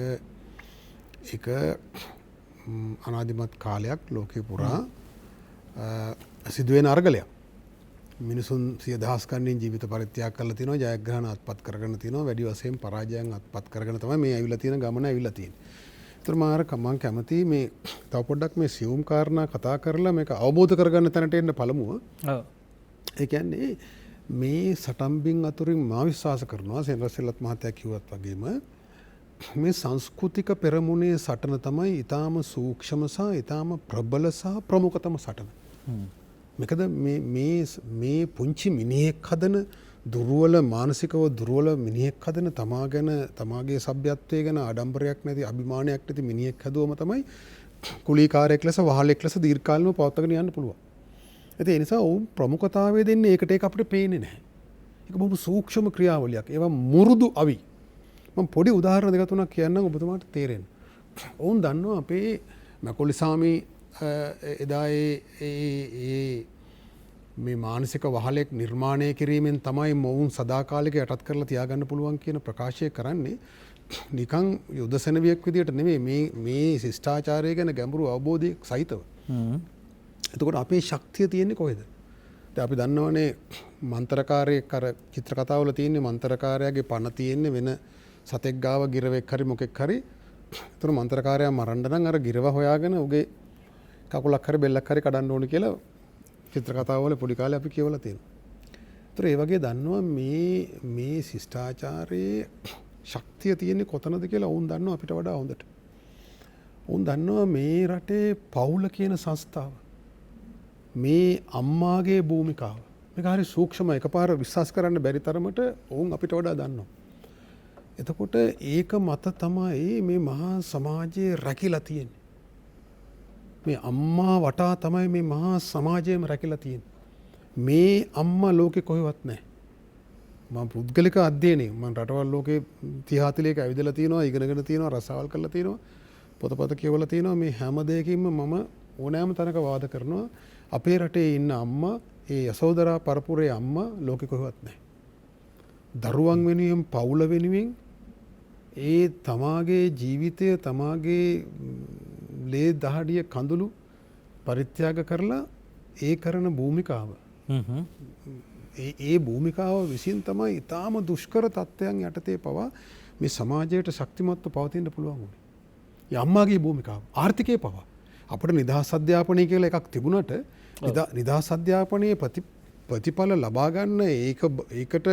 අනාදිමත් කාලයක් ලෝකේ පුරා සිදුවෙන අරගලයක්. මිනිසුන් සිය දහස් ගණනින් ජීවිත පරිත්‍යාග කරලා තිනවා, ජයග්‍රහණ අත්පත් කරගෙන තිනවා, වැඩි වශයෙන් පරාජයන් අත්පත් කරගෙන තමයි මේ ඇවිල්ලා තියෙන ගමන ඇවිල්ලා තියෙන්නේ. ඒතර මම කැමති මේ තව පොඩ්ඩක් මේ සියුම් කාරණා කතා කරලා මේක අවබෝධ කරගන්න තැනට එන්න පළමුව. ඔව්. ඒ කියන්නේ මේ සටම්බින් අතුරින් මා විශ්වාස කරනවා සෙනරසිල්ලත් මහත්තයා කිව්වත් වගේම මේ සංස්කෘතික පෙරමුණේ සටන තමයි ඊටාම සූක්ෂම සහ ඊටාම ප්‍රබල සහ ප්‍රමුඛතම සටන. මොකද මේ පුංචි මිනිහෙක් හදන දුර්වල මානසිකව දුර්වල මිනිහෙක් හදන තමාගේ සભ્યත්වයේ ගැන ආඩම්බරයක් නැති අභිමානයක් නැති මිනිහෙක් හදුවම තමයි කුලීකාරයෙක් ලෙස වහලෙක් ලෙස දීර්ඝකාලීනව පවත්වාගෙන යන්න පුළුවන්. ඒ නිසා ඔවුන් ප්‍රමුඛතාවය දෙන්නේ ඒකට ඒක අපිට පේන්නේ නැහැ. ඒක බොහොම සූක්ෂම ක්‍රියාවලියක්. ඒවා මුරුදු අවි. මම පොඩි උදාහරණ දෙක තුනක් කියන්නම් ඔබතුමාට තේරෙන්න. ඔවුන් දන්නවා අපේ මකොලිසාමි එදා මේ මානසික වහලෙක් නිර්මාණය කිරීමෙන් තමයි මොවුන් සදාකාලික යටත් කරලා තියාගන්න පුළුවන් කියන ප්‍රකාශය කරන්නේ නිකන් යුද සෙනවියෙක් විදියට නෙමෙයි මේ ශිෂ්ටාචාරය ගැන ගැඹුරු අවබෝධයක් සහිතව. එතකොට අපේ ශක්තිය තියෙන්නේ කොහෙද? දැන් අපි දන්නවනේ මන්තරකාරයෙක් අර චිත්‍ර කතාවල තියෙන්නේ මන්තරකාරයාගේ පණ තියෙන්නේ වෙන සතෙක් ගාව ගිරවෙක් හරි මොකෙක් හරි. ඒතර මන්තරකාරයා මරන්න නම් අර ගිරව හොයාගෙන උගේ කකුලක් හරි බෙල්ලක් හරි කඩන්න ඕනේ කියලා චිත්‍ර කතාවල පොඩි කාලේ අපි කියවලා තියෙනවා. ඒතර ඒ වගේ දන්නවා මේ ශිෂ්ටාචාරයේ ශක්තිය තියෙන්නේ කොතනද කියලා වුන් දන්නවා අපිට වඩා හොඳට. වුන් දන්නවා මේ රටේ පවුල කියන සංස්ථාව මේ අම්මාගේ භූමිකාව මේක හරි සූක්ෂම එකපාර විශ්වාස කරන්න බැරි තරමට වුන් අපිට වඩා දන්නවා. එතකොට ඒක මත තමයි මේ මහා සමාජයේ රැකිලා තියෙන්නේ. මේ අම්මා වටා තමයි මේ මහා සමාජයේම රැකිලා තියෙන්නේ. මේ අම්මා ලෝකේ කොහෙවත් නැහැ. මම පුද්ගලික අධ්‍යයනයේ මම රටවල් ලෝකේ 30 40ක ඇවිදලා තියෙනවා, ඉගෙනගෙන තියෙනවා, රසාවල් කරලා තියෙනවා, පොතපත කියවලා තියෙනවා. මේ හැම දෙයකින්ම මම ඕනෑම තැනක වාද කරනවා අපේ රටේ ඉන්න අම්මා, ඒ යසෝදරා පරපුරේ අම්මා ලෝකේ කොහෙවත් නැහැ. දරුවන් වෙනුවෙන්, පවුල වෙනුවෙන් ඒ තමාගේ ජීවිතය, තමාගේ ලේ දහඩිය කඳුළු පරිත්‍යාග කරලා ඒ කරන භූමිකාව ඒ භූමිකාව විසින් තමයි ඊටාම දුෂ්කර තත්ත්වයන් යටතේ පවා මේ සමාජයට ශක්තිමත්ව පවතින්න පුළුවන් වුණේ. ඒ අම්මාගේ භූමිකාව ආර්ථිකයේ පවා අපිට නිදහස් අධ්‍යාපනය කියලා එකක් තිබුණට නිදහස් අධ්‍යාපනයේ ප්‍රතිඵල ලබා ගන්න ඒකට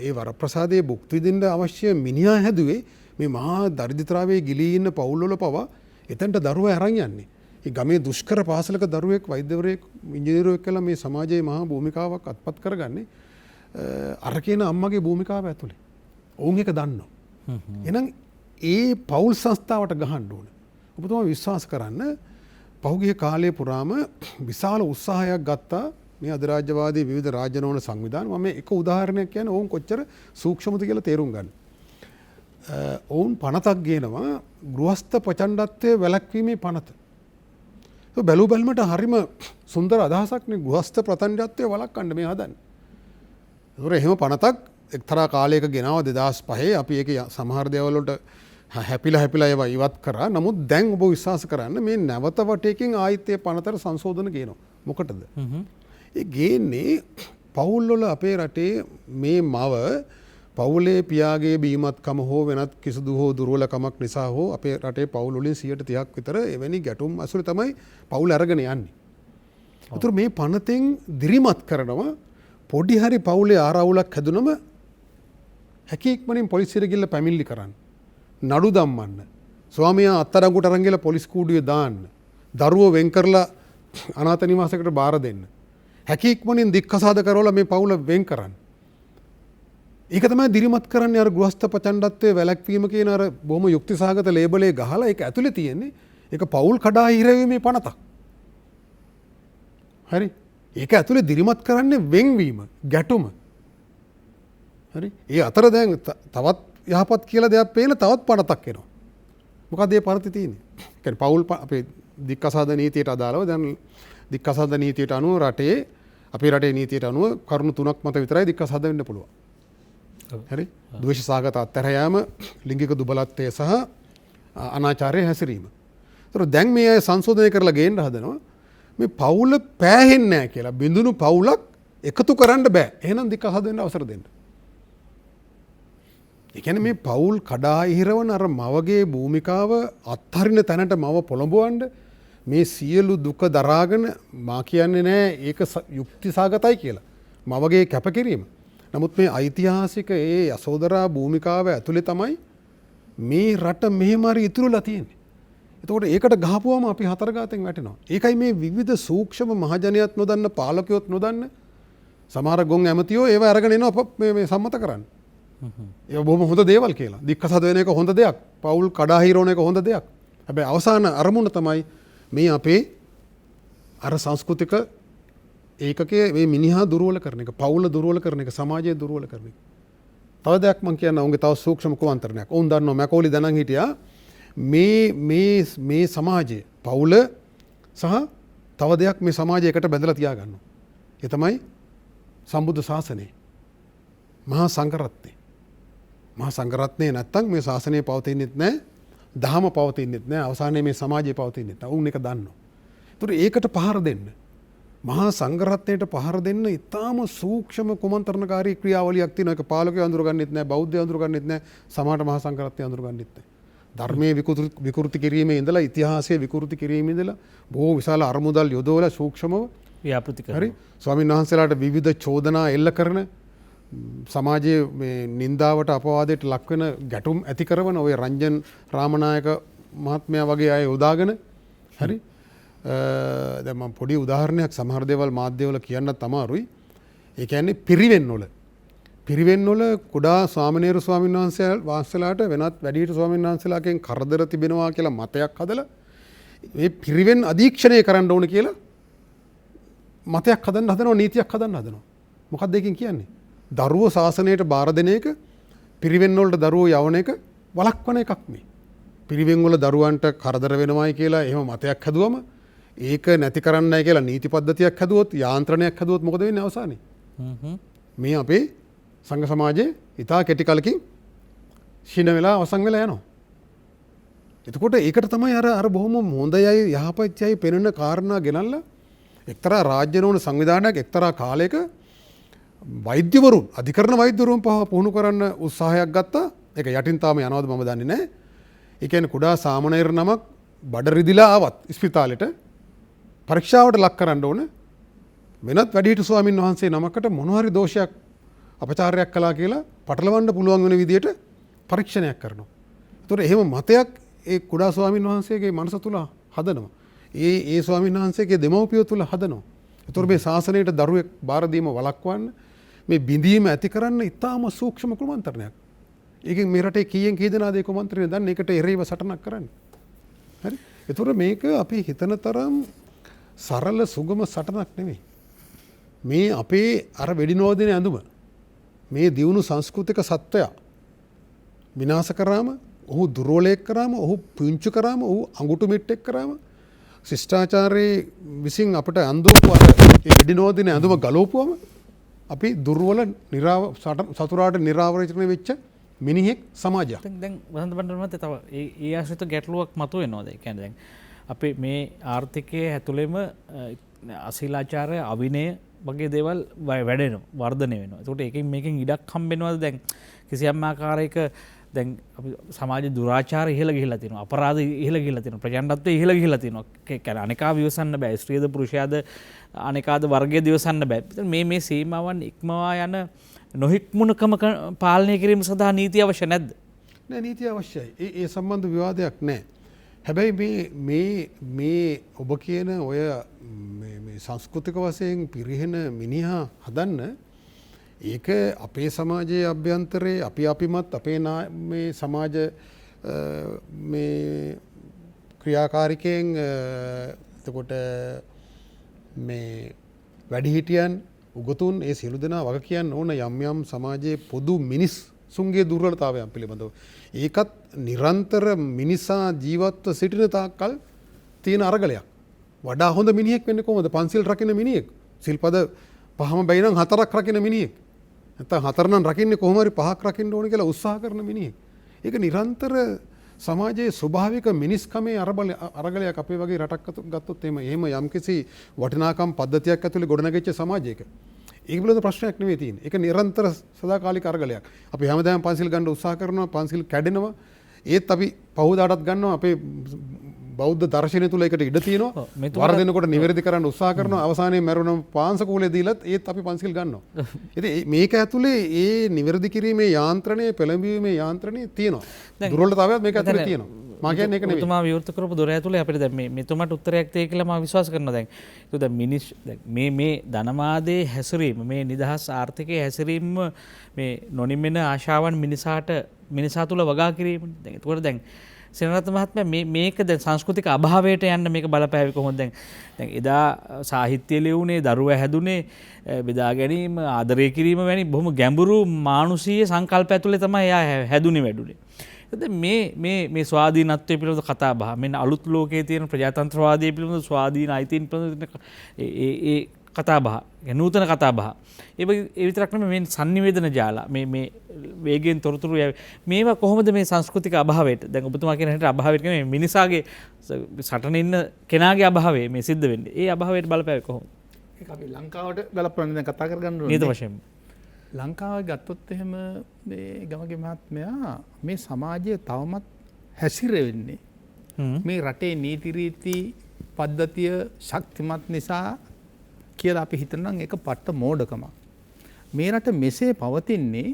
ඒ වරප්‍රසාදයේ භුක්ති විඳින්න අවශ්‍ය මිනිහා හැදුවේ මේ මහා දරිද්‍රතාවයේ ගිලී ඉන්න පවුල්වල පවා එතනට දරුවා අරන් යන්නේ. ඒ ගමේ දුෂ්කර පාසලක දරුවෙක්, වෛද්‍යවරයෙක්, ඉංජිනේරුවෙක් කියලා මේ සමාජයේ මහා භූමිකාවක් අත්පත් කරගන්නේ අර කියන අම්මගේ භූමිකාව ඇතුලේ. ඔවුන් ඒක දන්නවා. එහෙනම් ඒ පවුල් සංස්ථාවට ගහන්න ඕන. ඔබතුමා විශ්වාස කරන්න පහුගිය කාලය පුරාම විශාල උත්සාහයක් ගත්තා මේ අධිරාජ්‍යවාදී විවිධ රාජ්‍යනෝන සංවිධාන. මම එක උදාහරණයක් කියන්නේ ඔවුන් කොච්චර සූක්ෂමද කියලා තේරුම් ගන්න. ඔවුන් පනතක් ගේනවා ගෘහස්ත ප්‍රචණ්ඩත්වයේ වැළැක්වීමේ පනත. බැලු බැලමට හරිම සුන්දර අදහසක්නේ ගෘහස්ත ප්‍රචණ්ඩත්වයේ වළක්වන්න මේ හදන්නේ. ඒතොර එහෙම පනතක් එක්තරා කාලයක ගෙනාව 2005 අපි ඒක සමහර දේවල් වලට හැපිලා ඒවා ඉවත් කරා. නමුත් දැන් ඔබ විශ්වාස කරන්න මේ නැවත වටේකින් ආයිත් ඒ පනතට සංශෝධන ගේනවා. මොකටද? ඒ ගේන්නේ පවුල් වල අපේ රටේ මේ මව පවුලේ පියාගේ බීමත්කම හෝ වෙනත් කිසිදු හෝ දුර්වලකමක් නිසා හෝ අපේ රටේ පවුල් වලින් 30% විතර එවැනි ගැටුම් ඇසුරේ තමයි පවුල් අරගෙන යන්නේ. උතුර මේ පනතෙන් දිරිමත් කරනවා පොඩි හරි පවුලේ ආරවුලක් හැදුනම හැකියක්මනින් පොලිසියට ගිහිල්ලා පැමිණිලි කරන්න. නඩු දම්මන්න. ස්වාමියා අත්අඩංගුවට අරන් ගිහලා පොලිස් කූඩුවේ දාන්න. දරුවෝ වෙන් කරලා අනාථ නිවාසයකට බාර දෙන්න. හැකියක්මනින් දික්කසාද කරවලා මේ පවුල වෙන් කරන්න. ඒක තමයි දිරිමත් කරන්නේ අර ගෘහස්ත ප්‍රචණ්ඩත්වයේ වැළැක්වීම කියන අර බොහොම යුක්තිසහගත ලේබලේ ගහලා ඒක ඇතුලේ තියෙන්නේ ඒක පවුල් කඩා හිරවීමේ පනතක්. හරි ඒක ඇතුළේ දිරිමත් කරන්නේ වෙන්වීම ගැටුම හරි ඒ අතර දැන් තවත් යහපත් කියලා දෙයක් පේන තවත් පනතක් එනවා මොකද ඒ පනත තියෙන්නේ කියන්නේ පෞල් අපේ දික්කසාද නීතියට අදාළව දැන් දික්කසාද නීතියට අනුව රටේ අපේ රටේ නීතියට අනුව කරුණු 3ක් මත විතරයි දික්කසාද වෙන්න පුළුවන් හරි ද්වේෂ සාගත අත්හැර යාම ලිංගික දුබලත්වය සහ අනාචාරය හැසිරීම. ඒතර දැන් මේ අය සංශෝධනය කරලා ගේන්න හදනවා මේ පවුල පෑහෙන්නේ නැහැ කියලා බිඳුණු පවුලක් එකතු කරන්න බෑ. එහෙනම් දික්කසාද වෙන්න අවසර දෙන්න. ඒ කියන්නේ මේ පවුල් කඩා ඉහිරවන අර මවගේ භූමිකාව අත්හරින තැනට මව පොළඹවන්න මේ සියලු දුක දරාගෙන මා කියන්නේ නෑ ඒක යුක්තිසාගතයි කියලා. මවගේ කැපකිරීම. නමුත් මේ ඓතිහාසික ඒ යසෝදරා භූමිකාව ඇතුලේ තමයි මේ රට මෙහෙම හරි ඉතුරුලා තියෙන්නේ. එතකොට ඒකට ගහපුවම අපි හතරගාතෙන් වැටෙනවා. ඒකයි මේ විවිධ සූක්ෂම මහජනයත් නොදන්න පාලකයොත් නොදන්න සමහර ගොන් ඇමතියෝ ඒව අරගෙන එනවා මේ සම්මත කරන්න. ඒ බොහොම හොඳ දේවල් කියලා. දික්කසාද වෙන එක හොඳ දෙයක්. පවුල් කඩා හිරවන එක හොඳ දෙයක්. හැබැයි අවසාන අරමුණ තමයි මේ අපේ අර සංස්කෘතික ඒකකයේ මේ මිනිහා දුර්වල කරන එක, පවුල දුර්වල කරන එක, සමාජය දුර්වල කරන එක. තව දෙයක් මම කියන්න උන්ගේ තව සූක්ෂම කුමන්ත්‍රණයක්. ඔවුන් දන්නවා මැකෝලි දැනන් හිටියා මේ සමාජය පවුල සහ තව දෙයක් මේ සමාජය එකට බැඳලා තියාගන්නවා. ඒ තමයි සම්බුද්ධ ශාසනය. මහා සංඝරත්නය. මහා සංඝරත්නය නැත්තම් මේ ශාසනය පවතින්නෙත් නැහැ. දහම පවතින්නෙත් නැහැ. අවසානයේ මේ සමාජය පවතින්නෙත් නැහැ. උන් එක දන්නවා. ඒතර ඒකට පහර දෙන්න. මහා සංඝරත්නයට පහර දෙන්න ඉතාම සූක්ෂම කුමන්ත්‍රණකාරී ක්‍රියාවලියක් තියෙනවා. ඒක පාලකයෝ අඳුරගන්නෙත් නැහැ, බෞද්ධයෝ අඳුරගන්නෙත් නැහැ, සමහරට මහා සංඝරත්නය අඳුරගන්නෙත් නැහැ. ධර්මයේ විකෘති කිරීමේ ඉඳලා ඉතිහාසයේ විකෘති කිරීමේ ඉඳලා බොහෝ විශාල අරමුදල් යොදවලා සූක්ෂමව ව්‍යාපෘති කරනවා. හරි ස්වාමීන් වහන්සේලාට විවිධ චෝදනා එල්ල කරන සමාජයේ මේ නින්දාවට අපවාදයට ලක්වෙන ගැටුම් ඇති කරන ඔය රංජන් රාමනායක මහත්මයා වගේ අය යොදාගෙන හරි දැන් මම පොඩි උදාහරණයක් සමහර දේවල් මාධ්‍යවල කියන්නත් අමාරුයි. ඒ කියන්නේ පිරිවෙන් වල කුඩා ස්වාමිනේරු ස්වාමීන් වහන්සේලාට වෙනත් වැඩිහිටි ස්වාමීන් වහන්සේලාගෙන් කරදර තිබෙනවා කියලා මතයක් හදලා මේ පිරිවෙන් අධීක්ෂණය කරන්න ඕන කියලා මතයක් හදන්න හදනවා, නීතියක් හදන්න හදනවා. මොකක්ද ඒකෙන් කියන්නේ? දරුවෝ ශාසනයට බාර දෙන එක, පිරිවෙන් වලට දරුවෝ යවන එක වළක්වන එකක් මේ. පිරිවෙන් වල දරුවන්ට කරදර වෙනවයි කියලා එහෙම මතයක් හැදුවම ඒක නැති කරන්නයි කියලා නීති පද්ධතියක් හැදුවොත්, යාන්ත්‍රණයක් හැදුවොත් මොකද වෙන්නේ අවසානයේ? මේ අපේ සංඝ සමාජයේ ඉතා කෙටි කලකින් ශින වෙලා අවසන් වෙලා යනවා. එතකොට ඒකට තමයි අර බොහොම හොඳයයි යහපත්යයි පෙනෙන කාරණා ගෙනල්ලා එක්තරා රාජ්‍ය නොවන සංවිධානයක් එක්තරා කාලයක වෛද්‍යවරුන් අධිකරණ වෛද්‍යවරුන් පුහුණු කරන්න උත්සාහයක් ගත්තා. ඒක යටින් තාම යනවද මම දන්නේ නැහැ. ඒ කියන්නේ කුඩා සාමණේර නමක් බඩ රිදිලා ආවත් ස්පිතාලෙට පරීක්ෂාවට ලක් කරන්න ඕන වෙනත් වැඩිහිටි ස්වාමින් වහන්සේ නමකට මොනවා හරි දෝෂයක් අපචාරයක් කළා කියලා පටලවන්න පුළුවන් වෙන විදියට පරීක්ෂණයක් කරනවා. ඒතකොට එහෙම මතයක් ඒ කුඩා ස්වාමින් වහන්සේගේ මනස තුල හදනවා. ඒ ස්වාමින් වහන්සේගේ දෙමව්පියෝ තුල හදනවා. ඒතකොට මේ ශාසනයට දරුවෙක් බාර දීම වළක්වන්න මේ බිඳීම ඇති කරන්න ඉතාම සූක්ෂම කුමන්ත්‍රණයක්. ඒකෙන් මේ රටේ කීයෙන් කී දෙනාද ඒ කුමන්ත්‍රණය දන්නේ? ඒකට එරෙහිව සටනක් කරන්නේ. හරි. ඒතකොට මේක අපි හිතන තරම් සරල සුගම සටනක් නෙමෙයි. මේ අපේ අර වෙඩි නෝදින ඇඳුම මේ දියුණු සංස්කෘතික සත්වයා විනාශ කරාම, ඔහු දුර්වලයක් කරාම, ඔහු පුංචි කරාම, ඔහු අඟුටු මිට්ටෙක් කරාම ශිෂ්ටාචාරයේ විසින් අපට අඳුරපු අර ඒ වෙඩි නෝදින ඇඳුම ගලවපුවම අපි දුර්වල සතුරාට නිරාවරණය වෙච්ච මිනිහෙක් සමාජයක්. දැන් වසන්ත බණ්ඩාර මහත්තයා තව ඒ ආශ්‍රිත ගැටලුවක් මතුවෙනවා. ඒ කියන්නේ දැන් අපේ මේ ආර්ථිකයේ ඇතුළෙම අශීලාචාරය, අවිනය වගේ දේවල් වැඩෙනවා, වර්ධනය වෙනවා. ඒකට එකකින් මේකෙන් ඉඩක් හම්බෙනවද? දැන් කිසියම් ආකාරයක දැන් අපි සමාජ දුරාචාරය ඉහළ ගිහිලා තියෙනවා, අපරාධ ඉහළ ගිහිලා තියෙනවා, ප්‍රචණ්ඩත්වය ඉහළ ගිහිලා තියෙනවා. ඒ කියන්නේ අනිකා විවසන්න බෑ, ස්ත්‍රියද පුරුෂයාද අනිකාද වර්ගයද විවසන්න බෑ. මේ සීමාවන් ඉක්මවා යන නොහික්මුණකම පාලනය කිරීම සඳහා නීතිය අවශ්‍ය නැද්ද? නෑ, නීතිය අවශ්‍යයි. ඒ සම්බන්ධ විවාදයක් නෑ. හැබැයි මේ ඔබ කියන ඔය මේ සංස්කෘතික වශයෙන් පිරිහෙන මිනිහා හදන්න ඒක අපේ සමාජයේ අභ්‍යන්තරයේ අපිමත් අපේ මේ සමාජ මේ ක්‍රියාකාරිකයෙන් එතකොට මේ වැඩිහිටියන් උගතුන් ඒ සියලු දෙනා වග කියන්න ඕන යම් යම් සමාජයේ පොදු මිනිස්සුන්ගේ දුර්වලතාවයන් පිළිබඳව. ඒකත් නිරන්තර මිනිසා ජීවත්ව සිටින තාක්කල් තියෙන අරගලයක්. වඩා හොඳ මිනිහෙක් වෙන්නේ කොහොමද? පන්සිල් රකින්න මිනිහෙක්. සිල්පද පහම බැයි නම් 4ක් රකින්න මිනිහෙක්. නැත්නම් 4 නම් රකින්නේ කොහොම හරි 5ක් රකින්න ඕන කියලා උත්සාහ කරන මිනිහෙක්. ඒක නිරන්තර සමාජයේ ස්වභාවික මිනිස්කමේ අරගලයක් අපේ වගේ රටක් ගත්තොත් එහෙම යම්කිසි වටිනාකම් පද්ධතියක් ඇතුලේ ගොඩනැගෙච්ච සමාජයක. ඒක පිළිබඳ ප්‍රශ්නයක් නෙවෙයි තියෙන්නේ. ඒක නිරන්තර සදාකාලික අරගලයක්. අපි හැමදාම පන්සිල් ගන්න උත්සාහ කරනවා, පන්සිල් කැඩෙනවා. ඒත් අපි පහුදාටත් ගන්නවා අපේ බෞද්ධ දර්ශනය තුල ඒකට ඉඩ තියෙනවා. වරදිනකොට නිවැරදි කරන්න උත්සාහ කරනවා. අවසානයේ මරුණම පාංශකූලේ දීලත් ඒත් අපි පන්සිල් ගන්නවා. ඉතින් මේක ඇතුලේ ඒ නිවැරදි කිරීමේ යාන්ත්‍රණය, පෙළඹවීමේ යාන්ත්‍රණය තියෙනවා. දුර්වලතාවයත් මේක ඇතුලේ තියෙනවා. මම කියන්නේ ඒක නෙවෙයි. ඔබතුමා විවෘත කරපු දොර ඇතුලේ අපිට දැන් මෙතුමාට උත්තරයක් තියෙයි කියලා මම විශ්වාස කරනවා දැන්. ඒක දැන් මේ ධනවාදයේ හැසිරීම, මේ නිදහස් ආර්ථිකයේ හැසිරීම මේ නොනිමෙන ආශාවන් මිනිසා තුළ වගා කිරීම. දැන් ඒකෝට දැන් සෙනරත්න මහත්මයා මේක දැන් සංස්කෘතික අභාවයට යන්න මේක බලපෑවි කොහොමද? දැන් එදා සාහිත්‍ය ලියුනේ, දරුවා හැදුනේ බෙදා ගැනීම, ආදරය කිරීම වැනි බොහොම ගැඹුරු මානුෂීය සංකල්ප ඇතුලේ තමයි එයා හැදුනේ වැඩුනේ. මේ ස්වාධීනත්වය පිළිබඳ කතා බහ, මෙන්න අලුත් ලෝකයේ තියෙන ප්‍රජාතන්ත්‍රවාදය පිළිබඳ ස්වාධීන අයිතීන් පිළිබඳ ඒ කතා බහ, නූතන කතා බහ. ඒ විතරක් නෙමෙයි මේ sannivedana ජාල, මේ වේගයෙන් තොරතුරු මේවා කොහොමද මේ සංස්කෘතික අභාවයට, දැන් ඔබතුමා කියන හැටියට අභාවයට නෙමෙයි මිනිසාගේ සටන ඉන්න කෙනාගේ අභාවය මේ සිද්ධ වෙන්නේ. ඒ අභාවයට බලපෑවේ කොහොමද? ඒක අපි ලංකාවට ගලපන්න දැන් කතා කරගන්න ඕනේ. නේද වශයෙන්. ලංකාව ගත්තොත් එහෙම මේ ගමගේ මහත්මයා මේ සමාජය තවමත් හැසිරෙන්නේ මේ රටේ නීති රීති පද්ධතිය ශක්තිමත් නිසා කියලා අපි හිතනනම් ඒක පට්ට මෝඩකමක්. මේ රට මෙසේ පවතින්නේ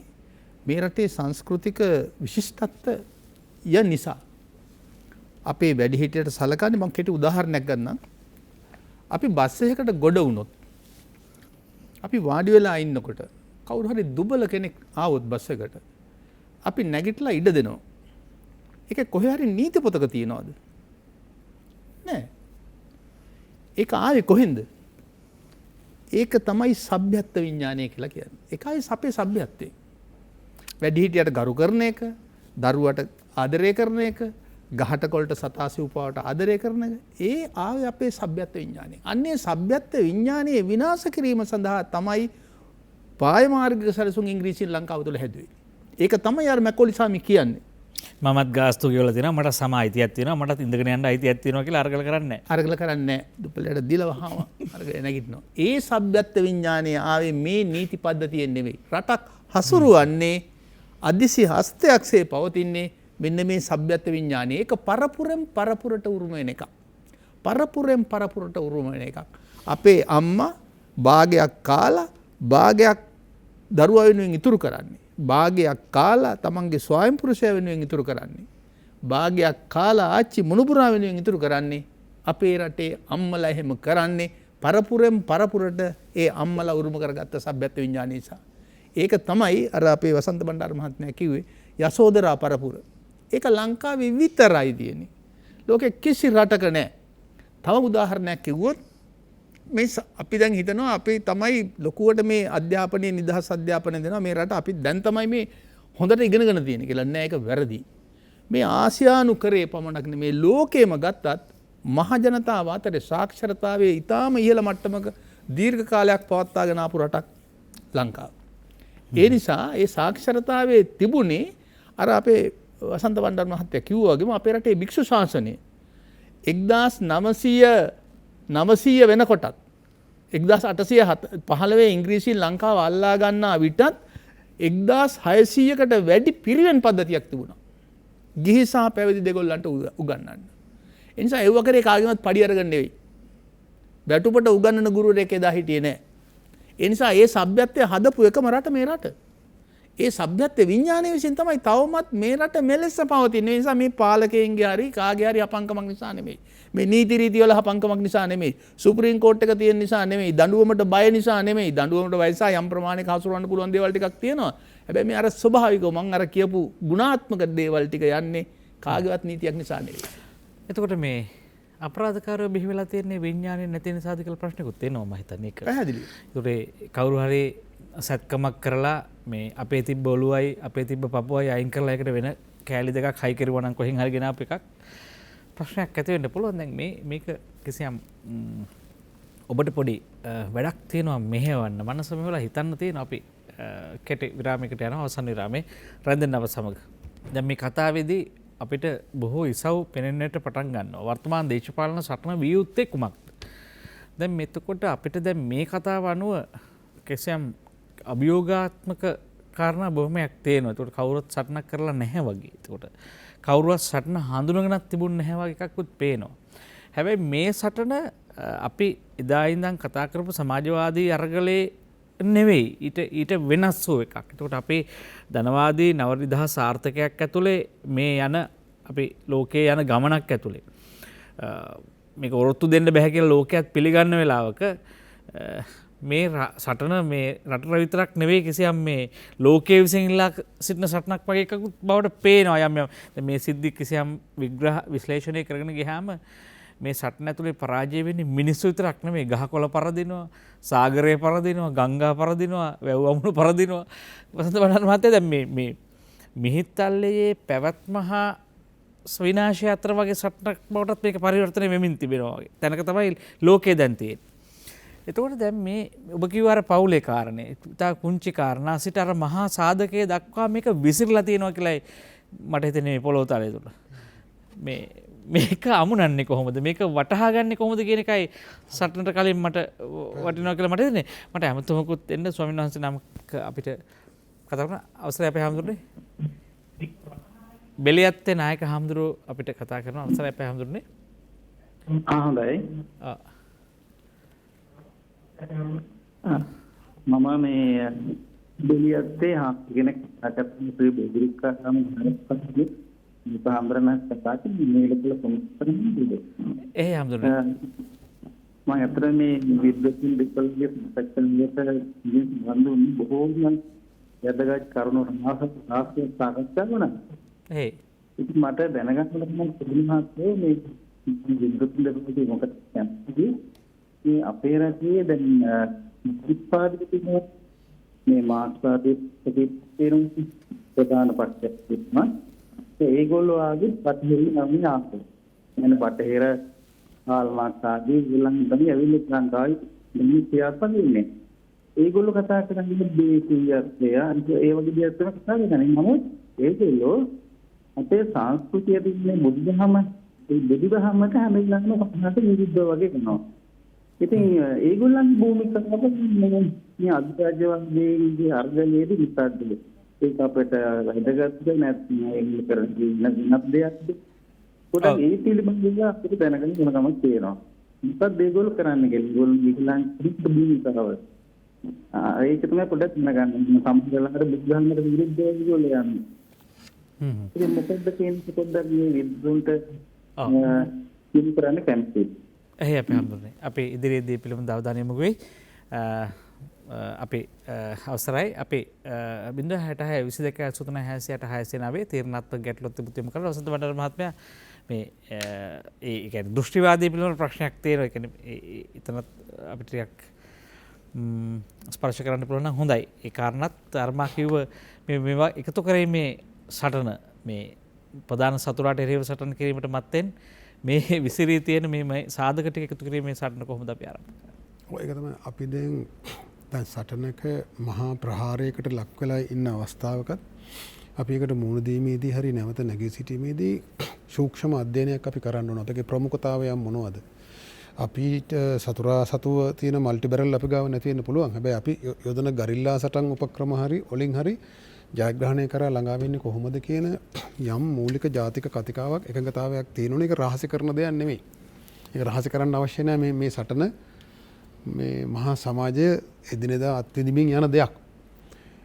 මේ රටේ සංස්කෘතික විශිෂ්ටත්වය නිසා. අපේ වැඩිහිටියට සලකන්නේ මම කෙටි උදාහරණයක් ගන්නම්. අපි බස් එකකට ගොඩ වුණොත් අපි වාඩි වෙලා ඉන්නකොට කවුරු හරි දුබල කෙනෙක් ආවොත් බස් එකට අපි නැගිටලා ඉඩ දෙනවා. ඒක කොහේ හරි නීති පොතක තියනවද? නෑ. ඒක ආවේ කොහෙන්ද? ඒක තමයි සભ્યත්ව විඥානය කියලා කියන්නේ. ඒකයි අපේ සભ્યත්වය. වැඩිහිටියට ගරු කරන එක, දරුවට ආදරය කරන එක, ගහට කොළට සතාසි උපාවට ආදරය කරන එක, ඒ ආවේ අපේ සભ્યත්ව විඥානය. අන්නේ සભ્યත්ව විඥානයේ විනාශ කිරීම සඳහා තමයි පායමාර්ගික සැලසුම් ඉංග්‍රීසියෙන් ලංකාව තුළ හැදුවේ. ඒක තමයි අර මැකෝලි සාමි කියන්නේ. මමත් ගාස්තු ගෙවලා තියෙනවා, මට සම අයිතියක් තියෙනවා, මටත් ඉඳගෙන යන්න අයිතියක් තියෙනවා කියලා අරගල කරන්නේ නැහැ. අරගල කරන්නේ නැහැ. දුප්පලට දීලා වහම අරගල නැගිටිනවා. ඒ සભ્યත්ව විඥානය ආවේ මේ නීති පද්ධතියෙන් නෙවෙයි. රටක් හසුරුවන්නේ අදිසි හස්තයක්සේ පවතින්නේ මෙන්න මේ සભ્યත්ව විඥානය. ඒක පරපුරෙන් පරපුරට උරුම වෙන එකක්. පරපුරෙන් පරපුරට උරුම වෙන එකක්. අපේ අම්මා භාගයක් කාලා භාගයක් දරුවා වෙනුවෙන් ඉතුරු කරන්නේ. භාගයක් කාලා තමන්ගේ ස්වයං පුරුෂයා වෙනුවෙන් ඉතුරු කරන්නේ. භාගයක් කාලා ආච්චි මුණුබුරා වෙනුවෙන් ඉතුරු කරන්නේ. අපේ රටේ අම්මලා එහෙම කරන්නේ පරපුරෙන් පරපුරට ඒ අම්මලා උරුම කරගත්ත සભ્યත්ව විඥානය නිසා. ඒක තමයි අර අපේ වසන්ත බණ්ඩාර මහත්මයා කිව්වේ යසෝදරා පරපුර. ඒක ලංකාවේ විතරයි තියෙන්නේ. ලෝකෙ කිසි රටක නැහැ. තව උදාහරණයක් කිව්වොත් මේ අපි දැන් හිතනවා අපි තමයි ලොකුවට මේ අධ්‍යාපනයේ නිදහස් අධ්‍යාපනය දෙනවා මේ රට අපි දැන් තමයි මේ හොඳට ඉගෙනගෙන තියෙන්නේ කියලා. නෑ, ඒක වැරදි. මේ ආසියානු කරේ පමණක් නෙමේ ලෝකෙම ගත්තත් මහ ජනතාව අතරේ සාක්ෂරතාවයේ ඊටාම ඉහළ මට්ටමක දීර්ඝ කාලයක් පවත්වාගෙන ආපු රටක් ලංකාව. ඒ නිසා ඒ සාක්ෂරතාවයේ තිබුණේ අර අපේ වසන්ත බණ්ඩාර මහත්තයා කිව්වා වගේම අපේ රටේ භික්ෂු ශාසනය 1900 වෙනකොටත් 1815 ඉංග්‍රීසියෙන් ලංකාව අල්ලා ගන්නා විටත් 1600කට වැඩි පිරිවෙන් පද්ධතියක් තිබුණා. ගිහි සහ පැවිදි දෙගොල්ලන්ට උගන්වන්න. ඒ නිසා ඒව කරේ කාගෙවත් පඩි අරගෙන නෙවෙයි. බැටුපට උගන්වන ගුරුවරයෙක් එදා හිටියේ නැහැ. ඒ නිසා ඒ සભ્યත්වය හදපු එකම රට මේ රට. ඒ සભ્યත්ව විඥානය විසින් තමයි තවමත් මේ රට මෙලෙස පවතින්නේ. ඒ නිසා මේ පාලකයන්ගේ හරි කාගේ හරි අපංකමක් නිසා නෙමෙයි. මේ නීති රීති වල අපංකමක් නිසා නෙමෙයි. සුප්‍රීම කෝට් එක තියෙන නිසා නෙමෙයි. දඬුවමට බය නිසා නෙමෙයි. දඬුවමට බය නිසා යම් ප්‍රමාණයක හසුරවන්න පුළුවන් දේවල් ටිකක් තියෙනවා. හැබැයි මේ අර ස්වභාවිකව මම අර කියපු ගුණාත්මක දේවල් ටික යන්නේ කාගේවත් නීතියක් නිසා නෙවෙයි. එතකොට මේ අපරාධකාරය බිහිවෙලා තියෙන්නේ විඤ්ඥානය නැති නිසාද කියලා ප්‍රශ්නකුත් තියෙනවා මම හිතන්නේ ඒක. පැහැදිලි. ඒතොර කවුරු හරි සැත්කමක් කරලා මේ අපේ තිබ්බ ඔලුවයි අපේ තිබ්බ පපුවයි අයින් කරලා එකට වෙන කෑලි දෙකක් හයි කරුවා නම් කොහෙන් හරි ගෙනාපු එකක් ප්‍රශ්නයක් ඇති වෙන්න පුළුවන්. දැන් මේක කිසියම් ඔබට පොඩි වැඩක් තියෙනවා මෙහෙවන්න මනස මෙහෙवला හිතන්න තියෙනවා අපි කෙටි විරාමයකට යනවා අවසන් විරාමයේ රැඳෙන්නව සමග. දැන් මේ කතාවේදී අපිට බොහෝ ඉසව් පෙනෙන්නට පටන් ගන්නවා. වර්තමාන දේශපාලන සටන විය යුත්තේ කුමක්ද? දැන් මෙතකොට අපිට දැන් මේ කතාව අනුව කිසියම් අභියෝගාත්මක කාරණා බොහොමයක් තියෙනවා. ඒකට කවුරුත් සටනක් කරලා නැහැ වගේ. ඒකට කවුරුවත් සටන හඳුනගෙනත් තිබුණ නැහැ වගේ එකකුත් පේනවා. හැබැයි මේ සටන අපි එදා ඉඳන් කතා කරපු සමාජවාදී අරගලේ නෙවෙයි. ඊට වෙනස් වූ එකක්. ඒකට අපේ ධනවාදී නව නිදහස් සාර්ථකයක් ඇතුලේ මේ යන අපි ලෝකයේ යන ගමනක් ඇතුලේ මේක ඔරොත්තු දෙන්න බෑ කියලා ලෝකයක් පිළිගන්න වෙලාවක මේ සටන මේ රටට විතරක් නෙවෙයි කිසියම් මේ ලෝකයේ විසින් ඉල්ලා සිටින සටනක් වගේ එකක් බවට පේනවා. යම් මේ සිද්ධි කිසියම් විග්‍රහ විශ්ලේෂණය කරගෙන ගියාම මේ සටන ඇතුලේ පරාජය වෙන්නේ මිනිස්සු විතරක් නෙමෙයි. ගහකොළ පරදිනවා, සාගරය පරදිනවා, ගංගා පරදිනවා, වැව් අමුණු පරදිනවා. වසන්ත බණ්ඩාර මහත්තයා දැන් මේ මිහිත්තල්ලේ පැවැත්ම හා විනාශය අතර වගේ සටනක් බවටත් මේක පරිවර්තනය වෙමින් තිබෙනවා වගේ තැනක තමයි ලෝකයේ දැන් තියෙන්නේ. එතකොට දැන් මේ ඔබ කිව්ව අර පවුලේ කාරණේ ඉතා කුංචි කාරණා සිට අර මහා සාධකයේ දක්වා මේක විසිරලා තියෙනවා කියලායි මට හිතෙන්නේ මේ පොළොව තලය තුල. මේක අමුණන්නේ කොහොමද? මේක වටහා ගන්නේ කොහොමද කියන එකයි සටනට කලින් මට වටිනවා කියලා මට හිතෙන්නේ. මට හැමතෙමකුත් එන්න ස්වාමීන් වහන්සේ නමක් අපිට කතා කරන අවසරය අපේ හැමතුනේ. බෙලියත්තේ නායක හාමුදුරුවෝ අපිට කතා කරන අවසරය අපේ හැමතුනේ. හොඳයි. මම මේ බෙලියත්තේ කෙනෙක් අකටම ප්‍රේ බෙදිරික්කාම හරපත් විපාම්බරණ කතාති මේලකල කොම්පරන්නේ. හැමතුනේ. මම අතර මේ විද්වතුන් දෙකල්ගේ සැකසන්යට වන්දුන් බොහෝම යදගත් කරුණු රාශිය සාකච්ඡා වුණා. ඉතින් මට දැනගන්න පුළුවන් පුදුමහත්ෝ මේ විද්වතුන් දෙකල්ගේ මොකක්ද කියන්නේ? මේ අපේ රටේ දැන් උත්පාදිත මේ මාස්වාදී ප්‍රතිපේරුම් ප්‍රධාන පක්ෂයක් තිබුණා. ඒගොල්ලෝ ආගේ බටහිර නම් ආපු. එන බටහිර ආල්මාසාදී ඊළඟට ඇවිල්ලා ලංකාවේ මේ ක්‍රියාත්මක වෙන්නේ. ඒගොල්ලෝ කතා කරන්නේ දේශීයත්වය අනිත් ඒ වගේ දේවල් කතා කරන්නේ. නමුත් ඒගොල්ලෝ අපේ සංස්කෘතිය තිබුණේ බුදුදහම ඒ බුදුදහමට හැම වෙලාවෙම කතාවට විරුද්ධව වගේ කරනවා. ඉතින් ඒගොල්ලන්ගේ භූමිකාව මේ අධිරාජ්‍යවාදයේ අර්ධයේදී විස්තරද ඒක අපිට වැදගත් නැත්නම් ඒක කරන්නේ නැත් දෙයක්ද පොඩක් ඒ පිළිබඳව අපිට දැනගන්න ඕනකමක් තියෙනවා. මොකද ඒගොල්ලෝ කරන්නේ කියලා ඒගොල්ලෝ භූමිකාව ඒක තමයි පොඩක් දැනගන්න සම්පූර්ණයෙන්ම බුද්ධාගමට විරුද්ධව ඒගොල්ලෝ යන්නේ. ඉතින් මොකද කියන්නේ පොඩ්ඩක් මේ විද්වුන්ට කිව්ව කරන්නේ කැමතියි. අපේ හම්බුනේ අපි ඉදිරියේදී පිළිබඳ අවධානය යොමු වෙයි. අපි අවසරයි අපි 066 22 83 66 69 තීරණාත්මක ගැටලුවක් තිබුණු කරලා වසන්ත බණ්ඩාර මහත්මයා මේ ඒ කියන්නේ දෘෂ්ටිවාදී පිළිබඳ ප්‍රශ්නයක් තියෙනවා. ඒ කියන්නේ එතනත් අපිට ටිකක් ස්පර්ශ කරන්න පුළුවන් නම් හොඳයි. ඒ කාරණාත් අර්මා කිව්ව මේවා එකතු කරේ මේ සටන මේ ප්‍රධාන සතුරාට එරෙහිව සටන් කිරීමට මත්තෙන් මේ විසිරී තියෙන මේ සාධක ටික එකතු කිරීමේ සටන කොහොමද අපි ආරම්භ කරන්නේ? ඒක තමයි අපි දැන් සටනක මහා ප්‍රහාරයකට ලක් වෙලා ඉන්න අවස්ථාවකත් අපි ඒකට මුහුණ දීමේදී හරි නැවත නැගී සිටීමේදී සූක්ෂම අධ්‍යයනයක් අපි කරන්න ඕන. ඒකේ ප්‍රමුඛතාවය මොනවද? අපිට සතුරා සතුව තියෙන මල්ටි බැරල් අපි ගාව නැති වෙන්න පුළුවන්. හැබැයි අපි යොදන ගරිල්ලා සටන් උපක්‍රම හරි වලින් හරි ජයග්‍රහණය කරා ළඟා වෙන්නේ කොහොමද කියන යම් මූලික ජාතික කතිකාවක් එකඟතාවයක් තියෙනුනේ. ඒක රහස්‍ය කරන දෙයක් නෙමෙයි. ඒක රහස්‍ය කරන්න අවශ්‍ය නැහැ. මේ සටන මේ මහා සමාජය එදිනෙදා අත්විඳින්මින් යන දෙයක්.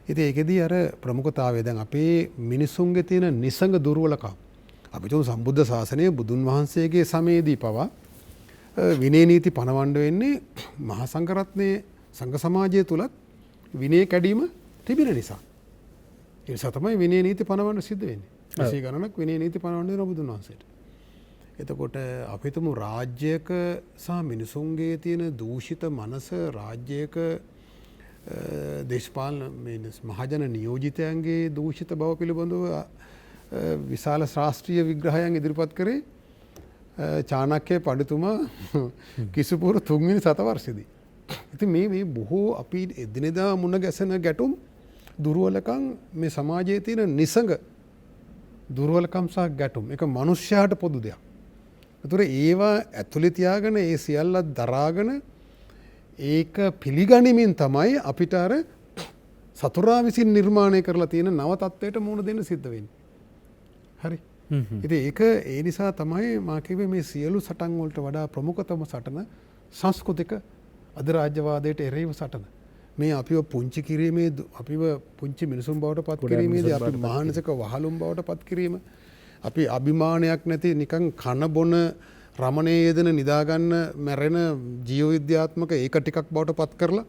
ඉතින් ඒකෙදී අර ප්‍රමුඛතාවය දැන් අපේ මිනිසුන්ගේ තියෙන නිසංග දුර්වලකම් අපි තුන් සම්බුද්ධ ශාසනය බුදුන් වහන්සේගේ සමයේදී පවා විනය නීති පනවන්න වෙන්නේ මහා සංඝරත්නයේ සංඝ සමාජය තුලත් විනය කැඩීම තිබෙන නිසා. ඒ නිසා තමයි විනය නීති පනවන්න සිද්ධ වෙන්නේ. 20 ගණනක් විනය නීති පනවන්න වෙන බුදුන් වහන්සේට. එතකොට අපිතුමු රාජ්‍යයක සහ මිනිසුන්ගේ තියෙන දූෂිත මනස රාජ්‍යයක දේශපාලන මහජන නියෝජිතයන්ගේ දූෂිත බව පිළිබඳව විශාල ශාස්ත්‍රීය විග්‍රහයන් ඉදිරිපත් කරේ චාණක්‍ය පඬිතුමා කිසිපුර 3 වෙනි සතවර්ෂයේදී. ඉතින් මේ බොහෝ අපි එදිනෙදා මුණ ගැසෙන ගැටුම් දුර්වලකම් මේ සමාජයේ තියෙන නිසඟ දුර්වලකම් සහ ගැටුම් එක මනුෂ්‍යයාට පොදු දෙයක්. ඒතර ඒවා ඇතුලේ තියාගෙන ඒ සියල්ල දරාගෙන ඒක පිළිගනිමින් තමයි අපිට අර සතුරා විසින් නිර්මාණය කරලා තියෙන නව තත්ත්වයට මුහුණ දෙන්න සිද්ධ වෙන්නේ. හරි. ඉතින් ඒක ඒ නිසා තමයි මා කිව්වේ මේ සියලු සටන් වලට වඩා ප්‍රමුඛතම සටන සංස්කෘතික අධිරාජ්‍යවාදයට එරෙහිව සටන. මේ අපිව පුංචි කිරීමේ අපිව පුංචි මිනිසුන් බවට පත් කිරීමේදී අපි මානසික වහලුම් බවට පත් කිරීම අපි අභිමානයක් නැති නිකන් කන බොන රමණයේ යෙදෙන නිදාගන්න මැරෙන ජීව විද්‍යාත්මක ඒක ටිකක් බවට පත් කරලා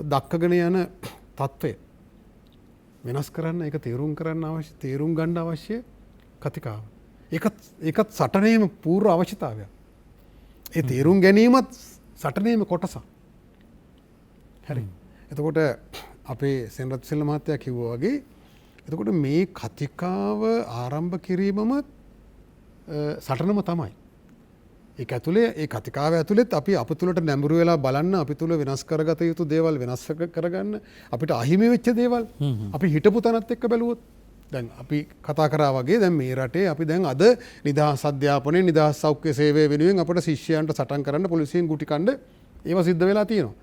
දක්කගෙන යන తত্ত্বය වෙනස් කරන්න ඒක තේරුම් කරන්න අවශ්‍ය තේරුම් ගන්න අවශ්‍ය කතිකාව. ඒකත් සටනේම පූර්ව අවශ්‍යතාවයක්. ඒ තේරුම් ගැනීමත් සටනේම කොටසක්. හරි. එතකොට අපේ සෙනරත් සිල්ල මහත්තයා කිව්වා වගේ එතකොට මේ කතිකාව ආරම්භ කිරීමම සටනම තමයි. ඒක ඇතුලේ ඒ කතිකාව ඇතුලෙත් අපි අප තුළට නැඹුරු වෙලා බලන්න අපි තුළ වෙනස් කරගත යුතු දේවල් වෙනස් කරගන්න අපිට අහිමි වෙච්ච දේවල් අපි හිටපු තැනත් එක්ක බැලුවොත් දැන් අපි කතා කරා වගේ දැන් මේ රටේ අපි දැන් අද නිදහස් අධ්‍යාපනයේ නිදහස් සෞඛ්‍ය සේවය වෙනුවෙන් අපිට ශිෂ්‍යයන්ට සටන් කරන්න පොලිසියෙන් ගුටි කණ්ඩ ඒවා සිද්ධ වෙලා තියෙනවා.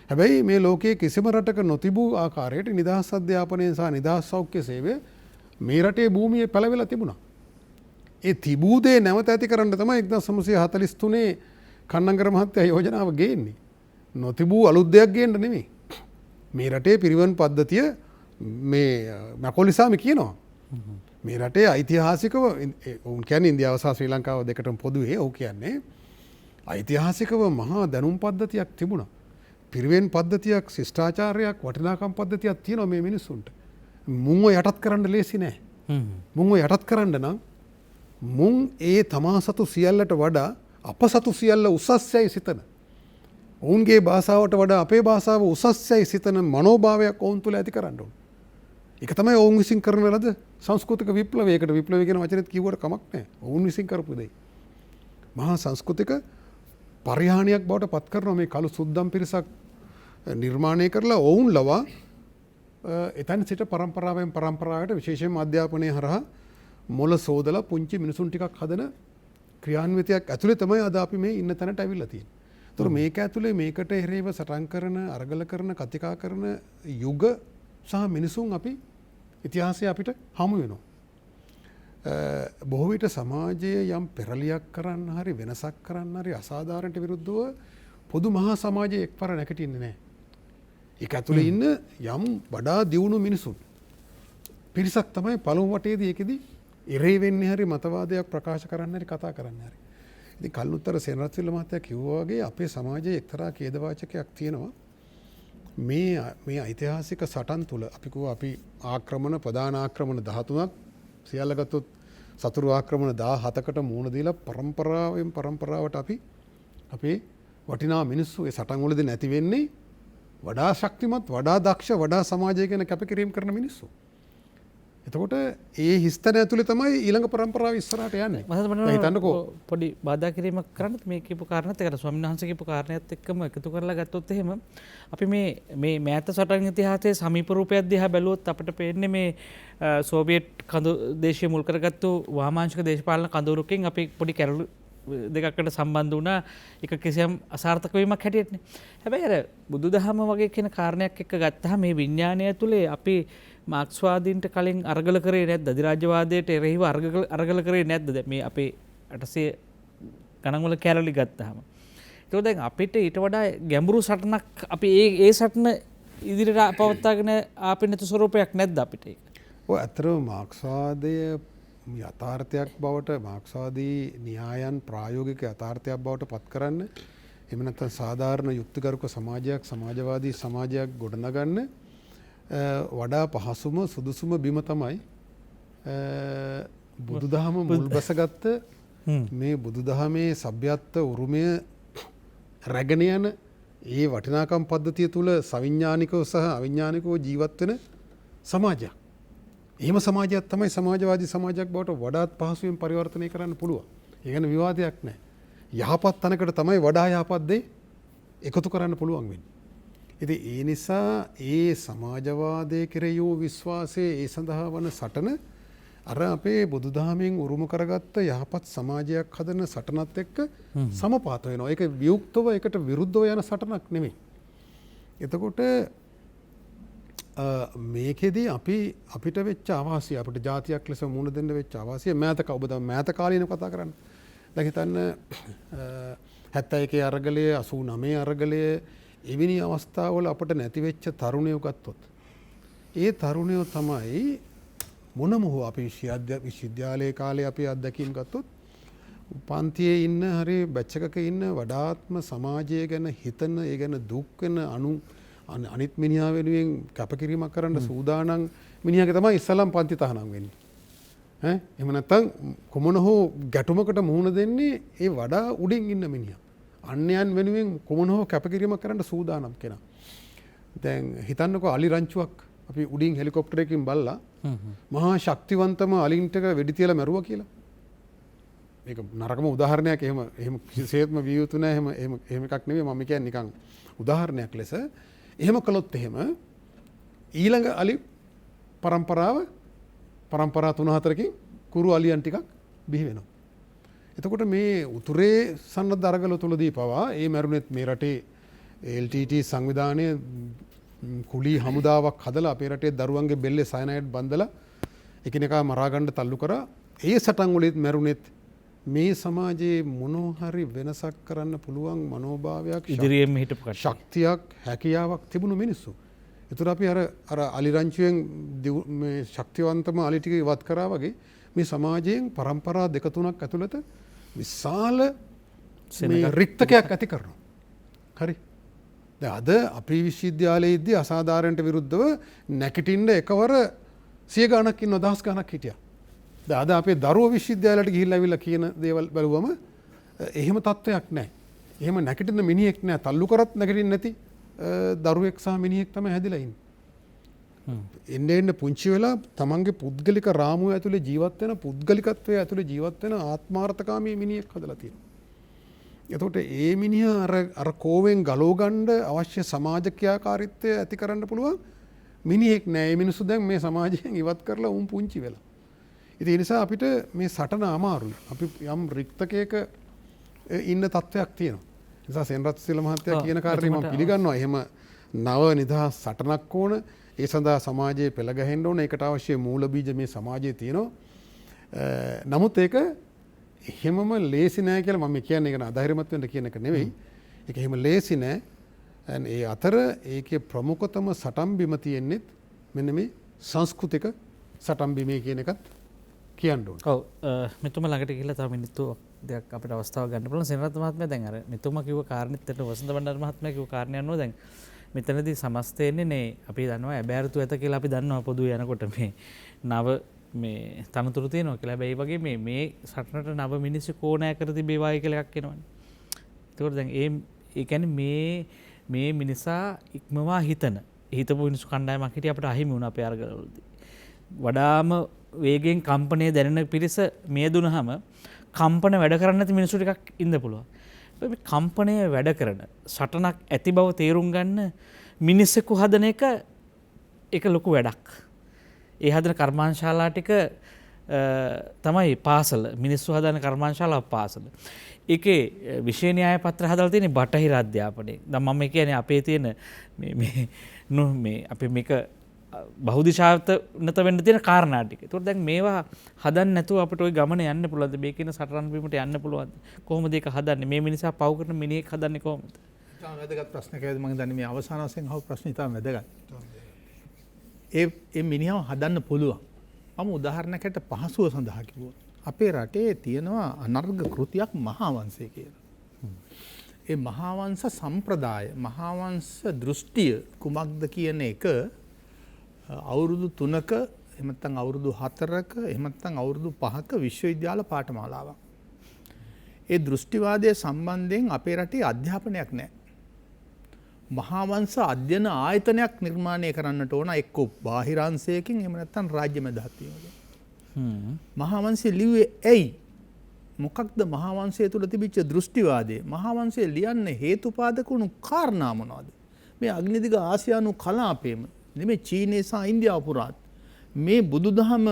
හැබැයි මේ ලෝකයේ කිසිම රටක නොතිබූ ආකාරයට නිදහස් අධ්‍යාපනය සහ නිදහස් සෞඛ්‍ය සේවය මේ රටේ භූමියේ පළවෙලා තිබුණා. ඒ තිබූ දේ නැවත ඇති කරන්න තමයි 1943 කන්නංගර මහත්තයා යෝජනාව ගේන්නේ. නොතිබූ අලුත් දෙයක් ගේන්න නෙමෙයි. මේ රටේ පිරිවන් පද්ධතිය මේ මැකොලිසාමි කියනවා. මේ රටේ ඓතිහාසිකව උන් කියන්නේ ඉන්දියාව සහ ශ්‍රී ලංකාව දෙකටම පොදුවේ ඔව් කියන්නේ ඓතිහාසිකව මහා දැනුම් පද්ධතියක් තිබුණා. පිරිවෙන් පද්ධතියක් ශිෂ්ටාචාරයක් වටිනාකම් පද්ධතියක් තියෙනවා මේ මිනිස්සුන්ට. මුන්ව යටත් කරන්න ලේසි නෑ. මුන්ව යටත් කරන්න නම් මුන් ඒ තමා සතු සියල්ලට වඩා අප සතු සියල්ල උසස්යයි සිතන. ඔවුන්ගේ භාෂාවට වඩා අපේ භාෂාව උසස්යයි සිතන මනෝභාවයක් ඔවුන් තුළ ඇති කරන්න ඕන. ඒක තමයි ඔවුන් විසින් කරන ලද සංස්කෘතික විප්ලවයකට විප්ලවය කියන වචනේත් කිව්වට කමක් නැහැ. ඔවුන් විසින් කරපු දෙයි. මහා සංස්කෘතික පරිහානියක් බවට පත් කරන මේ කළු සුද්දම් පිරිසක් නිර්මාණය කරලා ඔවුන් ලවා එතන සිට පරම්පරාවෙන් පරම්පරාවට විශේෂයෙන්ම අධ්‍යාපනය හරහා මොළ සෝදලා පුංචි මිනිසුන් ටිකක් හදන ක්‍රියාන්විතයක් ඇතුලේ තමයි අද අපි මේ ඉන්න තැනට අවිල්ලා තියෙන්නේ. ඒතර මේක ඇතුලේ මේකට එරෙහිව සටන් කරන, අරගල කරන, කතිකා කරන යුග සහ මිනිසුන් අපි ඉතිහාසයේ අපිට හමු වෙනවා. බොහෝ විට සමාජයේ යම් පෙරලියක් කරන්න හරි වෙනසක් කරන්න හරි අසාධාරණට විරුද්ධව පොදු මහා සමාජයේ එක්වර නැගිටින්නේ නැහැ. ඒක ඇතුලේ ඉන්න යම් වඩා දියුණු මිනිසුන් පිරිසක් තමයි පළමු වටේදී ඒකෙදි ඉරේ වෙන්නේ හරි මතවාදයක් ප්‍රකාශ කරන්න හරි කතා කරන්න හරි. ඉතින් කල්නුත්තර සේනරත් සිල්ල මහත්තයා කිව්වා වගේ අපේ සමාජයේ එක්තරා ඛේදවාචකයක් තියෙනවා. මේ ඓතිහාසික සටන් තුල අපි කිව්වා අපි ආක්‍රමණ ප්‍රධාන ආක්‍රමණ 13ක් සියල්ල ගත්තොත් සතුරු ආක්‍රමණ 17කට මුහුණ දීලා පරම්පරාවෙන් පරම්පරාවට අපි අපේ වටිනා මිනිස්සු ඒ සටන් වලදී නැති වෙන්නේ වඩා ශක්තිමත් වඩා දක්ෂ වඩා සමාජය ගැන කැපකිරීම කරන මිනිස්සු. එතකොට ඒ හිස්තන ඇතුලේ තමයි ඊළඟ පරම්පරාව ඉස්සරහට යන්නේ. හිතන්නකෝ පොඩි බාධා කිරීමක් කරන්නත් මේ කියපු කාරණාත් එක්ක ස්වාමීන් වහන්සේ කියපු කාරණාත් එක්කම එකතු කරලා ගත්තොත් එහෙම අපි මේ මෑත සටන් ඉතිහාසයේ සමීප රූපයක් දිහා බැලුවොත් අපිට පේන්නේ මේ සෝවියට් කඳු දේශීය මුල් කරගත්තු වාමාංශික දේශපාලන කඳවුරකින් අපි පොඩි කැරළු දෙකකට සම්බන්ධ වුණා එක කිසියම් අසාර්ථක වීමක් හැටියටනේ. හැබැයි අර බුදුදහම වගේ කියන කාරණයක් එක්ක ගත්තාම මේ විඥානය ඇතුලේ අපි මාක්ස්වාදීන්ට කලින් අරගල කරේ නැද්ද? අධිරාජ්‍යවාදයට එරෙහිව අරගල කරේ නැද්ද? මේ අපේ 800 ගණන් වල කැරලි ගත්තාම. ඒක දැන් අපිට ඊට වඩා ගැඹුරු සටනක් අපි ඒ සටන ඉදිරියට පවත්වාගෙන ආපෙ නැතු ස්වරූපයක් නැද්ද අපිට ඒක? ඔය අතරම මාක්ස්වාදය යථාර්ථයක් බවට මාක්ස්වාදී න්‍යායන් ප්‍රායෝගික යථාර්ථයක් බවට පත් කරන්න එහෙම නැත්නම් සාධාරණ යුක්තිගරුක සමාජයක් සමාජවාදී සමාජයක් ගොඩනගන්න වඩා පහසුම සුදුසුම බිම තමයි බුදුදහම මුල් බැසගත්ත මේ බුදුදහමේ සભ්‍යත්ව උරුමය රැගෙන යන ඒ වටිනාකම් පද්ධතිය තුළ සවිඥානිකව සහ අවිඥානිකව ජීවත් වෙන සමාජයක්. එහෙම සමාජයක් තමයි සමාජවාදී සමාජයක් බවට වඩාත් පහසුවෙන් පරිවර්තනය කරන්න පුළුවන්. ඒ ගැන විවාදයක් නැහැ. යහපත් තැනකට තමයි වඩා යහපත් දේ එකතු කරන්න පුළුවන් වෙන්නේ. ඉතින් ඒ නිසා ඒ සමාජවාදයේ කෙරෙහි වූ විශ්වාසය ඒ සඳහා වන සටන අර අපේ බුදුදහමෙන් උරුම කරගත්ත යහපත් සමාජයක් හදන සටනත් එක්ක සමපාත වෙනවා. ඒක වියුක්තව එකට විරුද්ධව යන සටනක් නෙමෙයි. එතකොට මේකෙදී අපිට වෙච්ච අවාසිය අපිට ජාතියක් ලෙස මුණ දෙන්න වෙච්ච අවාසිය ඔබ මෑත කාලීනව කතා කරන්න. දැන් හිතන්න 71 අරගලය 89 අරගලය එවැනි අවස්ථාවල අපට නැති වෙච්ච තරුණයෝ ගත්තොත් ඒ තරුණයෝ තමයි මොනම හෝ අපි විශ්වවිද්‍යාලයේ කාලේ අපි අත්දැකීම් ගත්තොත් පන්තියේ ඉන්න හරි බැච් එකක ඉන්න වඩාත්ම සමාජය ගැන හිතන ඒ ගැන දුක් වෙන අනිත් මිනිහා වෙනුවෙන් කැපකිරීමක් කරන්න සූදානම් මිනිහාගේ තමයි ඉස්සලම් පන්ති තහනම් වෙන්නේ. එහෙම නැත්නම් කොමන හෝ ගැටුමකට මුහුණ දෙන්නේ ඒ වඩා උඩින් ඉන්න මිනිහා. අන්‍යයන් වෙනුවෙන් කොමන හෝ කැපකිරීමක් කරන්න සූදානම් කෙනා. දැන් හිතන්නකෝ අලි රංචුවක් අපි උඩින් හෙලිකොප්ටරයකින් බලලා මහා ශක්තිවන්තම අලින්ට වෙඩි තියලා මැරුවා කියලා. මේක නරකම උදාහරණයක්. එහෙම කිසිසේත්ම විය යුතු නැහැ. එහෙම එකක් නෙවෙයි මම කියන්නේ නිකන් උදාහරණයක් ලෙස. එහෙම කළොත් එහෙම ඊළඟ අලි පරම්පරා 3-4කින් කුරු අලියන් ටිකක් බිහි වෙනවා. එතකොට මේ උතුරේ සන්නද්ධ අරගල තුලදී පවා ඒ මැරුණෙත් මේ රටේ LTT සංවිධානය කුලී හමුදාවක් හදලා අපේ රටේ දරුවන්ගේ බෙල්ලේ සයනයිඩ් බන්දලා එකිනෙකා මරා ගන්න තල්ලු කරා. ඒ සටන් වලත් මැරුණෙත් මේ සමාජයේ මොනවා හරි වෙනසක් කරන්න පුළුවන් මනෝභාවයක් ඉදිරියෙන් හිටපු කට්ටිය ශක්තියක් හැකියාවක් තිබුණු මිනිස්සු. ඒතර අපි අර අලිරංචුවෙන් මේ ශක්තිවන්තම අලි ටික ඉවත් කරා වගේ මේ සමාජයෙන් පරම්පරා 2-3ක් ඇතුළත විශාල මේ රික්තකයක් ඇති කරනවා. හරි. දැන් අද අපේ විශ්වවිද්‍යාලයේදී අසාධාරණට විරුද්ධව නැකිටින්න එකවර 100 ගණක් ඉන්න දහස් ගණක් හිටියා. දැන් අද අපේ දරුවෝ විශ්වවිද්‍යාලයට ගිහිල්ලා අවිල්ලා කියන දේවල් බලුවම එහෙම තත්ත්වයක් නැහැ. එහෙම නැකිටින්න මිනිහෙක් නැහැ. තල්ලු කරත් නැකිටින්නේ නැති දරුවෙක් සහ මිනිහෙක් තමයි හැදිලා ඉන්නේ. එන්න පුංචි වෙලා තමන්ගේ පුද්ගලික රාමුව ඇතුලේ ජීවත් වෙන පුද්ගලිකත්වයේ ඇතුලේ ජීවත් වෙන ආත්මාර්ථකාමී මිනිහෙක් හදලා තියෙනවා. එතකොට ඒ මිනිහා අර කෝවෙන් ගලව ගන්න අවශ්‍ය සමාජ ක්‍රියාකාරීත්වය ඇති කරන්න පුළුවන් මිනිහෙක් නෑ. මේ මිනිස්සු දැන් මේ සමාජයෙන් ඉවත් කරලා උන් පුංචි වෙලා. ඉතින් ඒ නිසා අපිට මේ සටන අමාරුයි. අපි යම් රික්තකයක ඉන්න තත්ත්වයක් තියෙනවා. ඒ නිසා සෙන්රත් සිල මහත්තයා කියන කාරණේ මම පිළිගන්නවා. එහෙම නව නිදහස් සටනක් ඕන. ඒ සඳහා සමාජයේ පෙළ ගැහෙන්න ඕන. ඒකට අවශ්‍ය මූල බීජ මේ සමාජයේ තියෙනවා. නමුත් ඒක එහෙමම ලේසි නෑ කියලා මම කියන්නේ. ඒක අධෛර්යමත් වෙන්න කියන එක නෙවෙයි. ඒක එහෙම ලේසි නෑ. ඒ අතර ඒකේ ප්‍රමුඛතම සටන් බිම තියෙන්නේ මෙන්න මේ සංස්කෘතික සටන් බිමේ කියන එකත් කියන්න ඕනේ. ඔව් මෙතුමා ළඟට ගිහිල්ලා තව මිනිත්තු දෙකක් අපිට අවස්ථාවක් ගන්න පුළුවන්. සෙනරත් මහත්මයා දැන් අර මෙතුමා කිව්ව කාරණෙත් එක්ක වසන්ත බණ්ඩාර මහත්මයා කිව්ව කාරණේ අනුව දැන් මෙතනදී සමස්තයන්නේ නේ අපි දන්නවා ඇබෑරුතු ඇත කියලා අපි දන්නවා පොදුවේ යනකොට මේ නව මේ තනතුරු තියෙනවා කියලා. හැබැයි වගේ මේ සටනට නව මිනිස්සු කෝණය කර තිබේවායි කියලා එකක් එනවනේ. ඒකෝර දැන් ඒ කියන්නේ මේ මිනිසා ඉක්මවා හිතපු මිනිස්සු කණ්ඩායමක් හිටිය අපිට අහිමි වුණා අපේ අරගලවලදී. වඩාම වේගෙන් කම්පනය දැනෙන පිරිස මේ දුනහම කම්පන වැඩ කරන්න නැති මිනිස්සු ටිකක් ඉන්න පුළුවන්. මේ කම්පනය වැඩ කරන සටනක් ඇති බව තේරුම් ගන්න මිනිස්සෙකු හදන එක ලොකු වැඩක්. ඒ හදන කර්මාන්ශාලා ටික තමයි පාසල. මිනිස්සු හදන කර්මාන්ශාලාව පාසල. ඒකේ විෂය න්‍යාය පත්‍ර හදලා තියෙන්නේ බටහිර අධ්‍යාපනයේ. දැන් මම කියන්නේ අපේ තියෙන මේ අපි මේක බහුදිශාර්ථ නැත වෙන්න තියෙන කාරණා ටික. ඒතකොට දැන් මේවා හදන්න නැතුව අපිට ওই ගමන යන්න පුළුවන්ද? මේ කියන සටරන් බීමට යන්න පුළුවන්ද? කොහොමද ඒක හදන්නේ? මේ මිනිසා පව් කරන මිනිහෙක් හදන්නේ කොහොමද? ඉතාම වැදගත් ප්‍රශ්නයක්. මම දන්නේ මේ අවසාන වශයෙන් අහපු ප්‍රශ්නේ ඉතාම වැදගත්. ඒ මිනිහව හදන්න පුළුවන්. මම උදාහරණයකට පහසුව සඳහා කිව්වොත් අපේ රටේ තියෙනවා අනර්ග කෘතියක් මහාවංශය කියලා. ඒ මහාවංශ සම්ප්‍රදාය මහාවංශ දෘෂ්ටිය කුමක්ද කියන එක අවුරුදු 3ක එහෙම නැත්නම් අවුරුදු 4ක එහෙම නැත්නම් අවුරුදු 5ක විශ්වවිද්‍යාල පාඨමාලාවක්. ඒ දෘෂ්ටිවාදය සම්බන්ධයෙන් අපේ රටේ අධ්‍යාපනයක් නැහැ. මහාවංශ අධ්‍යයන ආයතනයක් නිර්මාණය කරන්නට ඕන එක්ක බාහිරාංශයකින් එහෙම නැත්නම් රාජ්‍ය මැදහත්වීමකින්. මහාවංශය ලිව්වේ ඇයි? මොකක්ද මහාවංශය තුල තිබිච්ච දෘෂ්ටිවාදය? මහාවංශය ලියන්න හේතුපාදක වුණු කාරණා මොනවද? මේ අග්නිදිග ආසියානු කලාපයේම නෙමෙයි චීනයේ සහ ඉන්දියාව පුරාත් මේ බුදුදහම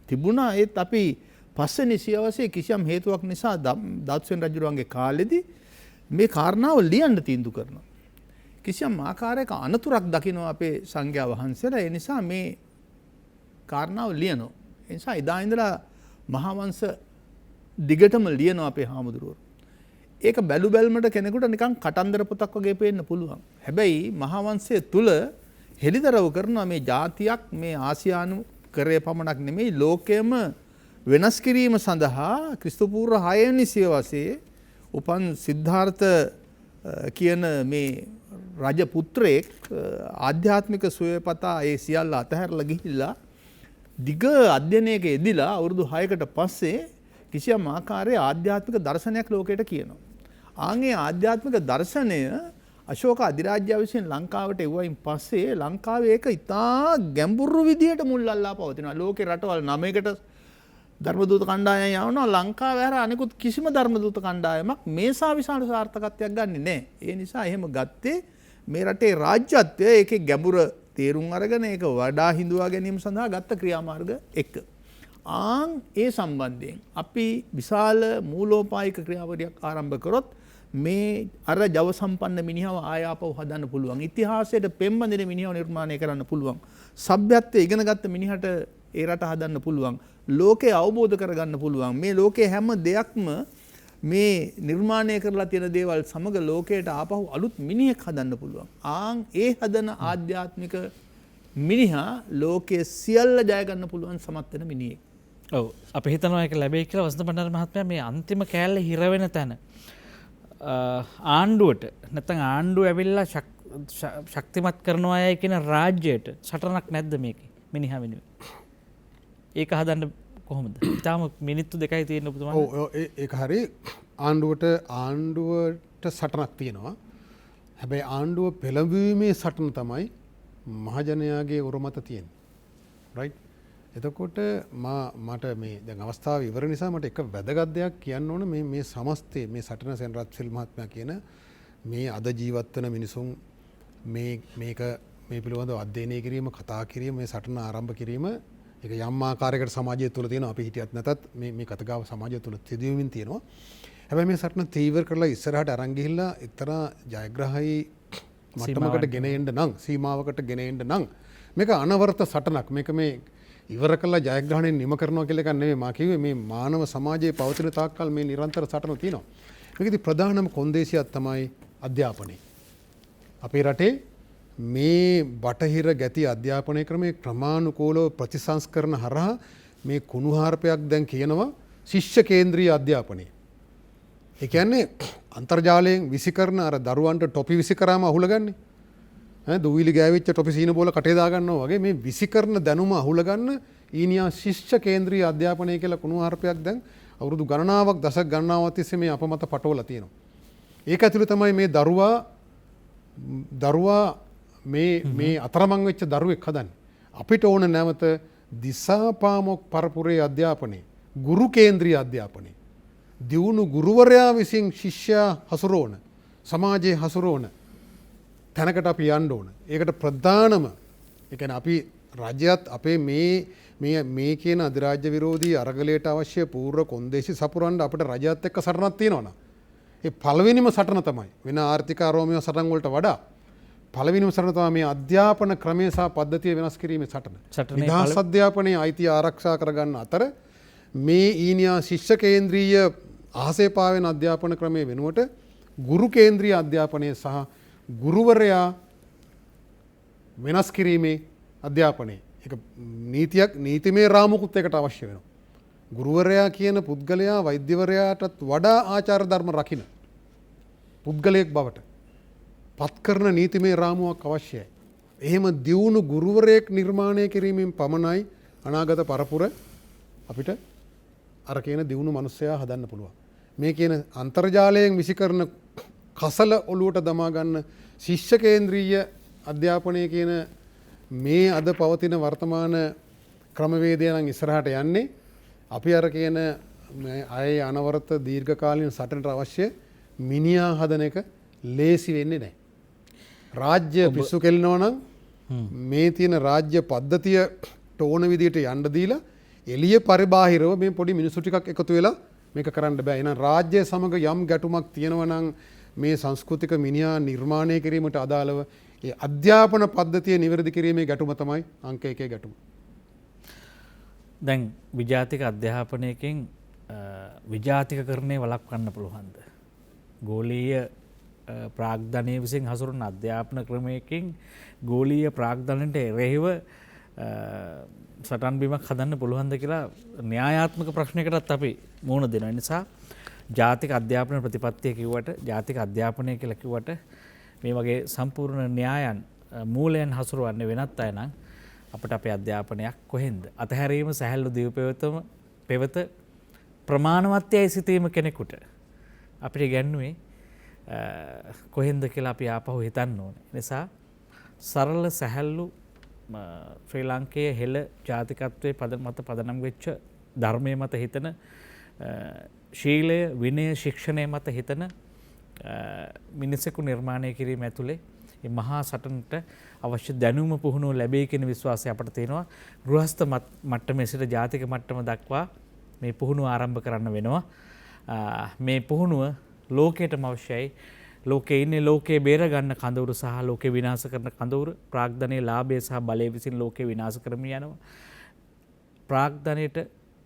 තිබුණා. ඒත් අපි පස්වෙනි සියවසේ කිසියම් හේතුවක් නිසා දත්සෙන් රජුරුවන්ගේ කාලෙදී මේ කාරණාව ලියන්න තීන්දුව කරනවා. කිසියම් ආකාරයක අනතුරක් දකිනවා අපේ සංඝයා වහන්සේලා. ඒ නිසා මේ කාරණාව ලියනවා. ඒ නිසා එදා ඉඳලා මහාවංශ දිගටම ලියනවා අපේ හාමුදුරුවෝ. ඒක බැලු බැල්මට කෙනෙකුට නිකන් කතන්දර පොතක් වගේ පේන්න පුළුවන්. හැබැයි මහාවංශය තුල හෙළිදරව් කරනවා මේ ජාතියක් මේ ආසියානු කරේ පමණක් නෙමෙයි ලෝකයේම වෙනස් කිරීම සඳහා ක්‍රිස්තු පූර්ව 6 වෙනි සියවසේ උපන් සිද්ධාර්ථ කියන මේ රජ පුත්‍රයෙක් ආධ්‍යාත්මික සුවයපතා ඒ සියල්ල අතහැරලා ගිහිල්ලා දිග අධ්‍යයනයක යෙදিলা අවුරුදු 6කට පස්සේ කිසියම් ආකාරයේ ආධ්‍යාත්මික දර්ශනයක් ලෝකයට කියනවා. ආන්ගේ ආධ්‍යාත්මික දර්ශනය අශෝක අධිරාජ්‍යය විසින් ලංකාවට එවුවයින් පස්සේ ලංකාවේ ඒක ඉතා ගැඹුරු විදියට මුල් අල්ලා පවතිනවා. ලෝකේ රටවල් 9කට ධර්මදූත කණ්ඩායම් යවනවා. ලංකාව හැර අනිකුත් කිසිම ධර්මදූත කණ්ඩායමක් මේසා විශාල සාර්ථකත්වයක් ගන්නෙ නැහැ. ඒ නිසා එහෙම ගත්තේ මේ රටේ රාජ්‍යත්වය ඒකේ ගැඹුර තේරුම් අරගෙන ඒක වඩා හිඳුවා ගැනීම සඳහා ගත්ත ක්‍රියාමාර්ග එක්ක. ඒ සම්බන්ධයෙන් අපි විශාල මූලෝපායික ක්‍රියාවලියක් ආරම්භ කරොත් මේ අර ජව සම්පන්න මිනිහව ආයාපව හදන්න පුළුවන්. ඉතිහාසයට පෙම්බඳින මිනිහව නිර්මාණය කරන්න පුළුවන්. සભ્યත්වය ඉගෙන ගත්ත මිනිහට ඒ රට හදන්න පුළුවන්. ලෝකේ අවබෝධ කරගන්න පුළුවන්. මේ ලෝකේ හැම දෙයක්ම මේ නිර්මාණය කරලා තියෙන දේවල් සමග ලෝකයට ආපහු අලුත් මිනිහෙක් හදන්න පුළුවන්. ඒ හදන ආධ්‍යාත්මික මිනිහා ලෝකයේ සියල්ල ජය ගන්න පුළුවන් සමත් වෙන මිනිහෙක්. ඔව් අපි හිතනවා ඒක ලැබෙයි කියලා වසන්ත බණ්ඩාර මහත්මයා මේ අන්තිම කෑල්ල හිර වෙන තැන ආණ්ඩුවට නැත්නම් ආණ්ඩුව ඇවිල්ලා ශක්තිමත් කරනවා අය කියන රාජ්‍යයට සටනක් නැද්ද මේකේ මිනිහා වෙනුවෙන්? ඒක හදන්න කොහොමද? ඊටාම මිනිත්තු 2යි තියෙන ඔබතුමා. ඔව් ඒක හරි. ආණ්ඩුවට සටනක් තියෙනවා. හැබැයි ආණ්ඩුව පෙළඹවීමේ සටන තමයි මහජනයාගේ උරමත තියෙන්නේ. රයිට්? එතකොට මට මේ දැන් අවස්ථාව ඉවර නිසා මට එක වැදගත් දෙයක් කියන්න ඕන මේ සමස්තය මේ සටන සෙනරත් සිල් මහත්මයා කියන මේ අද ජීවත් වෙන මිනිසුන් මේක මේ පිළිබඳව අධ්‍යයනය කිරීම කතා කිරීම මේ සටන ආරම්භ කිරීම ඒක යම් ආකාරයකට සමාජය තුළ තියෙනවා. අපි හිටියත් නැතත් මේ කතාව සමාජය තුළ සිදුවෙමින් තියෙනවා. හැබැයි මේ සටන තීව්‍ර කරලා ඉස්සරහට අරන් ගිහිල්ලා එක්තරා ජයග්‍රාහී මට්ටමකට ගෙන එන්න නම් සීමාවකට ගෙන එන්න නම් මේක අනවරත සටනක්. මේක මේ ඉවර කළා ජයග්‍රහණයෙන් නිම කරනවා කියලා එකක් නෙමෙයි. මා කිව්වේ මේ මානව සමාජයේ පවතින තාක්කල් මේ නිරන්තර සටන තියෙනවා. මේකෙදි ප්‍රධානම කොන්දේසියක් තමයි අධ්‍යාපනය. අපේ රටේ මේ බටහිර ගැති අධ්‍යාපනය ක්‍රමයේ ක්‍රමානුකූලව ප්‍රතිසංස්කරණ හරහා මේ කුණුහාරපයක් දැන් කියනවා ශිෂ්‍ය කේන්ද්‍රීය අධ්‍යාපනය. ඒ කියන්නේ අන්තර්ජාලයෙන් විසිකරන අර දරුවන්ට ටොපි විසිකරාම අහුලගන්නේ. දුවිලි ගෑවිච්ච ටොපි සීන බෝල කටේ දාගන්නවා වගේ මේ විසිකරන දැනුම අහුලගන්න ඊනියා ශිෂ්‍ය කේන්ද්‍රීය අධ්‍යාපනය කියලා කුණුහාරපයක් දැන් අවුරුදු ගණනාවක් දශක ගණනාවක් තිස්සේ මේ අපමත පටවලා තියෙනවා. ඒක ඇතුළේ තමයි මේ දරුවා මේ අතරමං වෙච්ච දරුවෙක් හදන්නේ. අපිට ඕන නැවත දිසාපාමොක් පරපුරේ අධ්‍යාපනය, ගුරු කේන්ද්‍රීය අධ්‍යාපනය, දියුණු ගුරුවරයා විසින් ශිෂ්‍යයා හසුරවන, සමාජයේ හසුරවන තැනකට අපි යන්න ඕන. ඒකට ප්‍රධානම ඒ කියන්නේ අපි රාජ්‍යයත් අපේ මේ කියන අධිරාජ්‍ය විරෝධී අරගලයට අවශ්‍ය පූර්ව කොන්දේසි සපුරන්න අපිට රජයත් එක්ක සටනක් තියෙනවා නා. ඒ පළවෙනිම සටන තමයි වෙන ආර්ථික ආරෝමීය සටන් වලට වඩා පළවෙනිම සටන තමයි මේ අධ්‍යාපන ක්‍රමය සහ පද්ධතිය වෙනස් කිරීමේ සටන. නිදහස් අධ්‍යාපනයේ අයිතිය ආරක්ෂා කරගන්න අතර මේ ඊනියා ශිෂ්‍ය කේන්ද්‍රීය අහසේ පාවෙන අධ්‍යාපන ක්‍රමයේ වෙනුවට ගුරු කේන්ද්‍රීය අධ්‍යාපනය සහ ගුරුවරයා වෙනස් කිරීමේ අධ්‍යාපනය. ඒක නීතිමය රාමුකුත් එකට අවශ්‍ය වෙනවා. ගුරුවරයා කියන පුද්ගලයා වෛද්‍යවරයාටත් වඩා ආචාර ධර්ම රකින්න පුද්ගලයෙක් බවට පත් කරන නීතිමය රාමුවක් අවශ්‍යයි. එහෙම දියුණු ගුරුවරයෙක් නිර්මාණය කිරීමෙන් පමණයි අනාගත පරපුර අපිට අර කියන දියුණු මිනිස්සයා හදන්න පුළුවන්. මේ කියන අන්තර්ජාලයෙන් විසි කරන කසල ඔලුවට දමා ගන්න ශිෂ්‍ය කේන්ද්‍රීය අධ්‍යාපනය කියන මේ අද පවතින වර්තමාන ක්‍රමවේදය නම් ඉස්සරහට යන්නේ අපි අර කියන අය අනවරත දීර්ඝකාලීන සටනට අවශ්‍ය මිනිහා හදන එක ලේසි වෙන්නේ නැහැ. රාජ්‍ය පිස්සු කෙලනවා නම් මේ තියෙන රාජ්‍ය පද්ධතිය ටෝන විදියට යන්න දීලා එළිය පරිබාහිරව මේ පොඩි මිනිස්සු ටිකක් එකතු වෙලා මේක කරන්න බෑ. එහෙනම් රාජ්‍ය සමග යම් ගැටුමක් තියෙනවා නම් මේ සංස්කෘතික මිනිහා නිර්මාණය කිරීමට අදාළව ඒ අධ්‍යාපන පද්ධතිය නිවැරදි කිරීමේ ගැටුම තමයි අංක 1 ගැටුම. දැන් විජාතික අධ්‍යාපනයකින් විජාතිකකරණය වළක්වන්න පුළුවන්ද? ගෝලීය ප්‍රාග්ධනය විසින් හසුරුවන අධ්‍යාපන ක්‍රමයකින් ගෝලීය ප්‍රාග්ධනයට එරෙහිව සටන් බිමක් හදන්න පුළුවන්ද කියලා න්‍යායාත්මක ප්‍රශ්නයකටත් අපි මුහුණ දෙනවා. නිසා ජාතික අධ්‍යාපන ප්‍රතිපත්තිය කිව්වට ජාතික අධ්‍යාපනය කියලා කිව්වට මේ වගේ සම්පූර්ණ න්‍යායන් මූලයන් හසුරුවන්නේ වෙනත් අය නම් අපට අපේ අධ්‍යාපනයක් කොහෙන්ද? අතහැරීම සැහැල්ලු දීපෙවතම පෙවත ප්‍රමාණවත්යයි සිතීම කෙනෙකුට අපිට ගැන්නුවේ කොහෙන්ද කියලා අපි ආපහු හිතන්න ඕනේ. නිසා සරල සැහැල්ලු ශ්‍රී ලාංකේය හෙළ ජාතිකත්වයේ මත පදනම් වෙච්ච ධර්මයේ මත හිතන ශීලය විනය ශික්ෂණය මත හිතන මිනිසෙකු නිර්මාණය කිරීම ඇතුලේ මේ මහා සටනට අවශ්‍ය දැනුම පුහුණුව ලැබෙයි කියන විශ්වාසය අපට තියෙනවා. ගෘහස්ත මට්ටමේ සිට ජාතික මට්ටම දක්වා මේ පුහුණුව ආරම්භ කරන්න වෙනවා. මේ පුහුණුව ලෝකයටම අවශ්‍යයි. ලෝකේ ඉන්නේ ලෝකේ බේර ගන්න කඳවුරු සහ ලෝකේ විනාශ කරන කඳවුරු ප්‍රාග්ධනයේ ලාභය සහ බලය විසින් ලෝකේ විනාශ කරමින් යනවා. ප්‍රාග්ධනයට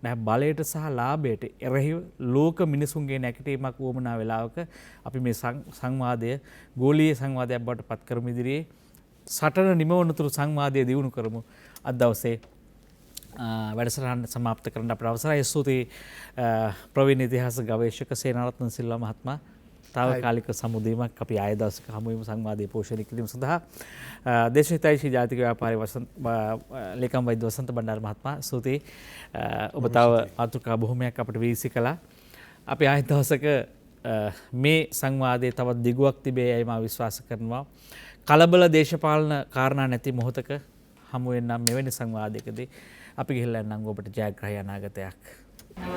බලයට සහ ලාභයට එරෙහිව ලෝක මිනිසුන්ගේ නැගිටීමක් වුවමනා වෙලාවක අපි මේ සංවාදය ගෝලීය සංවාදයක් බවට පත් කරමු. ඉදිරියේ සටන නිමවනතුරු සංවාදය දියුණු කරමු. අද දවසේ වැඩසටහන සමාප්ත කරන්න අපට අවසරයි. ස්තුතියි ප්‍රවීණ ඉතිහාස ගවේෂක සේනාරත්න සිල්වා මහත්මයා. තාවකාලික සමුදීමක් අපි ආය දවසක හමු වෙමු සංවාදයේ පෝෂණය කිරීම සඳහා. දේශහිතයිෂී ජාතික ව්‍යාපාරී ලේකම් වෛද්‍ය වසන්ත බණ්ඩාර මහත්මයා ස්තුතියි. ඔබ තව මාතෘකා බොහොමයක් අපට වීසි කළා. අපි ආය දවසක මේ සංවාදයේ තවත් දිගුවක් තිබේ යයි මා විශ්වාස කරනවා. කලබල දේශපාලන කාරණා නැති මොහොතක හමු වෙන්නම් මෙවැනි සංවාදයකදී අපි ගිහිල්ලා යන්නම් ඔබට ජයග්‍රහී අනාගතයක්.